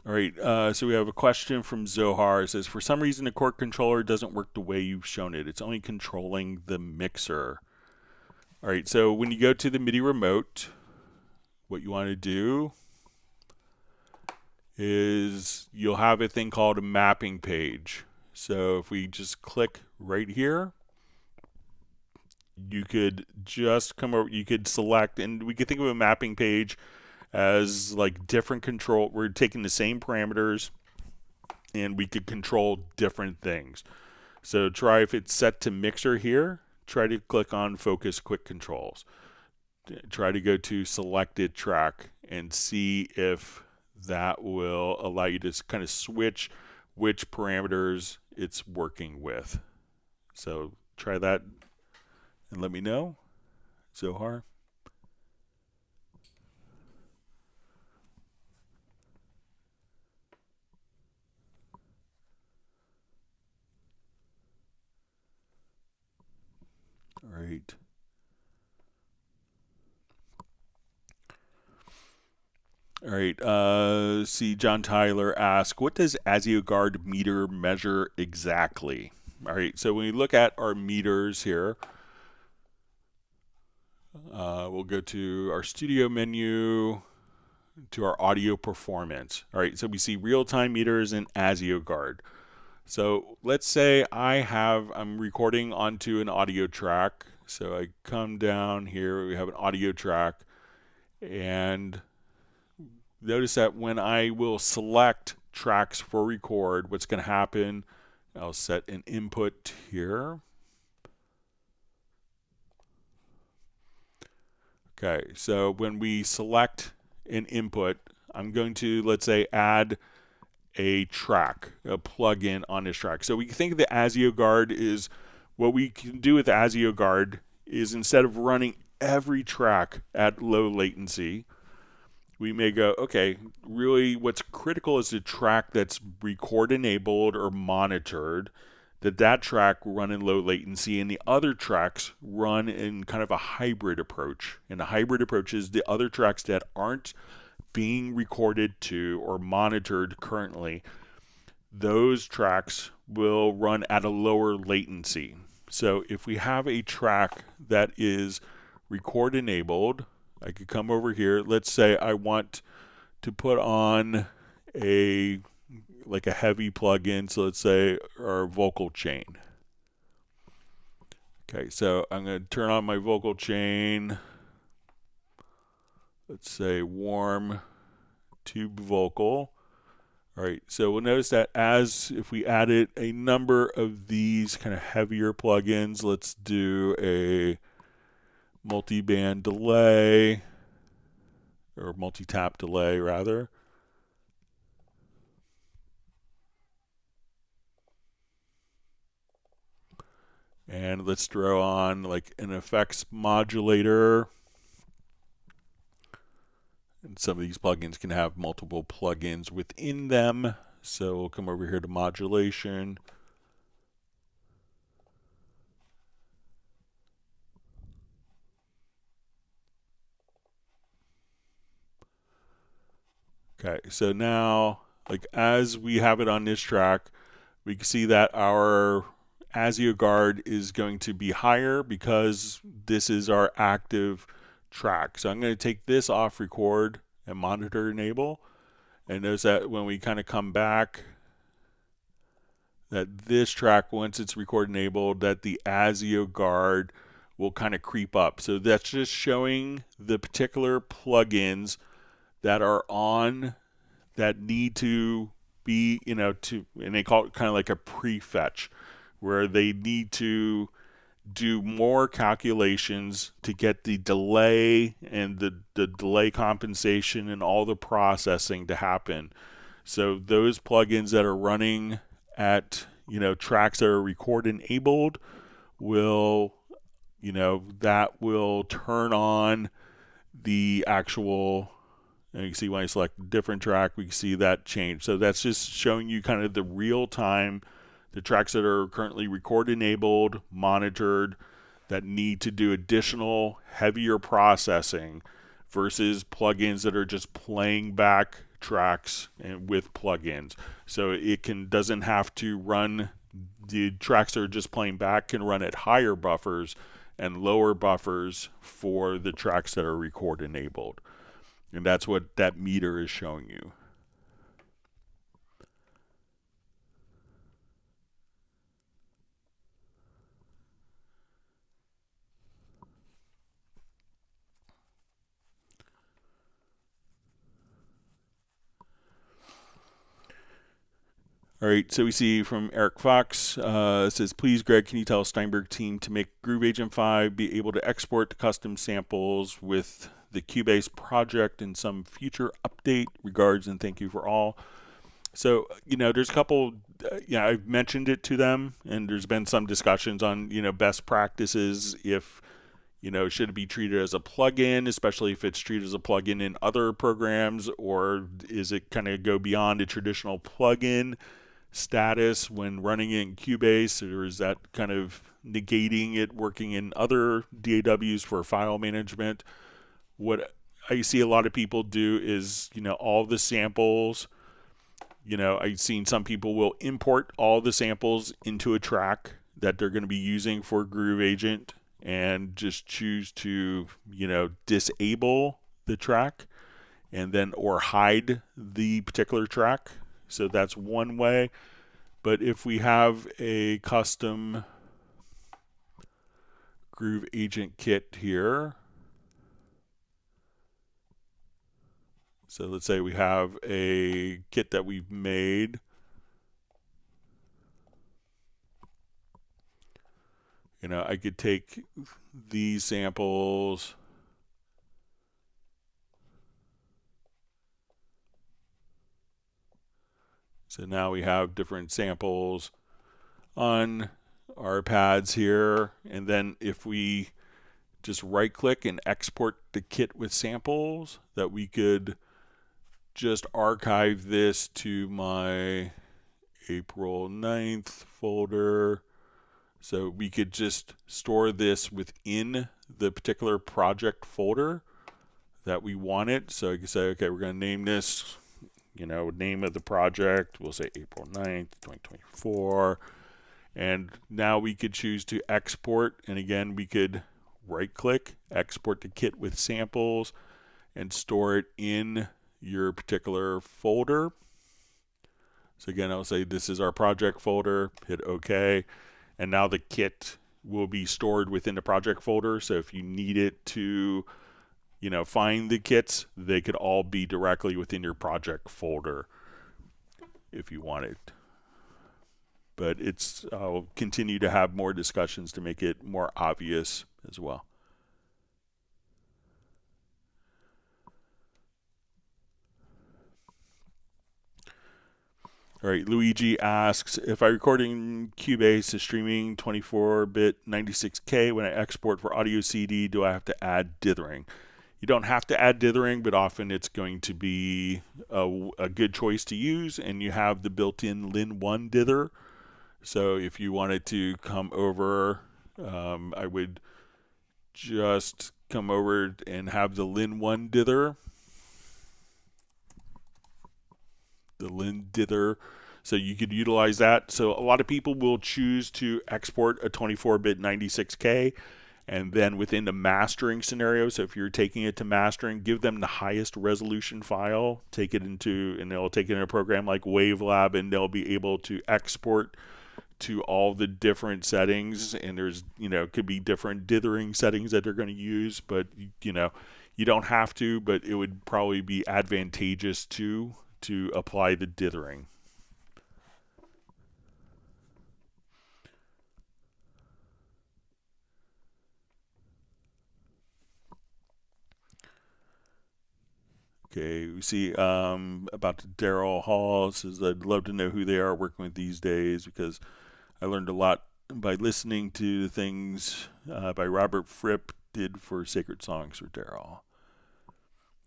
Speaker 1: All right, so we have a question from Zohar. It says, for some reason, the Chord controller doesn't work the way you've shown it. It's only controlling the mixer. All right, so when you go to the MIDI remote, what you want to do is you'll have a thing called a mapping page. So if we just click right here, you could just come over, you could select, and we could think of a mapping page as like different control. We're taking the same parameters and we could control different things. So try, if it's set to mixer here, try to click on focus quick controls. Try to go to selected track and see if that will allow you to kind of switch which parameters it's working with. So try that and let me know, Zohar. All right. All right. See, John Tyler asked, what does ASIO-Guard meter measure exactly? All right. So when we look at our meters here, we'll go to our studio menu, to our audio performance. All right. So we see real-time meters and ASIO-Guard. So let's say I'm recording onto an audio track. So I come down here, we have an audio track, and notice that when I will select tracks for record, what's going to happen, I'll set an input here. Okay, so when we select an input, I'm going to, let's say, add a track, a plug-in on this track. So we can think of the ASIO-Guard is, what we can do with the ASIO-Guard is instead of running every track at low latency, we may go, okay, really what's critical is the track that's record enabled or monitored, that track run in low latency, and the other tracks run in kind of a hybrid approach. And the hybrid approach is the other tracks that aren't being recorded to or monitored currently, those tracks will run at a lower latency. So if we have a track that is record enabled, I could come over here. Let's say I want to put on a heavy plug-in. So let's say our vocal chain. Okay, so I'm going to turn on my vocal chain. Let's say warm tube vocal. All right, so we'll notice that if we added a number of these kind of heavier plugins, let's do a multi-band delay, or multi-tap delay rather. And let's throw on like an effects modulator. And some of these plugins can have multiple plugins within them. So we'll come over here to modulation. Okay, so now, like as we have it on this track, we can see that our ASIO guard is going to be higher because this is our active track. So I'm going to take this off record and monitor enable. And notice that when we kind of come back, that this track, once it's record enabled, that the ASIO guard will kind of creep up. So that's just showing the particular plugins that are on that need to be, and they call it kind of like a prefetch, where they need to do more calculations to get the delay and the delay compensation and all the processing to happen. So those plugins that are running at, tracks that are record enabled will, that will turn on the actual. And you can see when I select a different track, we can see that change. So that's just showing you kind of the real time, the tracks that are currently record enabled, monitored, that need to do additional heavier processing versus plugins that are just playing back tracks and with plugins. So it doesn't have to run, the tracks that are just playing back can run at higher buffers and lower buffers for the tracks that are record enabled. And that's what that meter is showing you. All right, so we see from Eric Fox, it says, please, Greg, can you tell Steinberg team to make Groove Agent 5 be able to export the custom samples with the Cubase project in some future update? Regards and thank you for all. So, there's a couple, I've mentioned it to them, and there's been some discussions on, best practices if, should it be treated as a plugin, especially if it's treated as a plugin in other programs, or is it kind of go beyond a traditional plugin status when running in Cubase, or is that kind of negating it working in other DAWs for file management? What I see a lot of people do is, all the samples, I've seen some people will import all the samples into a track that they're going to be using for Groove Agent and just choose to, disable the track and then or hide the particular track. So that's one way. But if we have a custom Groove Agent kit here, so let's say we have a kit that we've made. I could take these samples, so now we have different samples on our pads here, and then if we just right click and export the kit with samples, that we could just archive this to my April 9th folder. So we could just store this within the particular project folder that we want it. So I can say, okay, we're going to name this, name of the project. We'll say April 9th, 2024. And now we could choose to export. And again, we could right click, export the kit with samples, and store it in your particular folder. So again, I'll say this is our project folder, hit OK. And now the kit will be stored within the project folder. So if you need it to, find the kits, they could all be directly within your project folder. if you wanted. But I'll continue to have more discussions to make it more obvious as well. All right, Luigi asks, if I record in Cubase is streaming 24-bit 96K, when I export for audio CD, do I have to add dithering? You don't have to add dithering, but often it's going to be a good choice to use, and you have the built-in Lin 1 dither. So if you wanted to come over, I would just come over and have the Lin 1 dither. The Lin dither. So you could utilize that. So a lot of people will choose to export a 24-bit 96K, and then within the mastering scenario, so if you're taking it to mastering, give them the highest resolution file, take it into, and they'll take it in a program like Wavelab, and they'll be able to export to all the different settings. And there's, could be different dithering settings that they're going to use, but you don't have to, but it would probably be advantageous to apply the dithering. Okay, we see about Daryl Hall says, I'd love to know who they are working with these days, because I learned a lot by listening to things by Robert Fripp did for Sacred Songs for Daryl.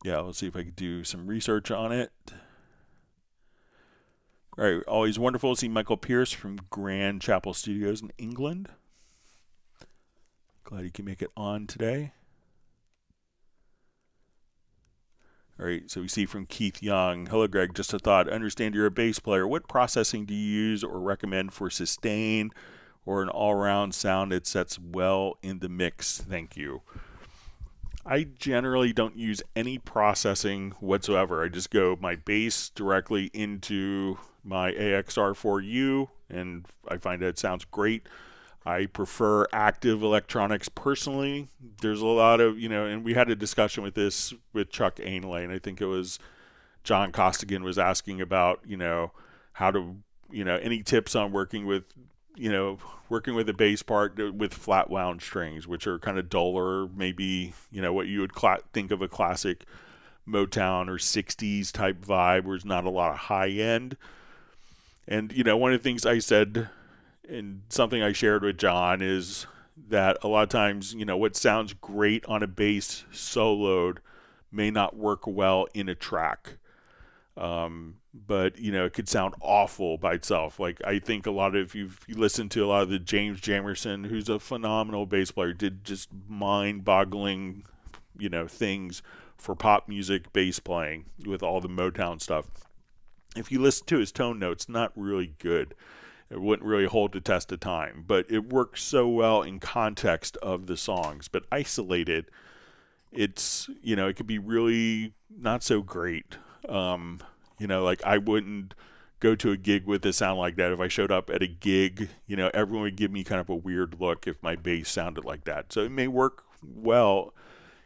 Speaker 1: Yeah, let's see if I can do some research on it. All right, always wonderful to see Michael Pierce from Grand Chapel Studios in England. Glad you can make it on today. All right, so we see from Keith Young, hello Greg, just a thought, understand you're a bass player. What processing do you use or recommend for sustain or an all-around sound that sets well in the mix? Thank you. I generally don't use any processing whatsoever. I just go my bass directly into my AXR4U, and I find that it sounds great. I prefer active electronics personally. There's a lot of, and we had a discussion with this with Chuck Ainley, and I think it was John Costigan was asking about, how to, any tips on working with a bass part with flat wound strings, which are kind of duller, maybe, what you would think of a classic Motown or 60s type vibe where there's not a lot of high end. And, one of the things I said, and something I shared with John, is that a lot of times, what sounds great on a bass soloed may not work well in a track. But, it could sound awful by itself. Like, I think a lot of, if you listen to a lot of the James Jamerson, who's a phenomenal bass player, did just mind-boggling, things for pop music bass playing with all the Motown stuff. If you listen to his tone notes, not really good. It wouldn't really hold the test of time, but it works so well in context of the songs. But isolated, it's, it could be really not so great. Like I wouldn't go to a gig with a sound like that. If I showed up at a gig, everyone would give me kind of a weird look if my bass sounded like that. So it may work well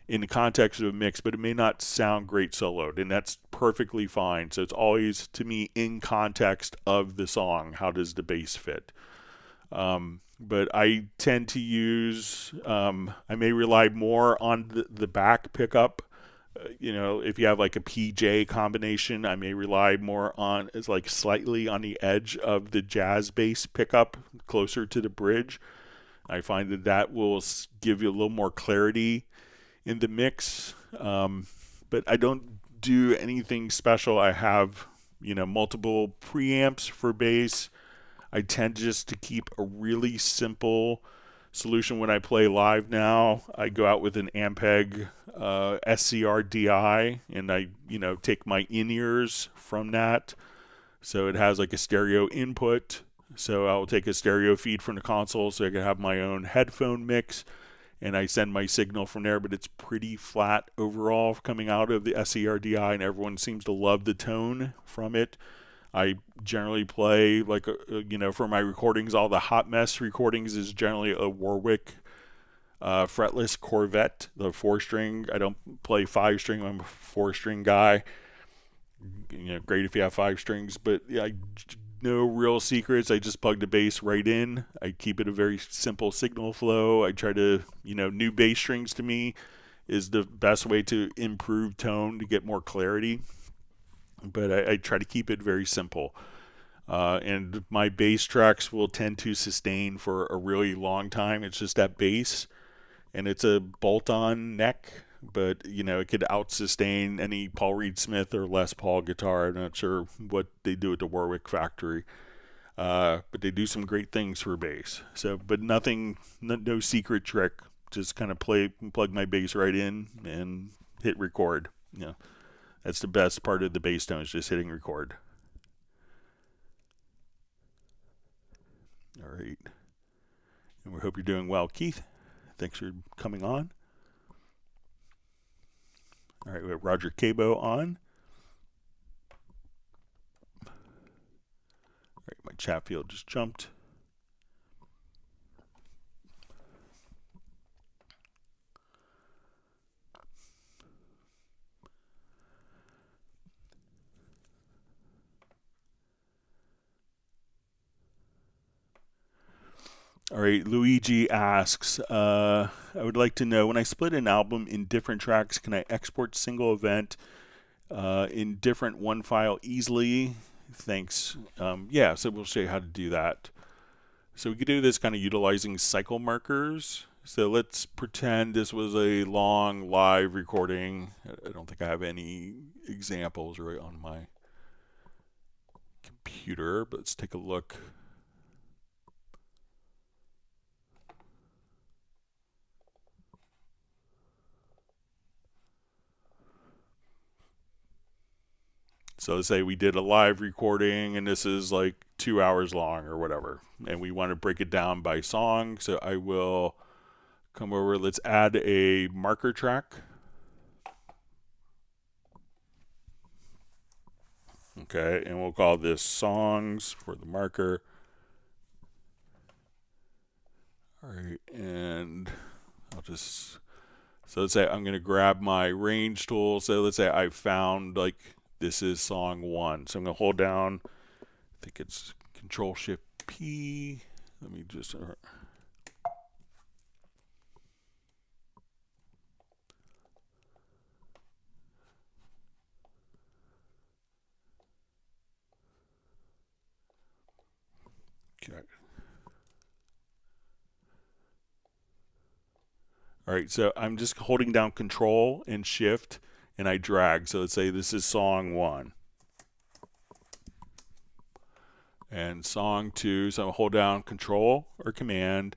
Speaker 1: in the context of a mix, but it may not sound great soloed, and that's perfectly fine. So it's always, to me, in context of the song, how does the bass fit? But I tend to use, I may rely more on the back pickup. If you have like a PJ combination, I may rely more on, it's like slightly on the edge of the jazz bass pickup, closer to the bridge. I find that will give you a little more clarity in the mix, but I don't do anything special. I have, multiple preamps for bass. I tend just to keep a really simple solution when I play live now. I go out with an Ampeg SCR DI, and I, take my in-ears from that. So it has like a stereo input. So I'll take a stereo feed from the console so I can have my own headphone mix, and I send my signal from there, but it's pretty flat overall coming out of the SCRDI, and everyone seems to love the tone from it. I generally play, like, for my recordings, all the Hot Mess recordings is generally a Warwick fretless Corvette, the 4-string. I don't play 5-string, I'm a 4-string guy. Great if you have 5 strings, but yeah, no real secrets. I just plug the bass right in. I keep it a very simple signal flow. I try to, new bass strings to me is the best way to improve tone to get more clarity. But I try to keep it very simple. And my bass tracks will tend to sustain for a really long time. It's just that bass, and it's a bolt-on neck, but it could out-sustain any Paul Reed Smith or Les Paul guitar. I'm not sure what they do at the Warwick factory, but they do some great things for bass. So, but nothing, no secret trick. Just kind of plug my bass right in and hit record. That's the best part of the bass tone, is just hitting record. All right, and we hope you're doing well, Keith. Thanks for coming on. All right, we have Roger Cabo on. All right, my chat field just jumped. All right, Luigi asks, I would like to know, when I split an album in different tracks, can I export single event in different one file easily? Thanks. Yeah, so we'll show you how to do that. So we could do this kind of utilizing cycle markers. So let's pretend this was a long live recording. I don't think I have any examples right on my computer, but let's take a look. So let's say we did a live recording and this is like 2 hours long or whatever, and we want to break it down by song. So I will come over, let's add a marker track. Okay, and we'll call this songs for the marker. All right, and I'll just, so let's say I'm going to grab my range tool. So let's say I found like, this is song 1. So I'm going to hold down, I think it's Control-Shift-P. Let me just, okay. All right, so I'm just holding down Control and Shift, and I drag. So let's say this is song 1. And song 2, so I'm hold down Control or Command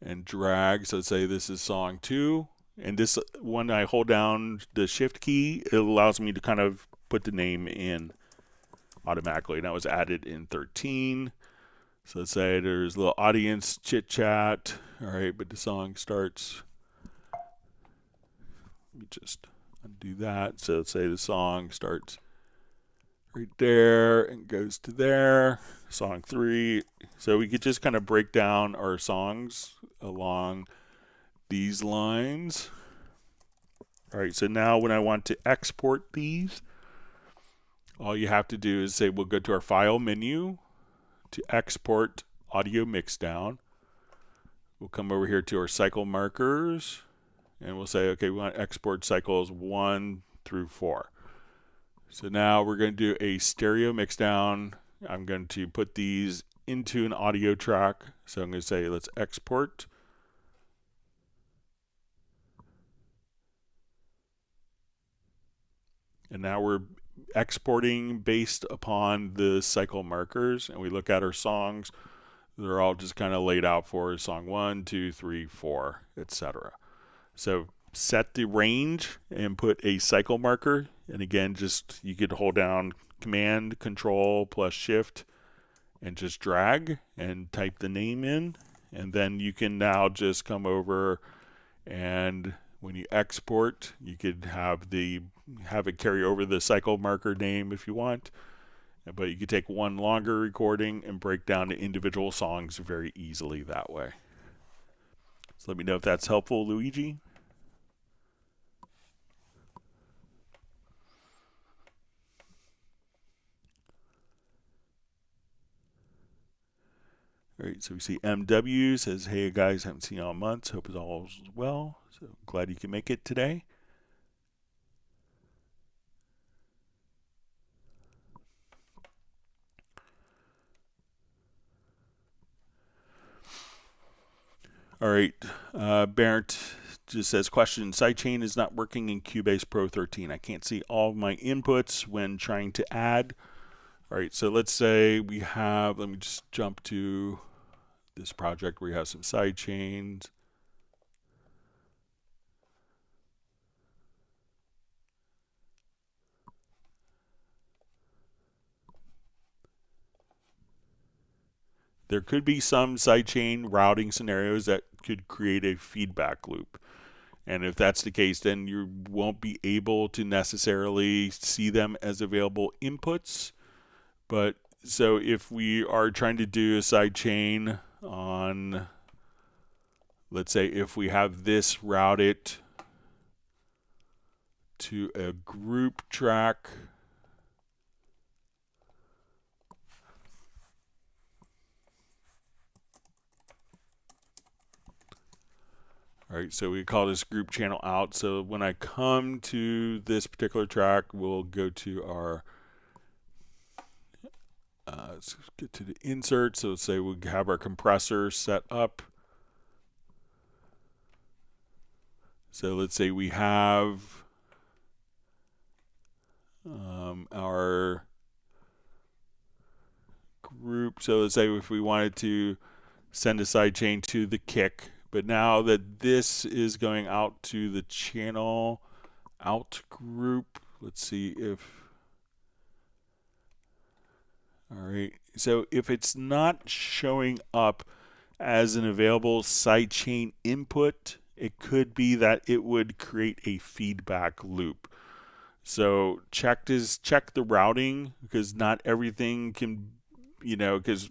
Speaker 1: and drag. So let's say this is song 2. And this, when I hold down the Shift key, it allows me to kind of put the name in automatically. And that was added in 13. So let's say there's a little audience chit chat. All right, but the song starts. Let me just undo that. So let's say the song starts right there and goes to there. Song 3. So we could just kind of break down our songs along these lines. All right, so now when I want to export these, all you have to do is say, we'll go to our file menu to export audio mixdown. We'll come over here to our cycle markers, and we'll say, okay, we want to export cycles 1 through 4. So now we're going to do a stereo mixdown. I'm going to put these into an audio track. So I'm going to say, let's export. And now we're exporting based upon the cycle markers, and we look at our songs. They're all just kind of laid out for song 1, 2, 3, 4, etc. So set the range and put a cycle marker, and again, just you could hold down Command, Control plus Shift and just drag and type the name in, and then you can now just come over, and when you export, you could have it carry over the cycle marker name if you want, but you could take one longer recording and break down the individual songs very easily that way. So let me know if that's helpful, Luigi. All right, so we see MW says, hey guys, haven't seen you all months. Hope it's all well. So glad you can make it today. All right, Barrett just says, question, sidechain is not working in Cubase Pro 13. I can't see all of my inputs when trying to add. All right, so let's say we have, let me just jump to this project where we have some side chains. There could be some sidechain routing scenarios that could create a feedback loop. And if that's the case, then you won't be able to necessarily see them as available inputs. But so if we are trying to do a sidechain on, let's say if we have this routed to a group track, all right, so we call this group channel out. So when I come to this particular track, we'll go to our, let's get to the insert. So let's say we have our compressor set up. So let's say we have our group. So let's say if we wanted to send a sidechain to the kick, but now that this is going out to the channel out group, let's see if, all right, so if it's not showing up as an available sidechain input, it could be that it would create a feedback loop. So check the routing, because not everything can, because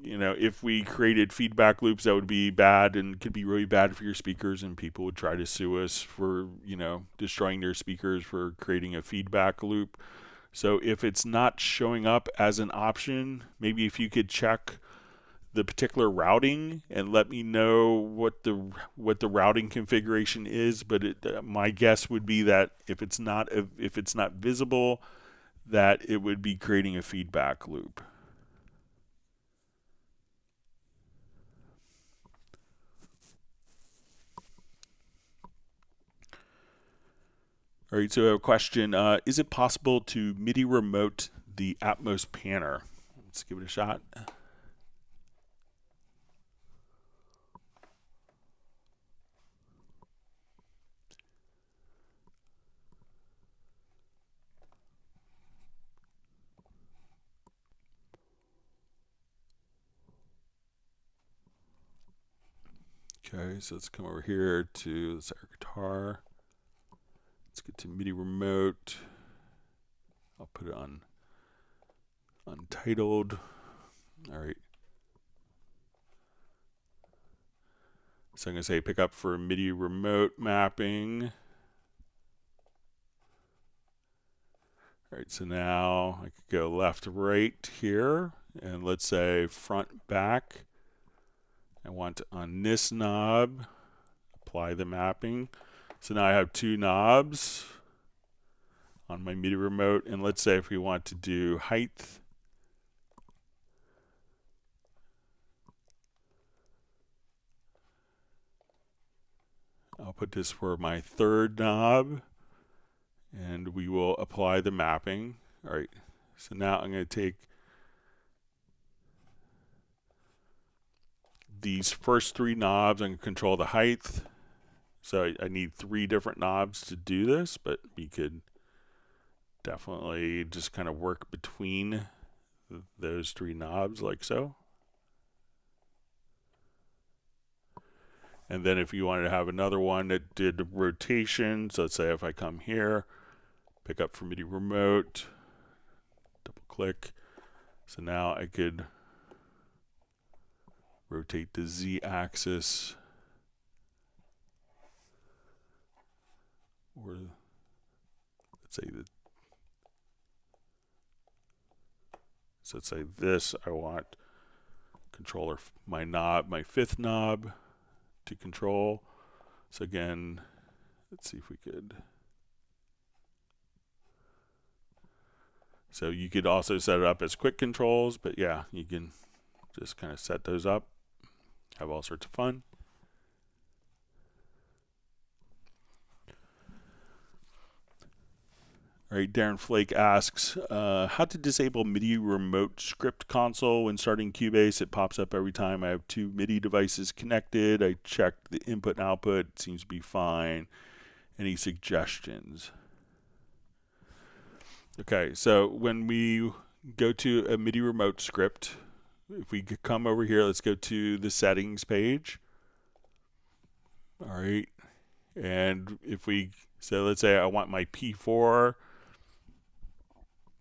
Speaker 1: if we created feedback loops, that would be bad and could be really bad for your speakers, and people would try to sue us for, destroying their speakers for creating a feedback loop. So if it's not showing up as an option, maybe if you could check the particular routing and let me know what the routing configuration is. But my guess would be that if it's not visible, that it would be creating a feedback loop. All right, so I have a question. Is it possible to MIDI remote the Atmos panner? Let's give it a shot. Okay, so let's come over here to our guitar. Let's get to MIDI remote. I'll put it on untitled. All right. So I'm going to say pick up for MIDI remote mapping. All right, so now I could go left to right here, and let's say front back. I want on this knob, apply the mapping. So now I have two knobs on my MIDI remote, and let's say if we want to do height, I'll put this for my third knob, and we will apply the mapping. All right, so now I'm going to take these first three knobs and control the height. So I need three different knobs to do this, but we could definitely just kind of work between those three knobs like so. And then if you wanted to have another one that did rotation, so let's say if I come here, pick up for MIDI remote, double click. So now I could rotate the Z axis, or let's say that. So let's say this I want controller, my fifth knob to control. So again, let's see if we could. So you could also set it up as quick controls, but yeah, you can just kind of set those up, have all sorts of fun. All right, Darren Flake asks, how to disable MIDI remote script console when starting Cubase. It pops up every time I have two MIDI devices connected. I checked the input and output, it seems to be fine. Any suggestions? Okay, so when we go to a MIDI remote script, if we come over here, let's go to the settings page. All right, and if we, so let's say I want my P4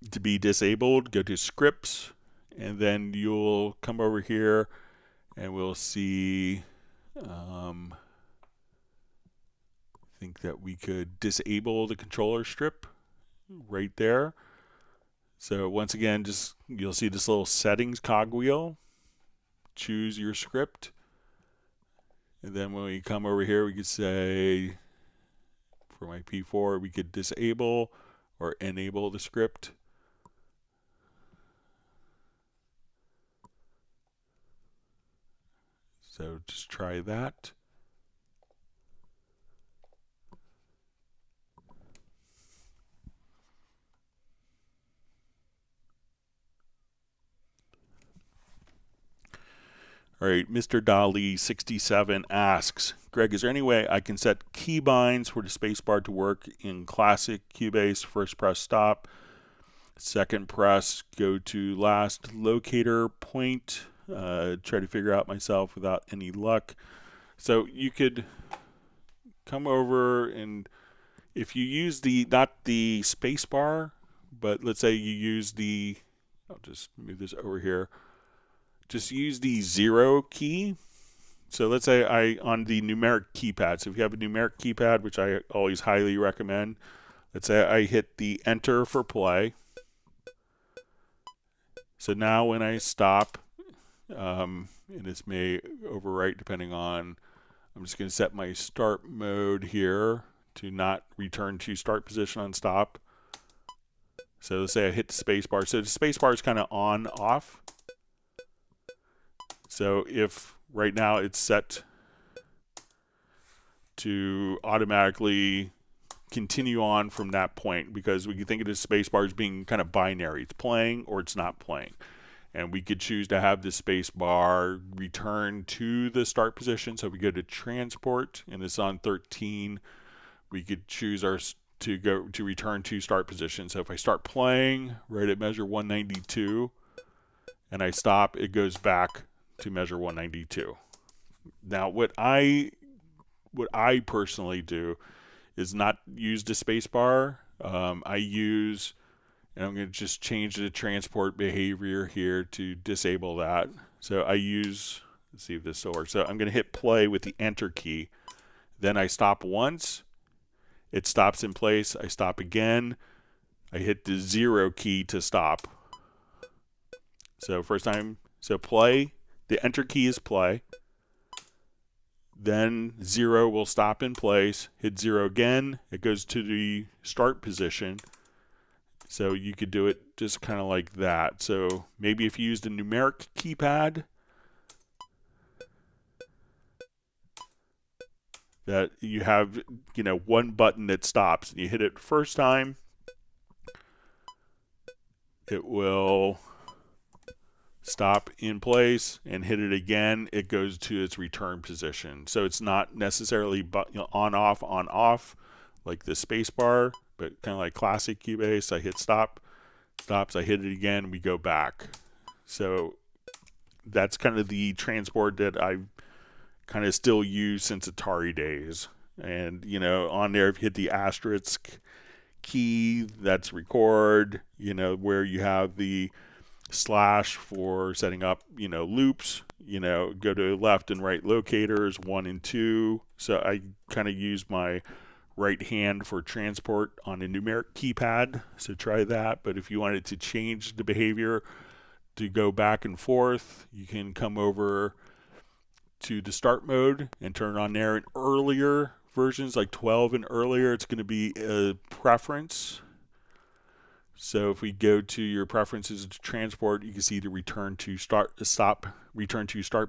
Speaker 1: to be disabled, go to scripts, and then you'll come over here and we'll see, I think that we could disable the controller strip right there. So once again, just you'll see this little settings cogwheel. Choose your script, and then when we come over here, we could say for my P4 we could disable or enable the script. So just try that. All right, Mr. Dolly 67 asks, Greg, is there any way I can set keybinds for the spacebar to work in classic Cubase? First press stop, second press go to last locator point. Try to figure out myself without any luck. So you could come over, and if you use the, not the spacebar, but let's say you use the, I'll just move this over here. Just use the 0 key. So let's say on the numeric keypad. So if you have a numeric keypad, which I always highly recommend, let's say I hit the enter for play. So now when I stop, and this may overwrite depending on, I'm just going to set my start mode here to not return to start position on stop. So let's say I hit the space bar. So the space bar is kind of on off. So if right now it's set to automatically continue on from that point, because we can think of the space bar as being kind of binary. It's playing or it's not playing. And we could choose to have the space bar return to the start position. So if we go to transport and it's on 13, we could choose to go to return to start position. So if I start playing right at measure 192 and I stop, it goes back to measure 192. Now what I personally do is not use the space bar. I use, and I'm going to just change the transport behavior here to disable that. So I use, let's see if this still works. So I'm going to hit play with the enter key. Then I stop once. It stops in place. I stop again. I hit the 0 key to stop. So first time, so play. The enter key is play. Then 0 will stop in place. Hit 0 again. It goes to the start position. So you could do it just kind of like that. So maybe if you used a numeric keypad, that you have, one button that stops. You hit it first time, it will stop in place, and hit it again, it goes to its return position. So it's not necessarily on off like the space bar, but kind of like classic Cubase. I hit stop, stops, I hit it again, we go back. So that's kind of the transport that I kind of still use since Atari days. And on there, if you hit the asterisk key, that's record, where you have the slash for setting up, loops, go to left and right locators 1 and 2. So I kind of use my right hand for transport on a numeric keypad. So try that. But if you wanted to change the behavior to go back and forth, you can come over to the start mode and turn on there. In earlier versions, like 12 and earlier, it's going to be a preference. So if we go to your preferences to transport, you can see the return to start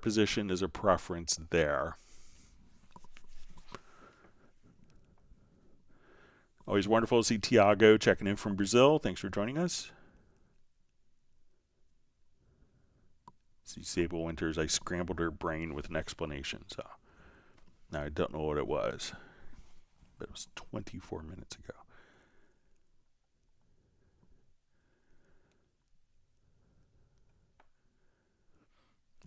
Speaker 1: position is a preference there. Always wonderful to see Tiago checking in from Brazil. Thanks for joining us. See Sable Winters, I scrambled her brain with an explanation. So now I don't know what it was, but it was 24 minutes ago.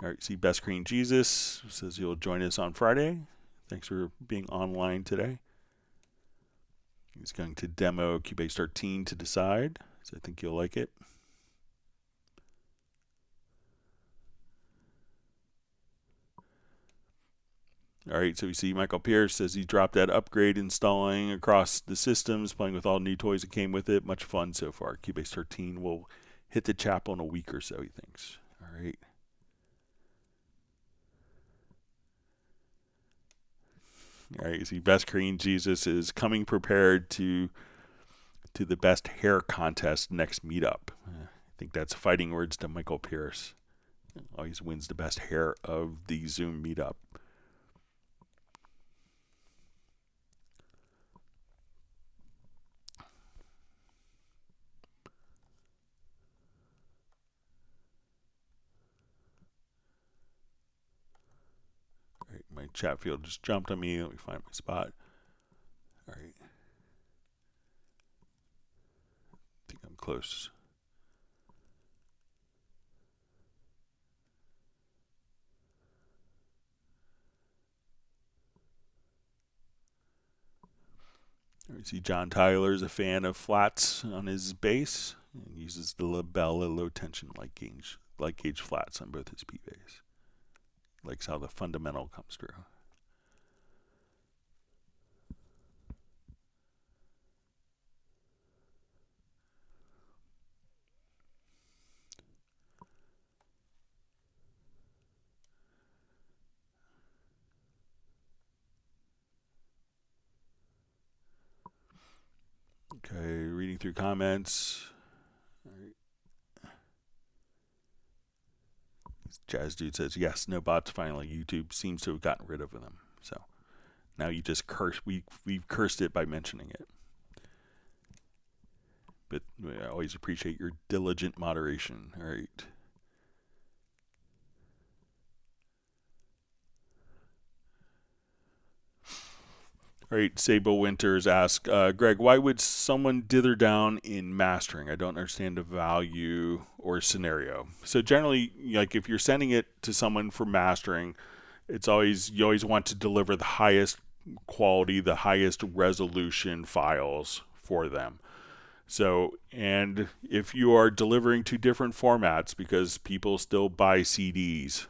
Speaker 1: All right, see Best Green Jesus says you'll join us on Friday. Thanks for being online today. He's going to demo Cubase 13 to decide, so I think you'll like it. All right, so we see Michael Pierce says he dropped that upgrade installing across the systems, playing with all new toys that came with it. Much fun so far. Cubase 13 will hit the chapel in a week or so, he thinks. All right. All right, you see Best Green Jesus is coming prepared to the best hair contest next meetup. I think that's fighting words to Michael Pierce. Always wins the best hair of the Zoom meetup. My chat field just jumped on me. Let me find my spot. All right. I think I'm close. All right, see John Tyler's a fan of flats on his bass and uses the Labella low tension light gauge flats on both his P bass. Likes how the fundamental comes through. Okay, reading through comments. All right. Jazz Dude says, yes, no bots finally. YouTube seems to have gotten rid of them. So now you just curse. We've cursed it by mentioning it. But I always appreciate your diligent moderation. All right. All right, Sable Winters asks, Greg, why would someone dither down in mastering? I don't understand the value or scenario. So generally, like if you're sending it to someone for mastering, you always want to deliver the highest quality, the highest resolution files for them. So, and if you are delivering to different formats, because people still buy CDs,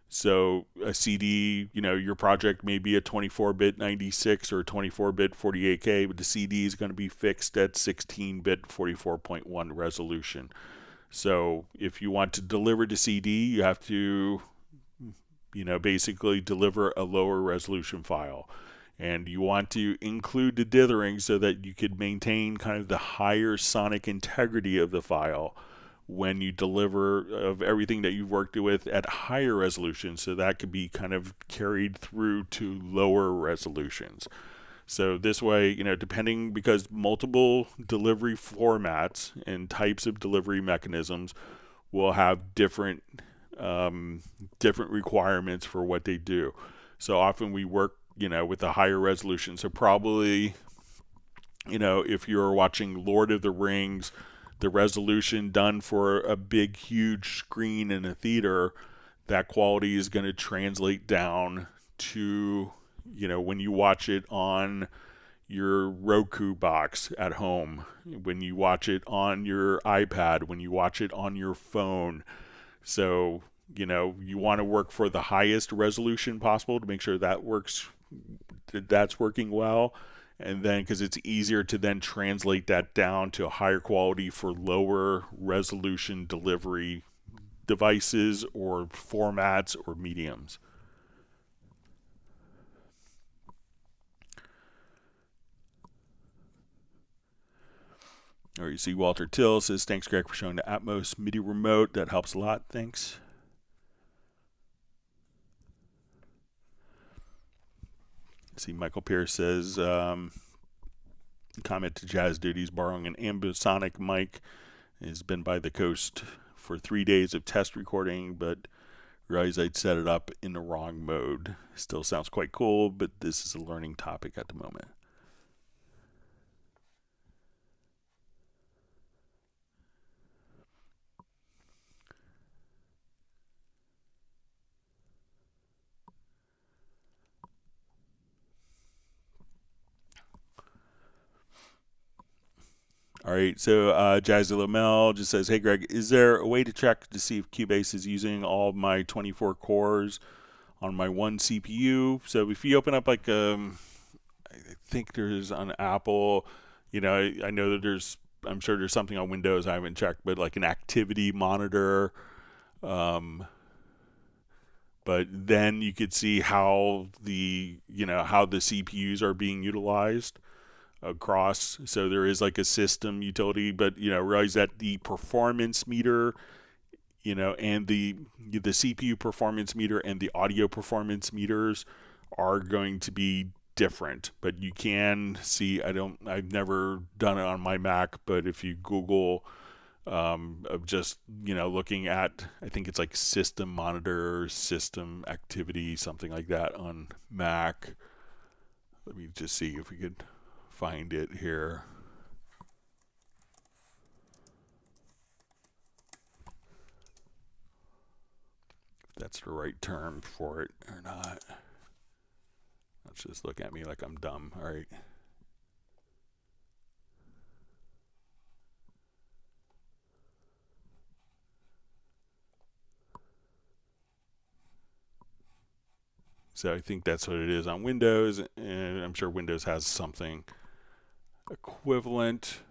Speaker 1: so a CD, your project may be a 24-bit 96 or a 24-bit 48K, but the CD is going to be fixed at 16-bit 44.1 resolution. So if you want to deliver the CD, you have to, basically deliver a lower resolution file. And you want to include the dithering so that you could maintain kind of the higher sonic integrity of the file when you deliver of everything that you've worked with at higher resolution, so that could be kind of carried through to lower resolutions. So this way, depending, because multiple delivery formats and types of delivery mechanisms will have different requirements for what they do. So often we work, with a higher resolution. So probably, if you're watching Lord of the Rings, the resolution done for a big, huge screen in a theater, that quality is going to translate down to, when you watch it on your Roku box at home, when you watch it on your iPad, when you watch it on your phone. So, you want to work for the highest resolution possible to make sure that's working well. And then because it's easier to then translate that down to a higher quality for lower resolution delivery devices or formats or mediums. Or you see Walter Till says, thanks Greg for showing the Atmos MIDI remote. That helps a lot. Thanks. See Michael Pierce says, comment to Jazz Duties, borrowing an ambisonic mic. Has been by the coast for 3 days of test recording, but realized I'd set it up in the wrong mode. Still sounds quite cool, but this is a learning topic at the moment. All right, so Jazzy Lamel just says, hey Greg, is there a way to check to see if Cubase is using all of my 24 cores on my one CPU? So if you open up like, I think there's on Apple, you know, I know that there's, I'm sure there's something on Windows I haven't checked, but like an activity monitor. But then you could see how the, you know, how the CPUs are being utilized across. So there is like a system utility, but you know, realize that the performance meter, you know, and the CPU performance meter and the audio performance meters are going to be different. But you can see, I've never done it on my Mac, but if you Google of just, you know, looking at, I think it's like system monitor, system activity, something like that on Mac. Let me just see if we could find it here. If that's the right term for it or not. Let's just look at me like I'm dumb. All right. So I think that's what it is on Windows, and I'm sure Windows has something equivalent.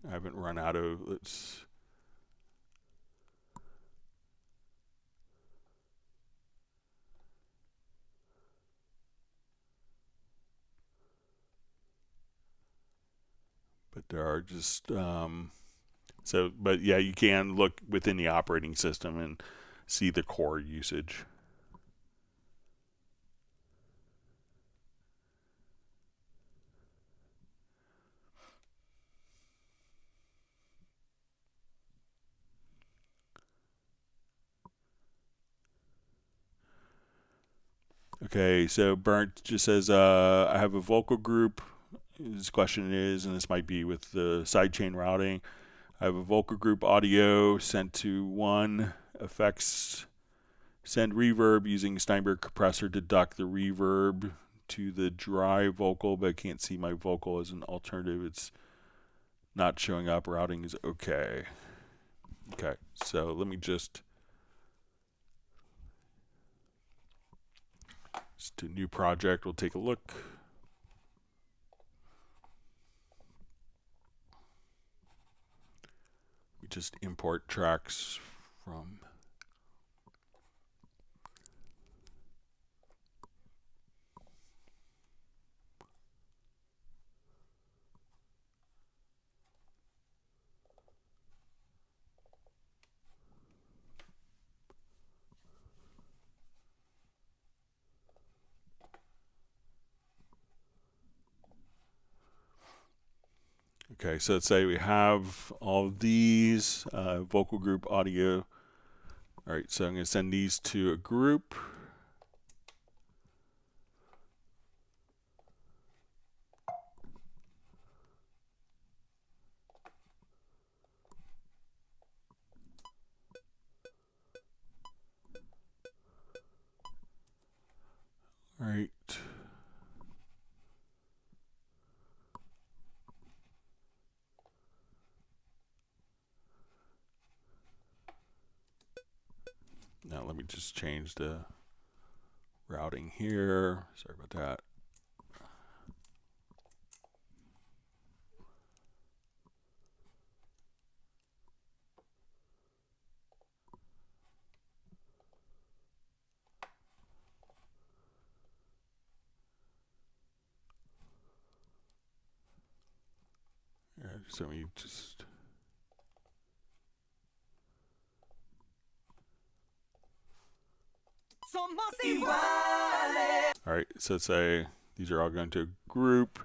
Speaker 1: I haven't run out of, let's, but there are just, so, but yeah, you can look within the operating system and see the core usage. Okay, so Burnt just says, I have a vocal group. His question is, and this might be with the sidechain routing, I have a vocal group audio sent to one effects, send reverb using Steinberg compressor to duck the reverb to the dry vocal, but I can't see my vocal as an alternative. It's not showing up. Routing is okay. Okay, so let me just do a new project. We'll take a look. We just import tracks from. Okay, so let's say we have all of these vocal group audio. All right, so I'm going to send these to a group. All right. Now let me just change the routing here. Sorry about that. So we just. All right, so say these are all going to a group.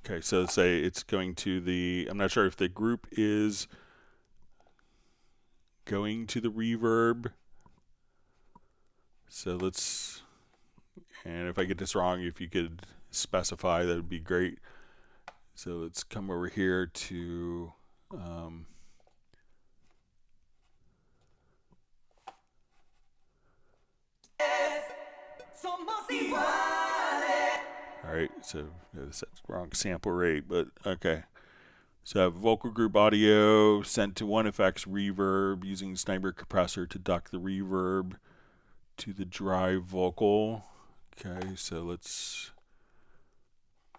Speaker 1: Okay, so say it's going to the, I'm not sure if the group is going to the reverb. So let's, and if I get this wrong, if you could specify, that would be great. So let's come over here to, all right, so that's wrong sample rate, but okay. So I have vocal group audio sent to one effects reverb using Steinberg compressor to duck the reverb to the drive vocal. Okay, so let's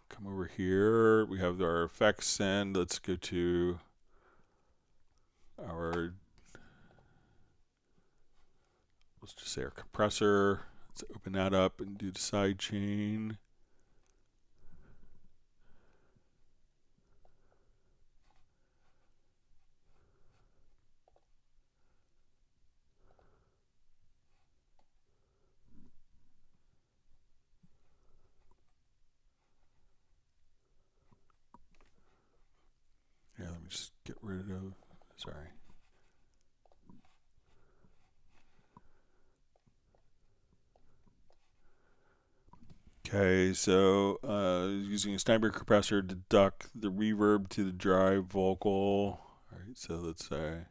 Speaker 1: come over here. We have our effects send. Let's go to our, let's just say our compressor. Let's open that up and do the side chain. Yeah, let me just get rid of, sorry. Okay, so using a Steinberg compressor to duck the reverb to the drive vocal. All right, so let's say.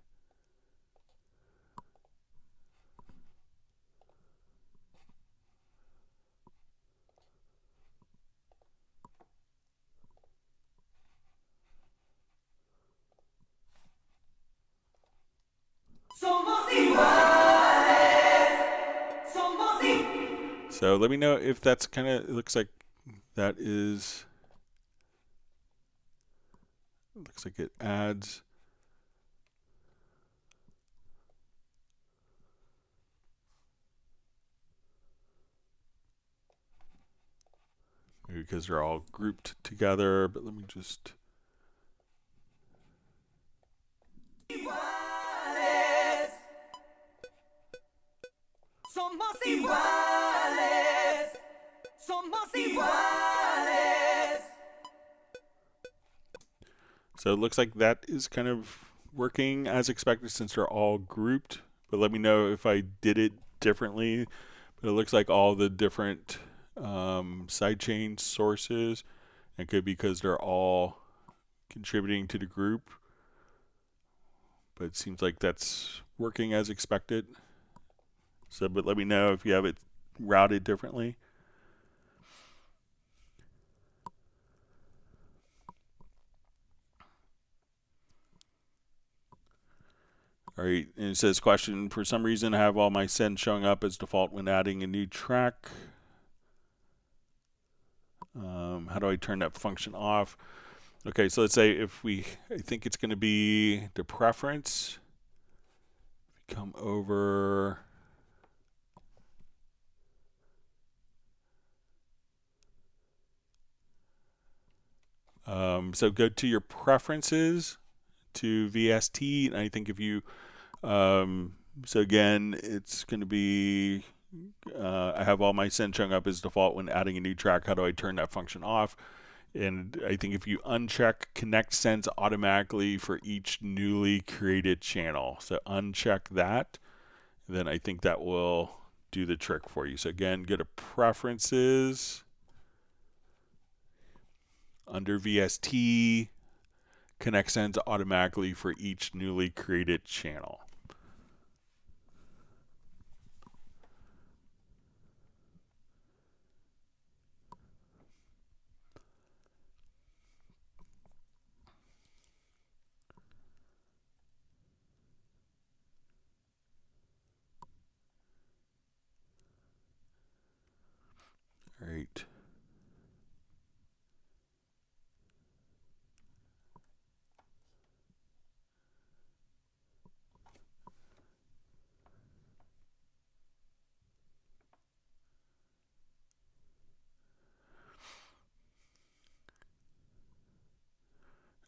Speaker 1: So let me know if that's kind of, it looks like that is, looks like it adds. Maybe because they're all grouped together, but let me just. So it looks like that is kind of working as expected since they're all grouped, but let me know if I did it differently. But it looks like all the different sidechain sources, and could be because they're all contributing to the group, but it seems like that's working as expected. So, but let me know if you have it routed differently. All right, and it says question, for some reason I have all my sends showing up as default when adding a new track. How do I turn that function off? Okay, so let's say if we, I think it's going to be the preference. Come over. So go to your preferences to VST, and I think if you, so again, it's going to be, I have all my send showing up as default when adding a new track. How do I turn that function off? And I think if you uncheck connect sends automatically for each newly created channel, so uncheck that, then I think that will do the trick for you. So again, go to preferences, under VST, connect sends automatically for each newly created channel. All right.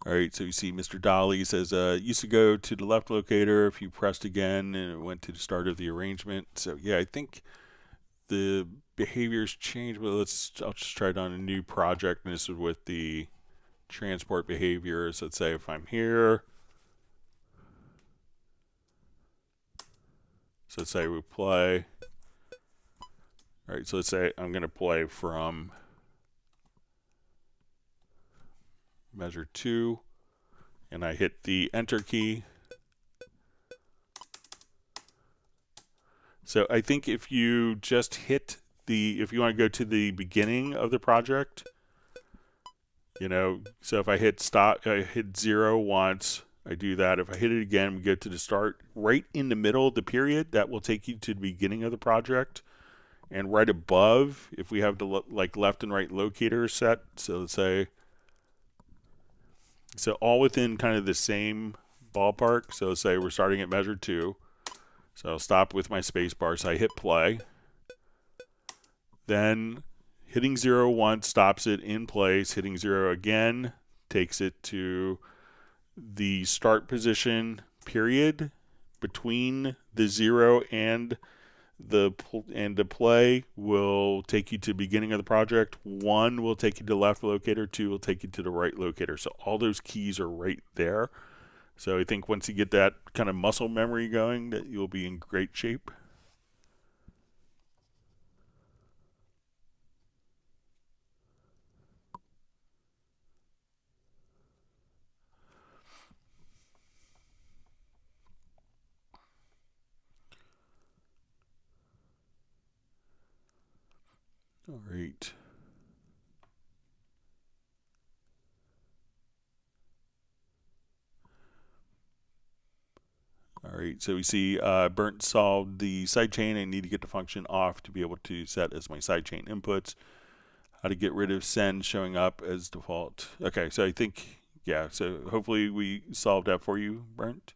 Speaker 1: All right, so you see Mr. Dolly says, used to go to the left locator. If you pressed again, and it went to the start of the arrangement. So yeah, I think the behaviors change, but I'll just try it on a new project, and this is with the transport behaviors. Let's say if I'm here, so let's say we play. All right, so let's say I'm going to play from measure 2, and I hit the enter key. So I think if you just hit if you want to go to the beginning of the project, so if I hit stop, I hit 0 once, I do that. If I hit it again, we go to the start. Right in the middle of the period, that will take you to the beginning of the project. And right above, if we have the left and right locator set, so let's say, so all within kind of the same ballpark. So let's say we're starting at measure 2. So I'll stop with my space bar. So I hit play. Then hitting 0 once stops it in place. Hitting 0 again takes it to the start position period between the 0 and the play will take you to the beginning of the project. 1 will take you to the left locator. 2 will take you to the right locator. So all those keys are right there. So I think once you get that kind of muscle memory going, that you'll be in great shape. All right. All right, so we see Burnt solved the sidechain. I need to get the function off to be able to set as my sidechain inputs. How to get rid of send showing up as default. Okay, so I think, yeah, so hopefully we solved that for you, Burnt.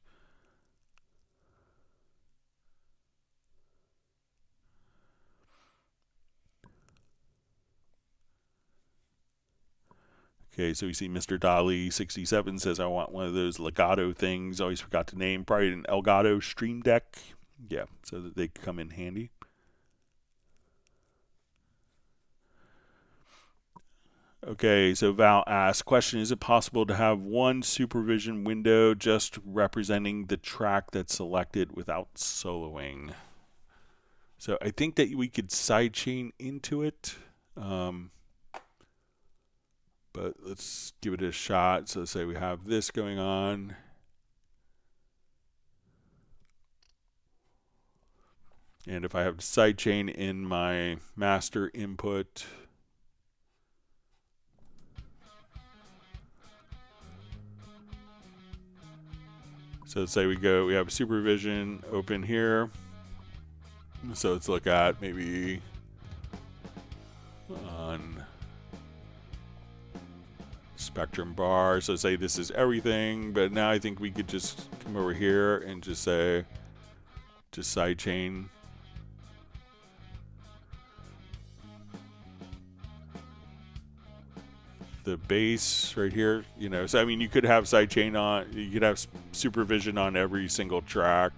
Speaker 1: Okay, so we see Mr. Dolly 67 says, I want one of those legato things. Always forgot to name. Probably an Elgato Stream Deck. Yeah, so that they come in handy. Okay, so Val asks, question, is it possible to have one supervision window just representing the track that's selected without soloing? So I think that we could sidechain into it. But let's give it a shot. So let's say we have this going on. And if I have sidechain in my master input, so let's say we have supervision open here. So let's look at maybe on spectrum bar. So say this is everything, but now I think we could just come over here and just say, just sidechain. The bass right here, so I mean, you could have sidechain on, you could have supervision on every single track,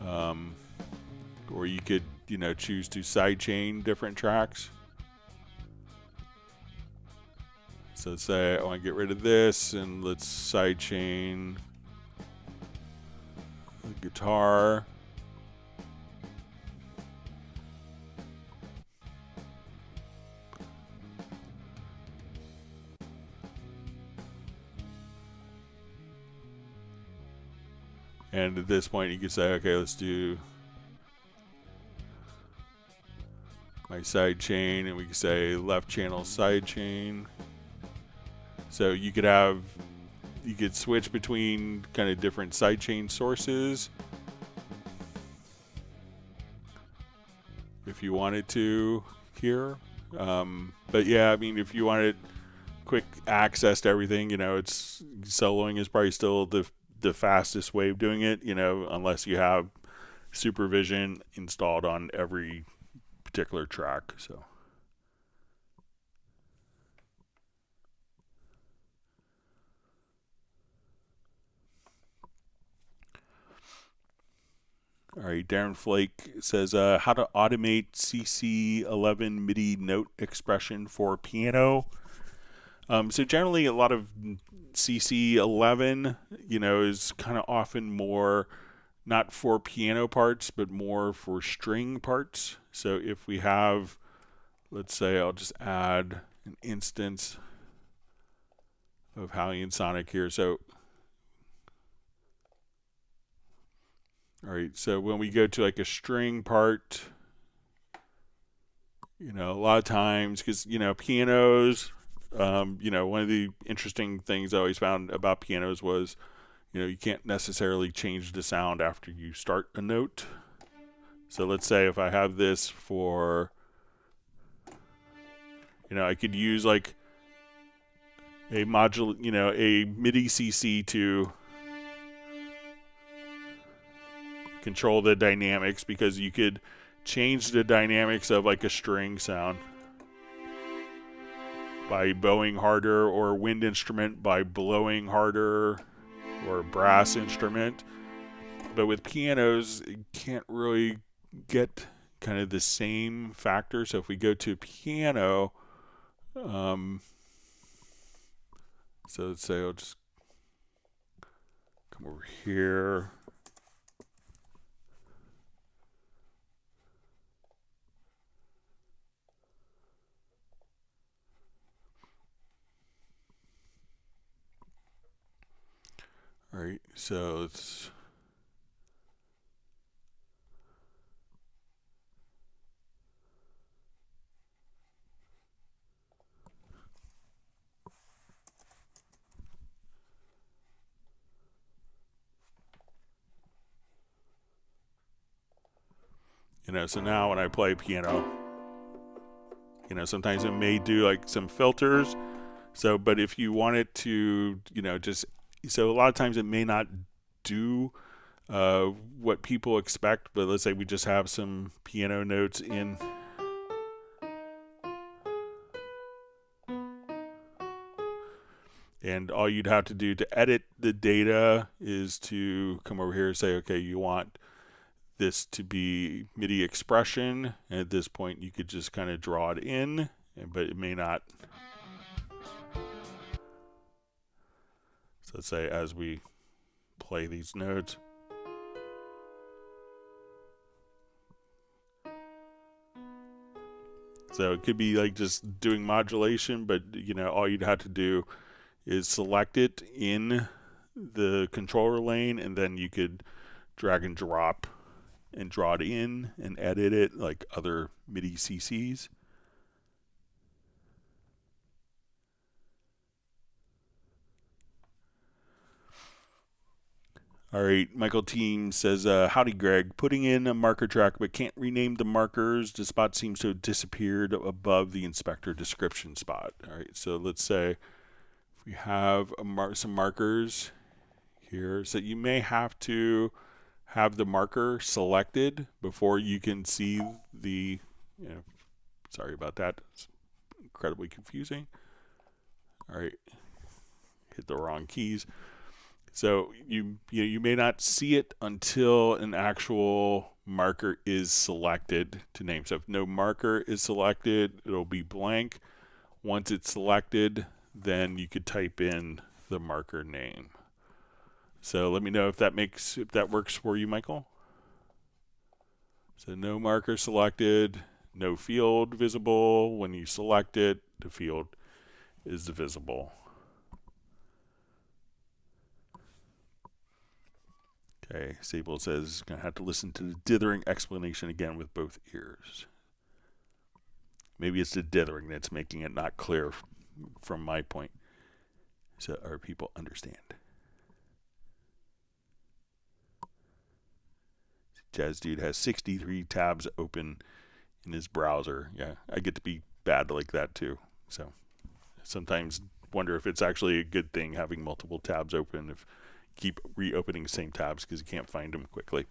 Speaker 1: or you could, choose to sidechain different tracks. So let's say I want to get rid of this, and let's sidechain the guitar. And at this point, you could say, okay, let's do my sidechain, and we could say left channel sidechain. So you could switch between kind of different sidechain sources if you wanted to here. But yeah, I mean, if you wanted quick access to everything, it's soloing is probably still the fastest way of doing it, unless you have supervision installed on every particular track. So. All right, Darren Flake says how to automate CC11 MIDI note expression for piano. So generally, a lot of CC11, is kind of often more not for piano parts, but more for string parts. So if we have, let's say, I'll just add an instance of Hallian Sonic here. So, all right, so when we go to like a string part, a lot of times, because, pianos, one of the interesting things I always found about pianos was, you can't necessarily change the sound after you start a note. So let's say if I have this for, I could use like a module, a MIDI CC to control the dynamics, because you could change the dynamics of like a string sound by bowing harder, or a wind instrument by blowing harder, or a brass instrument. But with pianos, you can't really get kind of the same factor. So if we go to piano, so let's say I'll just come over here. All right, so it's so now when I play piano, sometimes it may do like some filters. So, but if you want it to, so a lot of times it may not do what people expect, but let's say we just have some piano notes in. And all you'd have to do to edit the data is to come over here and say, okay, you want this to be MIDI expression. And at this point, you could just kind of draw it in, but it may not. So let's say as we play these notes. So it could be like just doing modulation, but all you'd have to do is select it in the controller lane, and then you could drag and drop and draw it in and edit it like other MIDI CCs. All right, Michael Team says, howdy Greg, putting in a marker track but can't rename the markers. The spot seems to have disappeared above the inspector description spot. All right, so let's say if we have some markers here, so you may have to have the marker selected before you can see the, sorry about that, it's incredibly confusing. All right, hit the wrong keys. So you may not see it until an actual marker is selected to name. So if no marker is selected, it'll be blank. Once it's selected, then you could type in the marker name. So let me know if that works for you, Michael. So no marker selected, no field visible. When you select it, the field is visible. Okay, Sable says, gonna have to listen to the dithering explanation again with both ears. Maybe it's the dithering that's making it not clear from my point, so our people understand. Jazz Dude has 63 tabs open in his browser. Yeah, I get to be bad like that too. So sometimes wonder if it's actually a good thing having multiple tabs open, if keep reopening the same tabs because you can't find them quickly.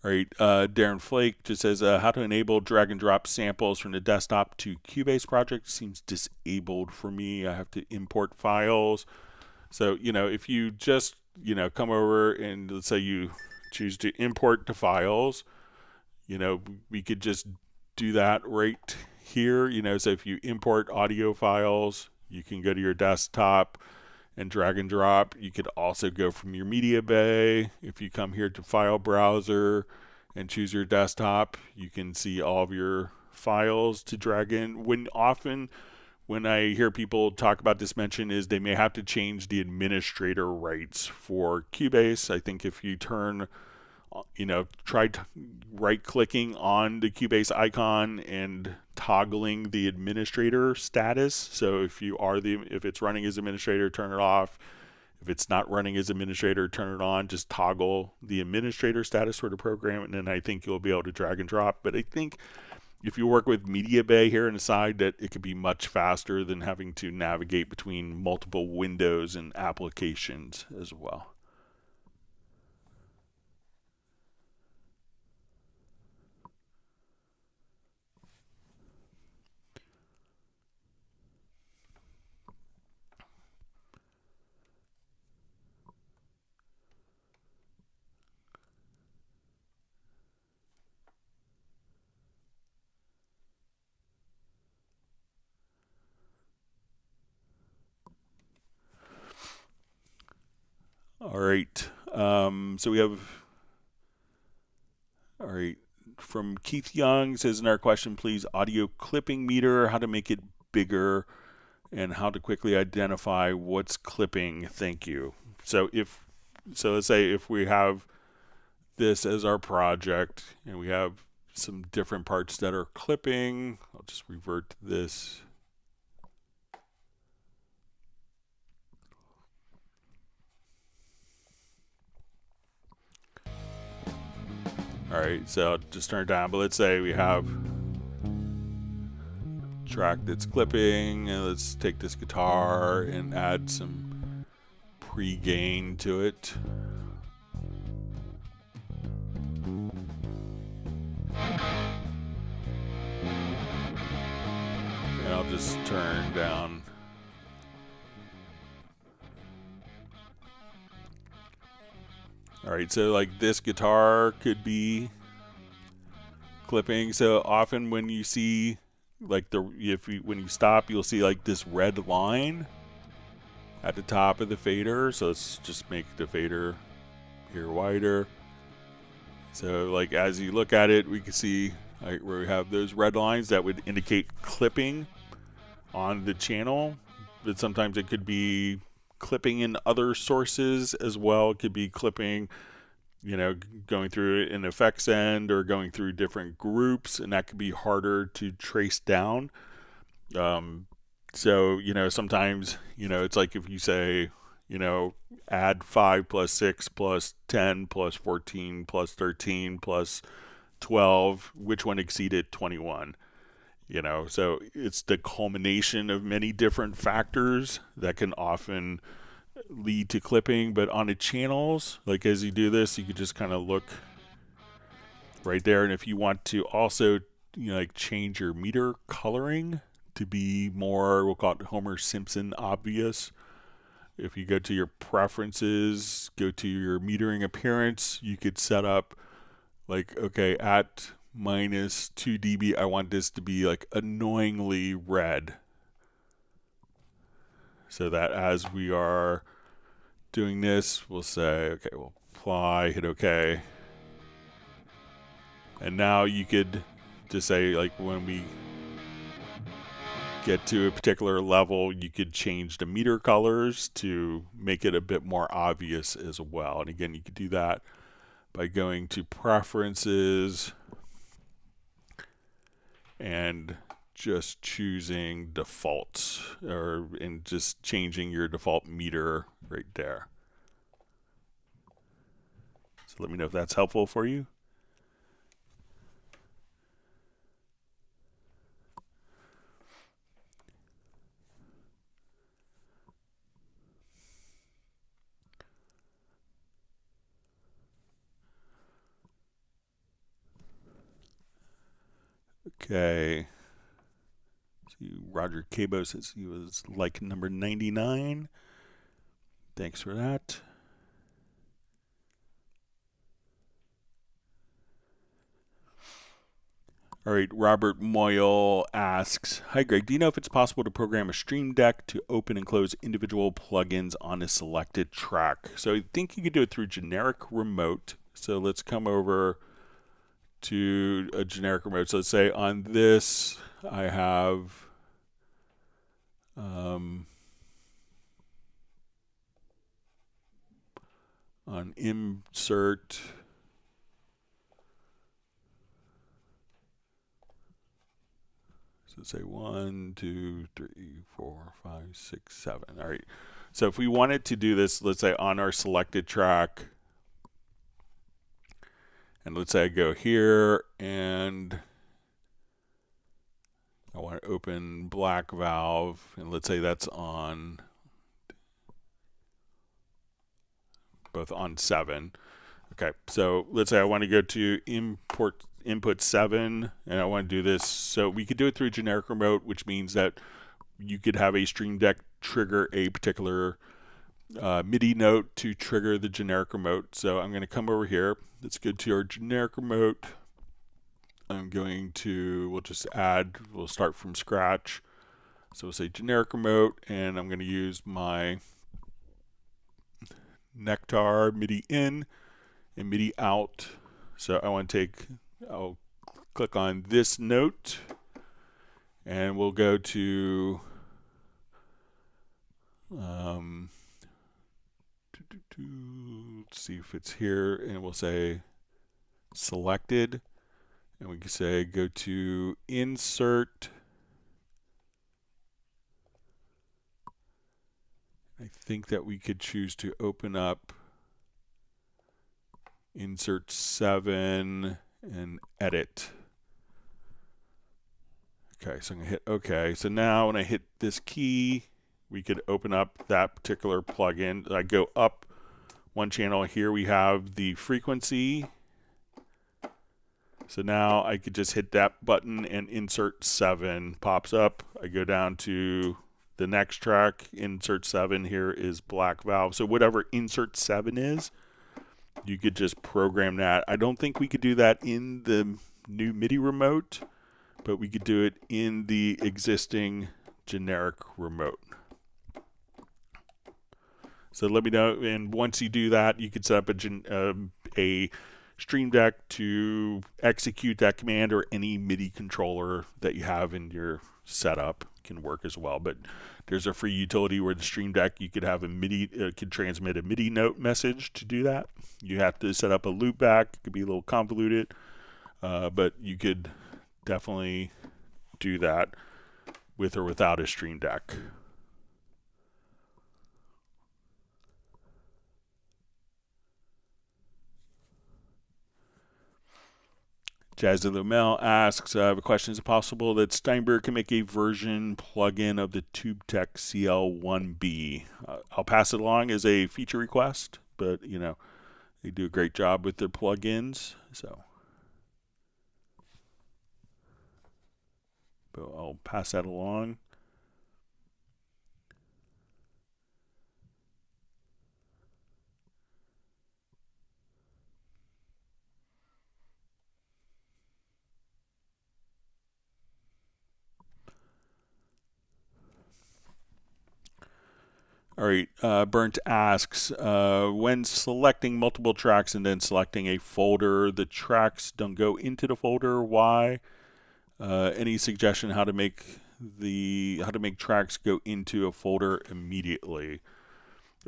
Speaker 1: All All right, Darren Flake just says, how to enable drag and drop samples from the desktop to Cubase project seems disabled for me. I have to import files. So, if you just, come over and let's say you choose to import the files, we could just do that right here. So if you import audio files, you can go to your desktop and drag and drop. You could also go from your MediaBay. If you come here to File Browser and choose your desktop, you can see all of your files to drag in. When I hear people talk about this mention is they may have to change the administrator rights for Cubase. I think if you turn, try right-clicking on the Cubase icon and toggling the administrator status. So if it's running as administrator, turn it off. If it's not running as administrator, turn it on. Just toggle the administrator status for the program, and then I think you'll be able to drag and drop. But I think if you work with MediaBay here on the side, that it could be much faster than having to navigate between multiple windows and applications as well. All right. So we have, all right, from Keith Young says, in our question, please, audio clipping meter, how to make it bigger and how to quickly identify what's clipping. Thank you. So let's say if we have this as our project and we have some different parts that are clipping, I'll just revert to this. All right, so I'll just turn it down, but let's say we have a track that's clipping, and let's take this guitar and add some pre-gain to it. And I'll just turn down. All right, so like this guitar could be clipping. So often when you see like when you stop, you'll see like this red line at the top of the fader. So let's just make the fader here wider. So like as you look at it, we can see like where we have those red lines that would indicate clipping on the channel. But sometimes it could be clipping in other sources as well. It could be clipping, going through an effects end or going through different groups, and that could be harder to trace down. So, sometimes, it's like if you say, add 5 plus 6 plus 10 plus 14 plus 13 plus 12, which one exceeded 21? So it's the culmination of many different factors that can often lead to clipping. But on the channels, like as you do this, you could just kind of look right there. And if you want to also, like change your meter coloring to be more, we'll call it Homer Simpson obvious. If you go to your preferences, go to your metering appearance, you could set up like, okay, at minus 2 dB, I want this to be like annoyingly red. So that as we are doing this, we'll say, okay, we'll apply, hit OK. And now you could just say, like, when we get to a particular level, you could change the meter colors to make it a bit more obvious as well. And again, you could do that by going to preferences and just choosing defaults, and just changing your default meter right there. So let me know if that's helpful for you. Okay. See, Roger Cabo says he was like number 99. Thanks for that. All right, Robert Moyle asks, hi Greg, do you know if it's possible to program a Stream Deck to open and close individual plugins on a selected track? So I think you could do it through generic remote. So let's come over to a generic remote. So let's say on this, I have on insert, so say 1, 2, 3, 4, 5, 6, 7. All right. So if we wanted to do this, let's say on our selected track, and let's say I go here and I want to open black valve, and let's say that's on both on 7. Okay, so let's say I want to go to input 7, and I want to do this. So we could do it through generic remote, which means that you could have a Stream Deck trigger a particular MIDI note to trigger the generic remote. So I'm going to come over here. Let's go to our generic remote. I'm going to, we'll start from scratch. So we'll say generic remote, and I'm going to use my Nectar MIDI in and MIDI out. So I'll click on this note, and we'll go to let's see if it's here, and we'll say selected, and we can say go to insert. I think that we could choose to open up insert 7 and edit. Okay, so I'm gonna hit OK. So now when I hit this key, we could open up that particular plugin. I go up one channel. Here we have the frequency. So now I could just hit that button and insert 7 pops up. I go down to the next track, insert 7 here is black valve. So whatever insert 7 is, you could just program that. I don't think we could do that in the new MIDI remote, but we could do it in the existing generic remote. So let me know, and once you do that, you could set up a Stream Deck to execute that command, or any MIDI controller that you have in your setup can work as well. But there's a free utility where the Stream Deck, you could have a MIDI, could transmit a MIDI note message to do that. You have to set up a loopback. It could be a little convoluted, but you could definitely do that with or without a Stream Deck. Jazzy Lumel asks, I have a question. Is it possible that Steinberg can make a version plugin of the TubeTech CL1B? I'll pass it along as a feature request, but you know, they do a great job with their plugins, so. But I'll pass that along. All right, Burnt asks, when selecting multiple tracks and then selecting a folder, the tracks don't go into the folder. Why? Any suggestion how to make tracks go into a folder immediately?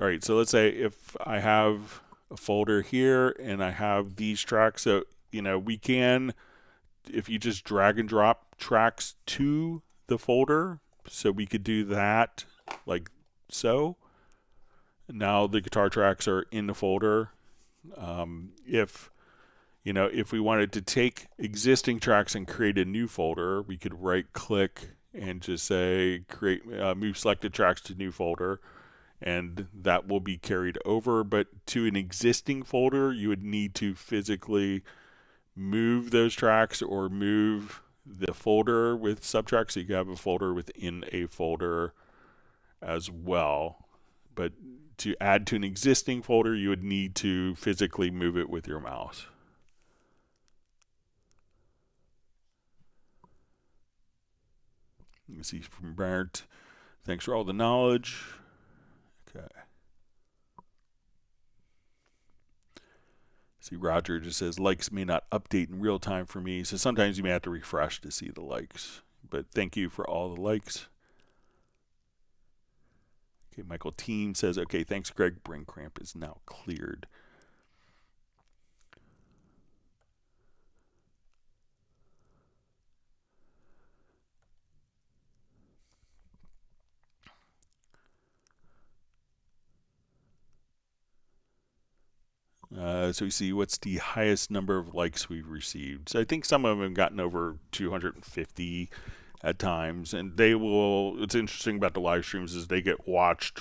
Speaker 1: All right, so let's say if I have a folder here and I have these tracks, so you know, we can, if you just drag and drop tracks to the folder, so we could do that like so. Now the guitar tracks are in the folder. If we wanted to take existing tracks and create a new folder, we could right click and just say create move selected tracks to new folder, and that will be carried over. But to an existing folder, you would need to physically move those tracks or move the folder with subtracks, so you can have a folder within a folder as well. But to add to an existing folder, you would need to physically move it with your mouse. You can see from Brent, thanks for all the knowledge. Okay. See, Roger just says likes may not update in real time for me, so sometimes you may have to refresh to see the likes. But thank you for all the likes. Okay, Michael Team says, okay, thanks, Greg. Brain cramp is now cleared. So we see what's the highest number of likes we've received. So I think some of them have gotten over 250 at times, and they will. What's interesting about the live streams is they get watched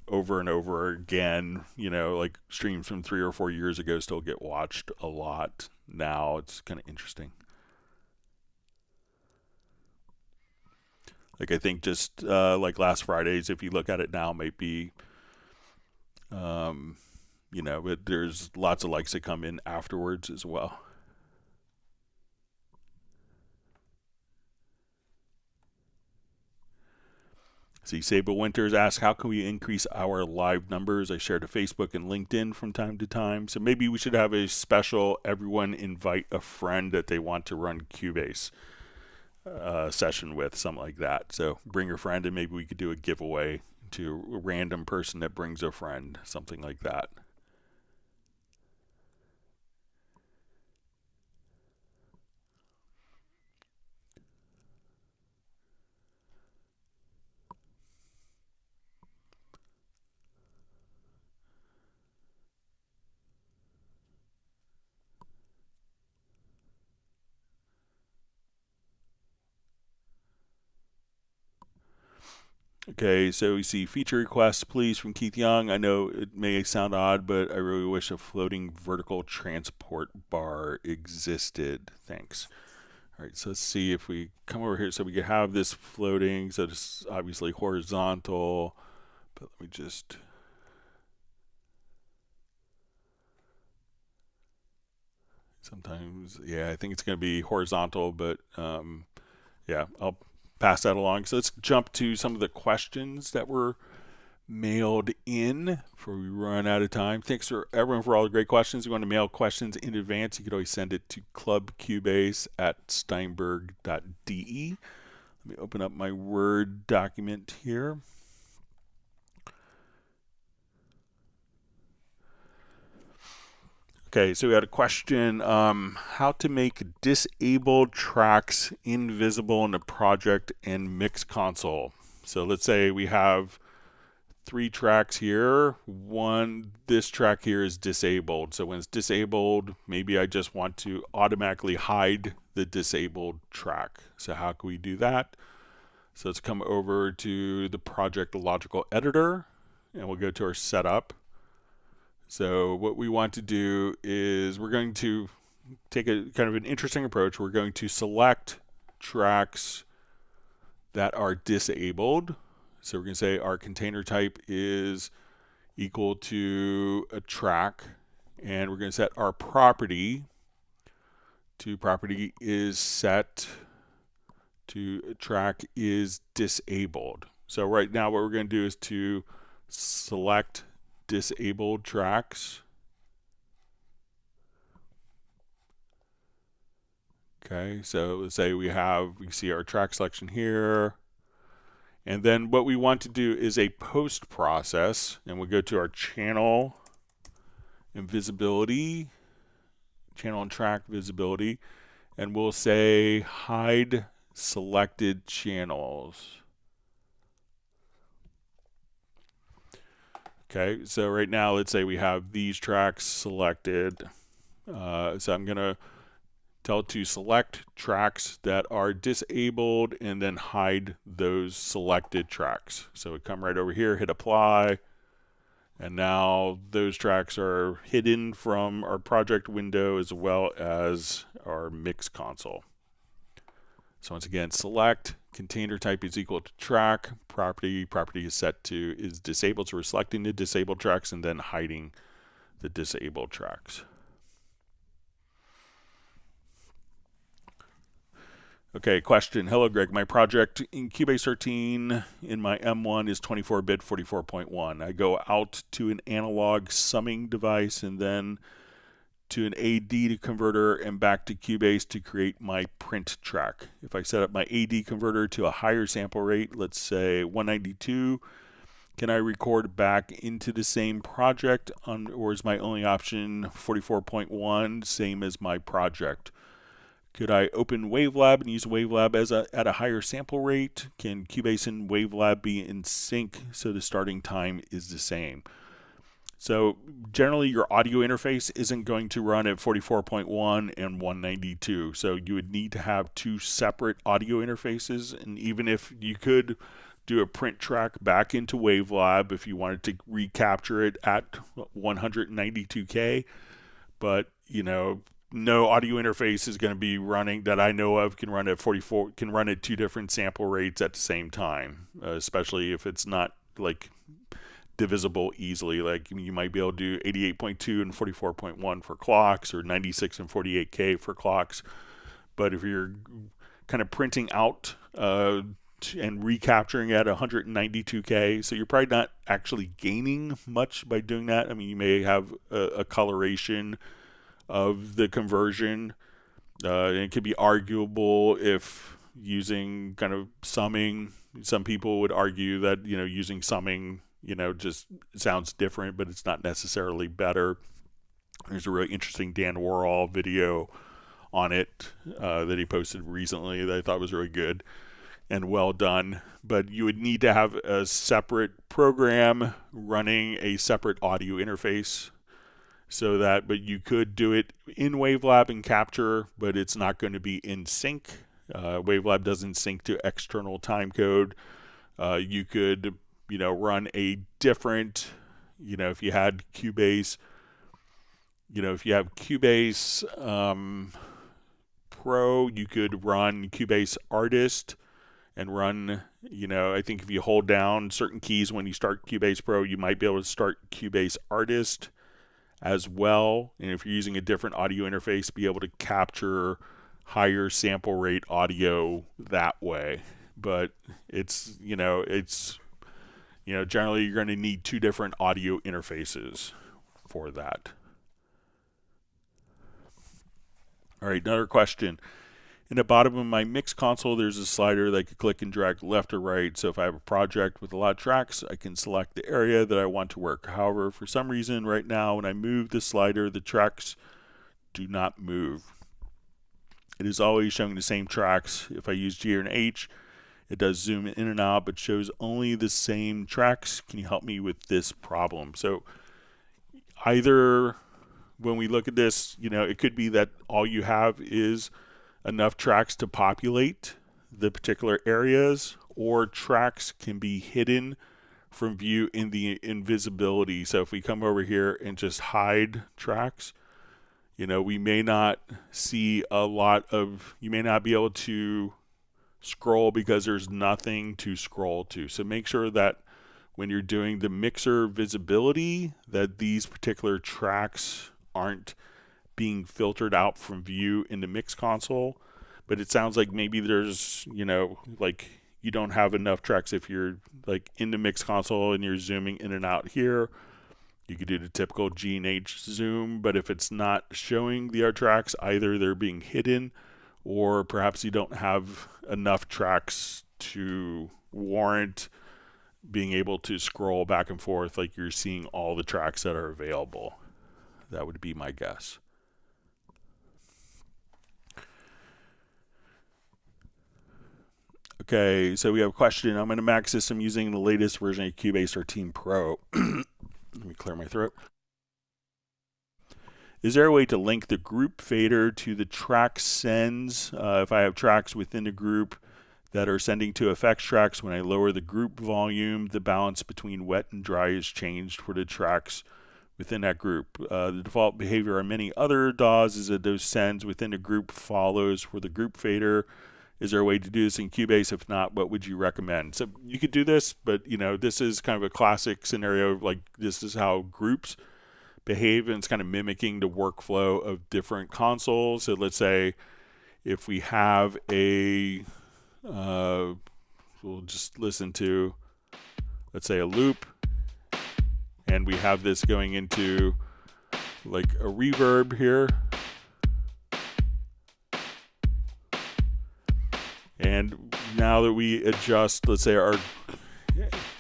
Speaker 1: over and over again. You know, like streams from 3 or 4 years ago still get watched a lot now. It's kind of interesting. Like I think just like last Friday's, if you look at it now, might be. You know, but there's lots of likes that come in afterwards as well. See, Sable Winters asks, how can we increase our live numbers? I share to Facebook and LinkedIn from time to time. So maybe we should have a special everyone invite a friend that they want to run Cubase session with, something like that. So bring your friend, and maybe we could do a giveaway to a random person that brings a friend, something like that. Okay, so we see feature requests, please, from Keith Young. I know it may sound odd, but I really wish a floating vertical transport bar existed. Thanks. All right, so let's see if we come over here. So we could have this floating, so it's obviously horizontal, but let me just... Sometimes, yeah, I think it's going to be horizontal, but yeah, I'll pass that along. So let's jump to some of the questions that were mailed in before we run out of time. Thanks for everyone for all the great questions. If you want to mail questions in advance, you could always send it to clubcubase@steinberg.de. Let me open up my Word document here. Okay, so we had a question, how to make disabled tracks invisible in the project and MixConsole. So let's say we have 3 tracks here. This track here is disabled. So when it's disabled, maybe I just want to automatically hide the disabled track. So how can we do that? So let's come over to the project logical editor, and we'll go to our setup. So what we want to do is we're going to take a kind of an interesting approach. We're going to select tracks that are disabled. So we're going to say our container type is equal to a track, and we're going to set our property to property is set to track is disabled. So right now what we're going to do is to select disabled tracks. Okay, so let's say we see our track selection here, and then what we want to do is a post process, and we'll go to our channel and visibility, channel and track visibility, and we'll say hide selected channels. Okay, so right now let's say we have these tracks selected. So I'm going to tell it to select tracks that are disabled and then hide those selected tracks. So we come right over here, hit apply, and now those tracks are hidden from our project window as well as our MixConsole. So once again, select, container type is equal to track, property is set to is disabled, so we're selecting the disabled tracks and then hiding the disabled tracks. Okay, question. Hello, Greg. My project in Cubase 13 in my M1 is 24-bit 44.1. I go out to an analog summing device and then to an AD converter and back to Cubase to create my print track. If I set up my AD converter to a higher sample rate, let's say 192, can I record back into the same project or is my only option 44.1, same as my project? Could I open Wavelab and use Wavelab at a higher sample rate? Can Cubase and Wavelab be in sync so the starting time is the same? So generally your audio interface isn't going to run at 44.1 and 192. So you would need to have two separate audio interfaces. And even if you could do a print track back into Wavelab if you wanted to recapture it at 192K, but no audio interface is going to be running that I know of can run at 44, can run at two different sample rates at the same time, especially if it's not like divisible easily. Like you might be able to do 88.2 and 44.1 for clocks or 96 and 48K for clocks. But if you're kind of printing out and recapturing at 192K, so you're probably not actually gaining much by doing that. I mean, you may have a coloration of the conversion, and it could be arguable if using kind of summing. Some people would argue that using summing just sounds different, but it's not necessarily better. There's a really interesting Dan Worrall video on it that he posted recently that I thought was really good and well done. But you would need to have a separate program running a separate audio interface. But you could do it in Wavelab and capture, but it's not going to be in sync. Wavelab doesn't sync to external timecode. You could, run a different, if you had Cubase, if you have Cubase Pro, you could run Cubase Artist and run, I think if you hold down certain keys when you start Cubase Pro, you might be able to start Cubase Artist as well, and if you're using a different audio interface, be able to capture higher sample rate audio that way. But it's generally you're going to need two different audio interfaces for that. All right, another question. In the bottom of my MixConsole, there's a slider that I can click and drag left or right. So if I have a project with a lot of tracks, I can select the area that I want to work. However, for some reason right now, when I move the slider, the tracks do not move. It is always showing the same tracks. If I use G or an H, it does zoom in and out, but shows only the same tracks. Can you help me with this problem? So either when we look at this, it could be that all you have is enough tracks to populate the particular areas, or tracks can be hidden from view in the invisibility. So if we come over here and just hide tracks, we may not see a lot of, you may not be able to scroll because there's nothing to scroll to. So make sure that when you're doing the mixer visibility, that these particular tracks aren't being filtered out from view in the MixConsole. But it sounds like maybe there's, like you don't have enough tracks. If you're like in the MixConsole and you're zooming in and out here, you could do the typical G and H zoom. But if it's not showing the other tracks, either they're being hidden or perhaps you don't have enough tracks to warrant being able to scroll back and forth like you're seeing all the tracks that are available. That would be my guess. Okay, so we have a question. I'm in a Mac system using the latest version of Cubase 13 Pro. Let me clear my throat. Is there a way to link the group fader to the track sends? If I have tracks within the group that are sending to effects tracks, when I lower the group volume, the balance between wet and dry is changed for the tracks within that group. The default behavior on many other DAWs is that those sends within a group follows for the group fader. Is there a way to do this in Cubase? If not, what would you recommend? So you could do this, but this is kind of a classic scenario. Like, this is how groups behave, and it's kind of mimicking the workflow of different consoles. So let's say if we have a, we'll just listen to, let's say, a loop, and we have this going into like a reverb here. And now that we adjust, let's say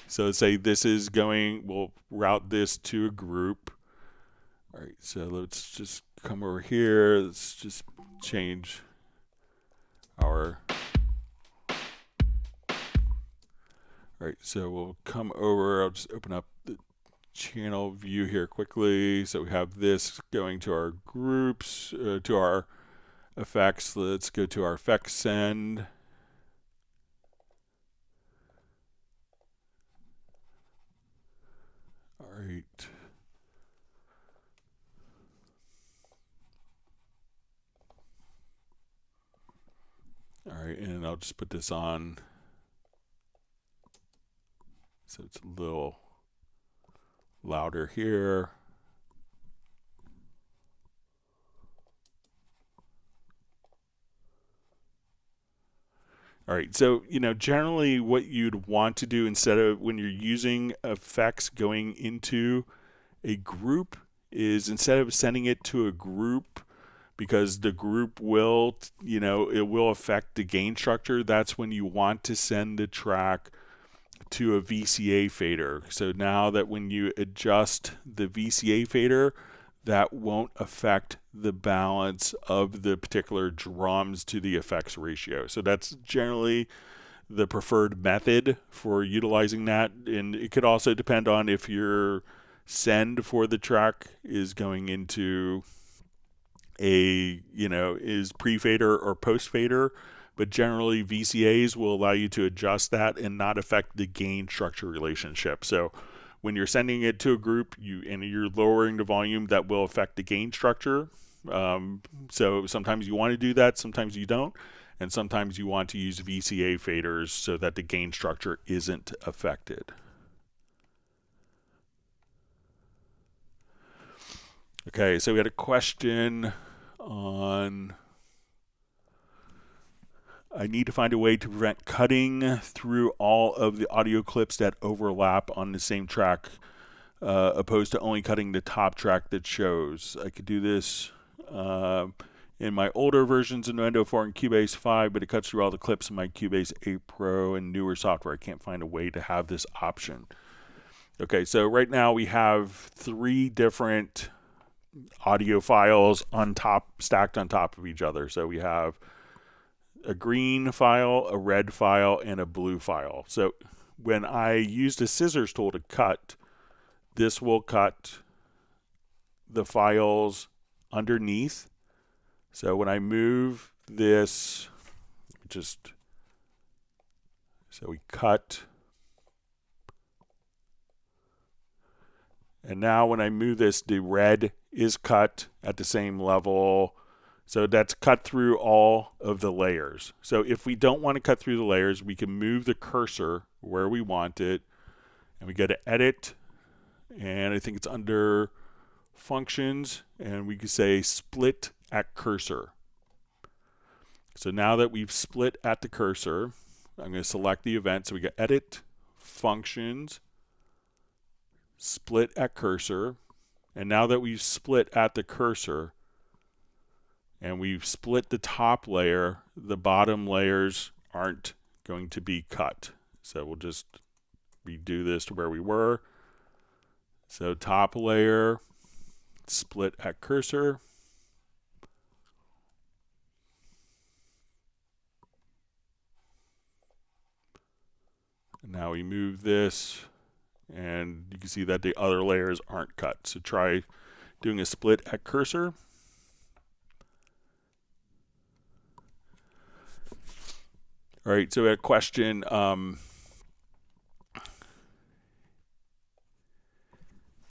Speaker 1: so let's say this is going, we'll route this to a group. All right, so let's just come over here. Let's just change our, all right, so we'll come over. I'll just open up the channel view here quickly. So we have this going to our groups, to our effects. Let's go to our effects send. All right. All right, and I'll just put this on so it's a little louder here. All right, so generally what you'd want to do, instead of when you're using effects going into a group, is instead of sending it to a group, because the group will, it will affect the gain structure, that's when you want to send the track to a VCA fader. So now that when you adjust the VCA fader, that won't affect the balance of the particular drums to the effects ratio. So that's generally the preferred method for utilizing that. And it could also depend on if your send for the track is going into a, is pre-fader or post-fader. But generally VCAs will allow you to adjust that and not affect the gain structure relationship. So when you're sending it to a group, you're lowering the volume, that will affect the gain structure. So sometimes you want to do that, sometimes you don't, and sometimes you want to use VCA faders so that the gain structure isn't affected. Okay, so we had a question on, I need to find a way to prevent cutting through all of the audio clips that overlap on the same track, opposed to only cutting the top track that shows. I could do this in my older versions of Nuendo 4 and Cubase 5, but it cuts through all the clips in my Cubase 8 Pro and newer software. I can't find a way to have this option. Okay, so right now we have 3 different audio files stacked on top of each other. So we have a green file, a red file, and a blue file. So when I use the scissors tool to cut, this will cut the files underneath. So when I move this, so we cut. And now when I move this, the red is cut at the same level. So that's cut through all of the layers. So if we don't want to cut through the layers, we can move the cursor where we want it. And we go to Edit. And I think it's under Functions. And we can say Split at Cursor. So now that we've split at the cursor, I'm going to select the event. So we go Edit, Functions, Split at Cursor. And now that we've split at the cursor, and we've split the top layer, the bottom layers aren't going to be cut. So we'll just redo this to where we were. So top layer, split at cursor. And now we move this, and you can see that the other layers aren't cut. So try doing a split at cursor. All right, so we had a question.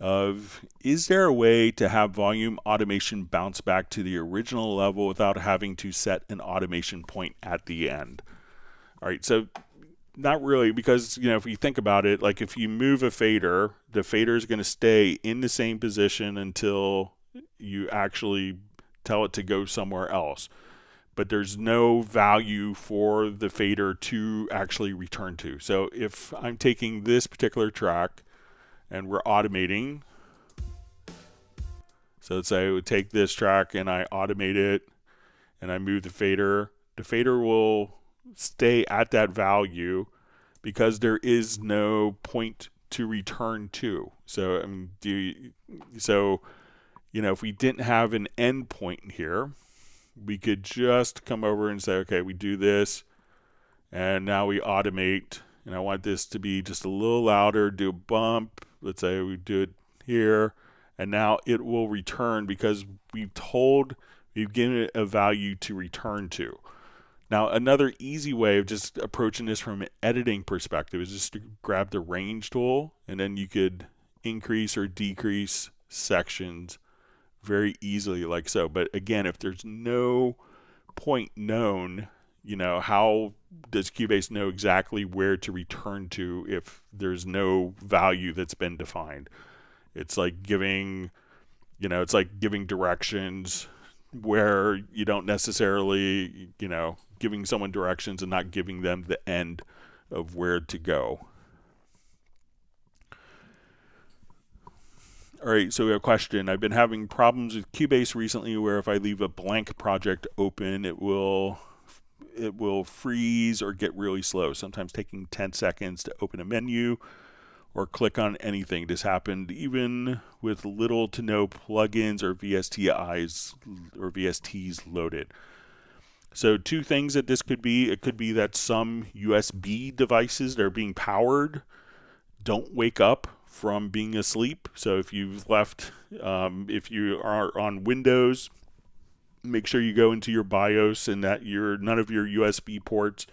Speaker 1: of, is there a way to have volume automation bounce back to the original level without having to set an automation point at the end? All right, so not really, because if you think about it, like if you move a fader, the fader is going to stay in the same position until you actually tell it to go somewhere else. But there's no value for the fader to actually return to. So if I'm taking this particular track and we're automating, so let's say I would take this track and I automate it and I move the fader will stay at that value because there is no point to return to. So if we didn't have an end point here, we could just come over and say, okay, we do this, and now we automate, and I want this to be just a little louder, do a bump. Let's say we do it here, and now it will return because we've given it a value to return to. Now, another easy way of just approaching this from an editing perspective is just to grab the range tool, and then you could increase or decrease sections very easily like so. But again, if there's no point known, how does Cubase know exactly where to return to if there's no value that's been defined? It's like giving directions where you don't necessarily, giving someone directions and not giving them the end of where to go. All right, so we have a question. I've been having problems with Cubase recently where if I leave a blank project open, it will freeze or get really slow, sometimes taking 10 seconds to open a menu or click on anything. This happened even with little to no plugins or VSTs loaded. So two things that this could be. It could be that some USB devices that are being powered don't wake up from being asleep. So if you've left, if you are on Windows, make sure you go into your BIOS and that none of your USB ports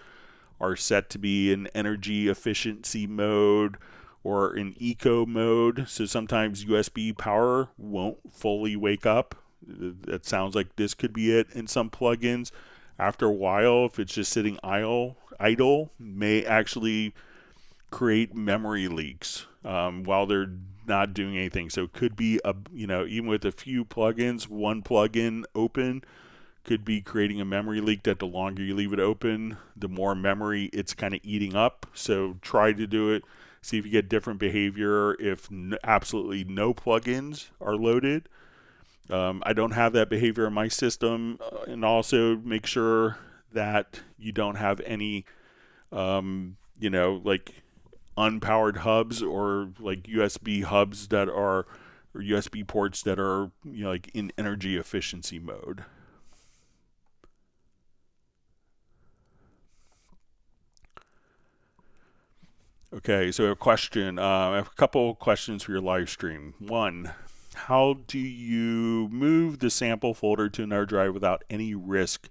Speaker 1: are set to be in energy efficiency mode or in eco mode. So sometimes USB power won't fully wake up. That sounds like this could be it. In some plugins, after a while, if it's just sitting idle, may actually create memory leaks while they're not doing anything. So it could be even with a few plugins, one plugin open could be creating a memory leak that the longer you leave it open, the more memory it's kind of eating up. So try to do it. See if you get different behavior if absolutely no plugins are loaded. I don't have that behavior in my system. And also make sure that you don't have any, like unpowered hubs or like USB hubs or USB ports that are, like in energy efficiency mode. Okay, so a question. I have a couple questions for your live stream. One, how do you move the sample folder to another drive without any risk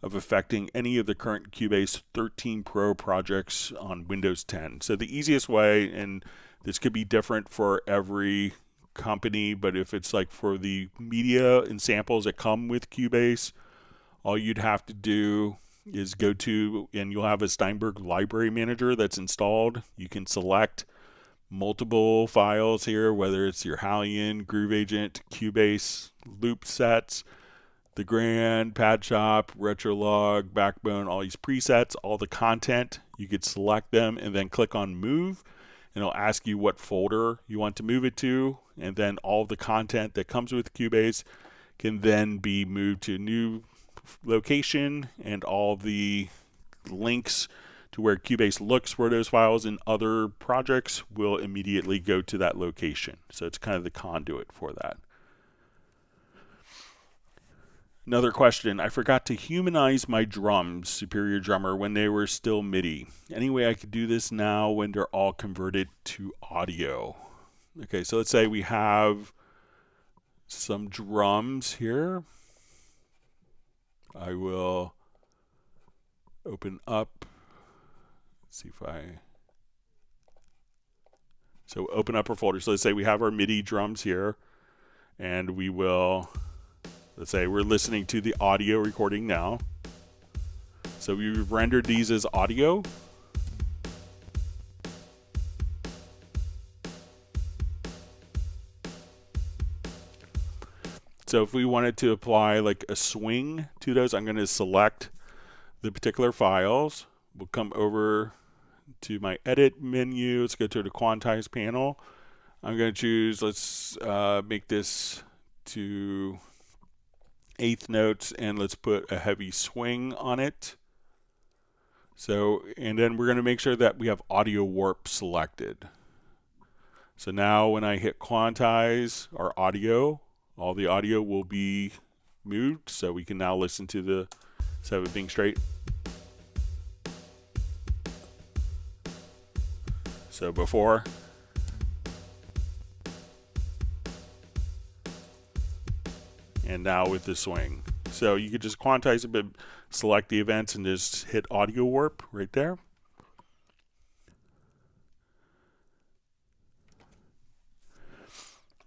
Speaker 1: of affecting any of the current Cubase 13 Pro projects on Windows 10? So the easiest way, and this could be different for every company, but if it's like for the media and samples that come with Cubase, all you'd have to do is go to, and you'll have a Steinberg library manager that's installed. You can select multiple files here, whether it's your Hallian, Groove Agent, Cubase, loop sets, the Grand, Pad Shop, Retrolog, Backbone, all these presets, all the content. You could select them and then click on Move, and it'll ask you what folder you want to move it to, and then all the content that comes with Cubase can then be moved to a new location, and all the links to where Cubase looks for those files in other projects will immediately go to that location. So it's kind of the conduit for that. Another question. I forgot to humanize my drums, Superior Drummer, when they were still MIDI. Any way I could do this now when they're all converted to audio? Okay, so let's say we have some drums here. I will open up. Let's see if I So open up our folder. So let's say we have our MIDI drums here, and we will, let's say we're listening to the audio recording now. So we've rendered these as audio. So if we wanted to apply like a swing to those, I'm going to select the particular files. We'll come over to my edit menu. Let's go to the quantize panel. I'm going to choose, let's make this to 1/8 notes, and let's put a heavy swing on it. So, and then we're going to make sure that we have audio warp selected. So now when I hit quantize our audio, all the audio will be moved, so we can now listen to the 7 being straight. So before, and now with the swing. So you could just quantize a bit, select the events, and just hit audio warp right there.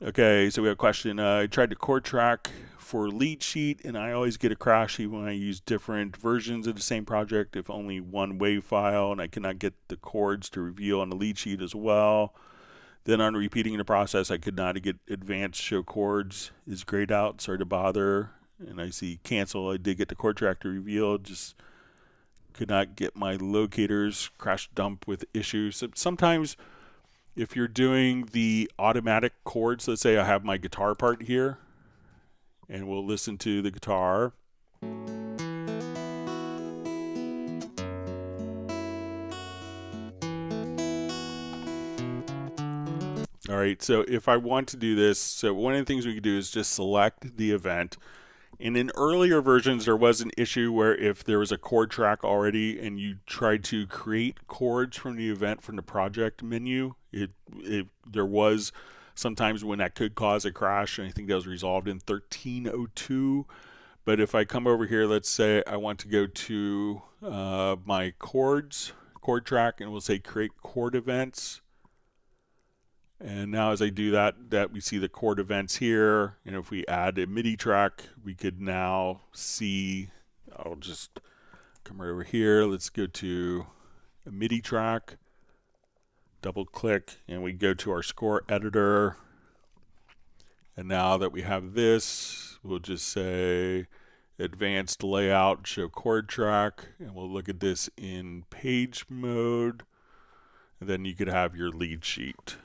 Speaker 1: Okay, so we have a question. I tried to chord track for lead sheet, and I always get a crash even when I use different versions of the same project if only one WAV file, and I cannot get the chords to reveal on the lead sheet as well. Then on repeating the process, I could not get advanced show chords. Is grayed out, sorry to bother. And I see cancel. I did get the chord track to reveal, just could not get my locators, crash dump with issues. So sometimes if you're doing the automatic chords, let's say I have my guitar part here, and we'll listen to the guitar. All right, so if I want to do this, so one of the things we could do is just select the event. And in earlier versions, there was an issue where if there was a chord track already and you tried to create chords from the event from the project menu, there was sometimes when that could cause a crash, and I think that was resolved in 1302. But if I come over here, let's say I want to go to my chord track, and we'll say create chord events. And now as I do that we see the chord events here. And if we add a MIDI track, we could now see, I'll just come right over here. Let's go to a MIDI track, double click, and we go to our score editor. And now that we have this, we'll just say advanced layout, show chord track, and we'll look at this in page mode. And then you could have your lead sheet.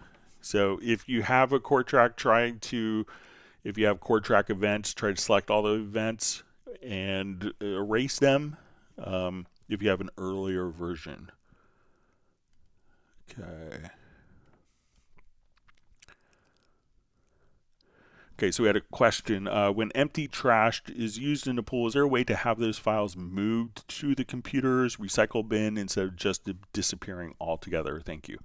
Speaker 1: So if you have a chord track, if you have chord track events, try to select all the events and erase them if you have an earlier version. Okay. Okay, so we had a question. When empty trash is used in the pool, is there a way to have those files moved to the computer's recycle bin instead of just disappearing altogether? Thank you.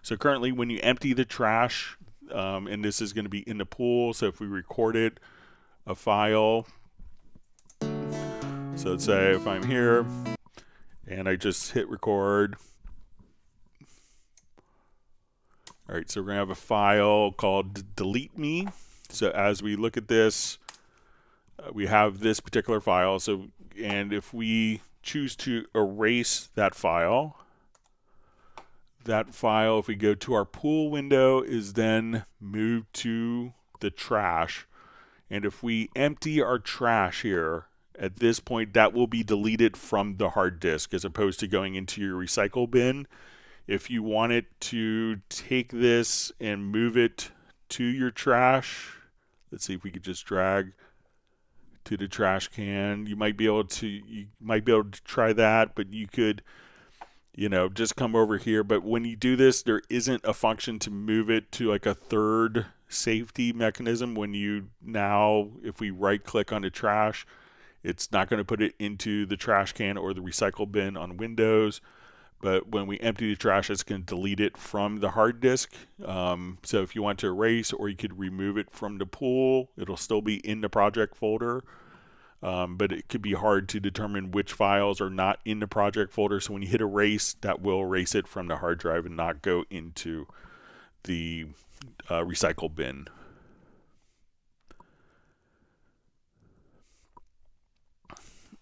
Speaker 1: So currently when you empty the trash, and this is going to be in the pool, so if we recorded a file, so let's say if I'm here and I just hit record. All right, so we're going to have a file called delete me. So as we look at this, we have this particular file. So, and if we choose to erase that file, if we go to our pool window, is then moved to the trash. And if we empty our trash here, at this point, that will be deleted from the hard disk as opposed to going into your recycle bin. If you wanted to take this and move it to your trash, let's see if we could just drag to the trash can. You might be able to try that, but you could, just come over here. But when you do this, there isn't a function to move it to like a third safety mechanism. If we right click on the trash, it's not going to put it into the trash can or the recycle bin on Windows. But when we empty the trash, it's going to delete it from the hard disk. So if you want to erase, or you could remove it from the pool, it'll still be in the project folder. But it could be hard to determine which files are not in the project folder. So when you hit erase, that will erase it from the hard drive and not go into the recycle bin.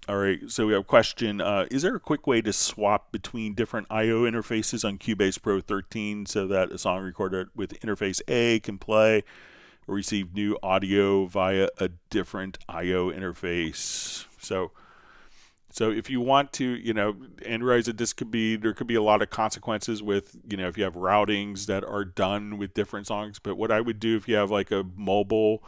Speaker 1: All right, so we have a question. Is there a quick way to swap between different I/O interfaces on Cubase Pro 13 so that a song recorded with interface A can play or receive new audio via a different I/O interface? So if you want to, and realize that there could be a lot of consequences with, if you have routings that are done with different songs. But what I would do if you have like a mobile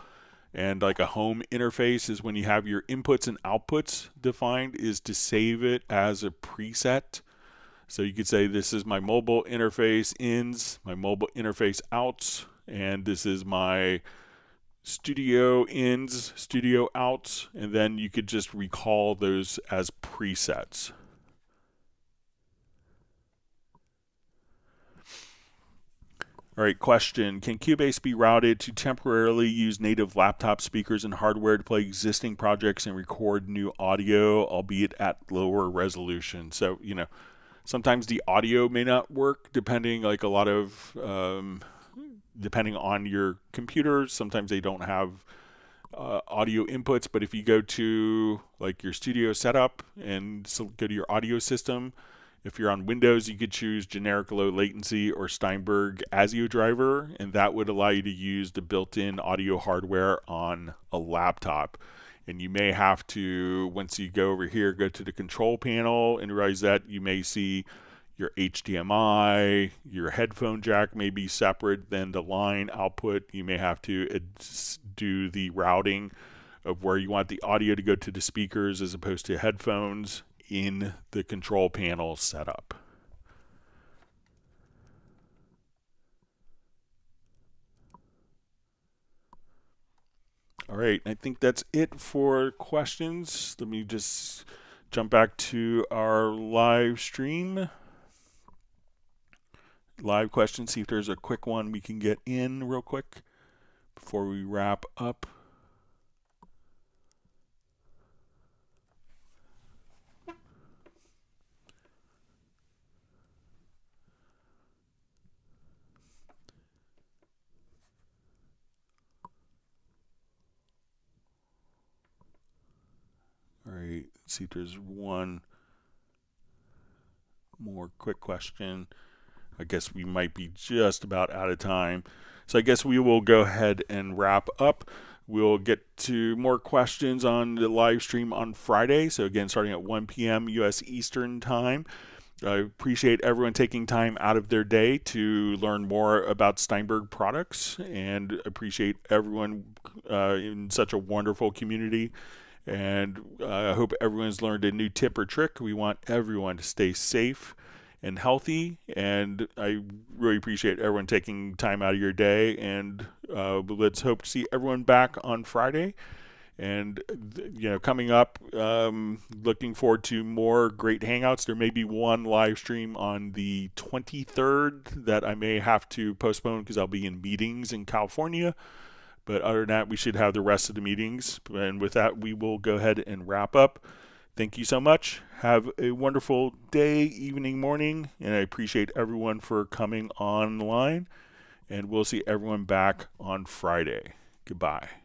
Speaker 1: and like a home interface is when you have your inputs and outputs defined is to save it as a preset. So you could say this is my mobile interface ins, my mobile interface outs, and this is my studio ins, studio outs, and then you could just recall those as presets. All right, question. Can Cubase be routed to temporarily use native laptop speakers and hardware to play existing projects and record new audio, albeit at lower resolution? So, sometimes the audio may not work depending on your computer. Sometimes they don't have audio inputs, but if you go to like your studio setup and go to your audio system, if you're on Windows, you could choose generic low latency or Steinberg ASIO driver, and that would allow you to use the built-in audio hardware on a laptop. And you may have to, once you go over here, go to the control panel and realize that you may see your HDMI, your headphone jack may be separate than the line output. You may have to do the routing of where you want the audio to go to the speakers as opposed to headphones in the control panel setup. All right, I think that's it for questions. Let me just jump back to our live stream. Live questions, see if there's a quick one we can get in real quick before we wrap up. All right, let's see if there's one more quick question. I guess we might be just about out of time. So I guess we will go ahead and wrap up. We'll get to more questions on the live stream on Friday. So again, starting at 1 p.m. U.S. Eastern Time. I appreciate everyone taking time out of their day to learn more about Steinberg products, and appreciate everyone in such a wonderful community. And I hope everyone's learned a new tip or trick. We want everyone to stay safe and healthy, and I really appreciate everyone taking time out of your day. And let's hope to see everyone back on Friday. And coming up, looking forward to more great hangouts. There may be one live stream on the 23rd that I may have to postpone because I'll be in meetings in California. But other than that, we should have the rest of the meetings. And with that, we will go ahead and wrap up. Thank you so much. Have a wonderful day, evening, morning. And I appreciate everyone for coming online. And we'll see everyone back on Friday. Goodbye.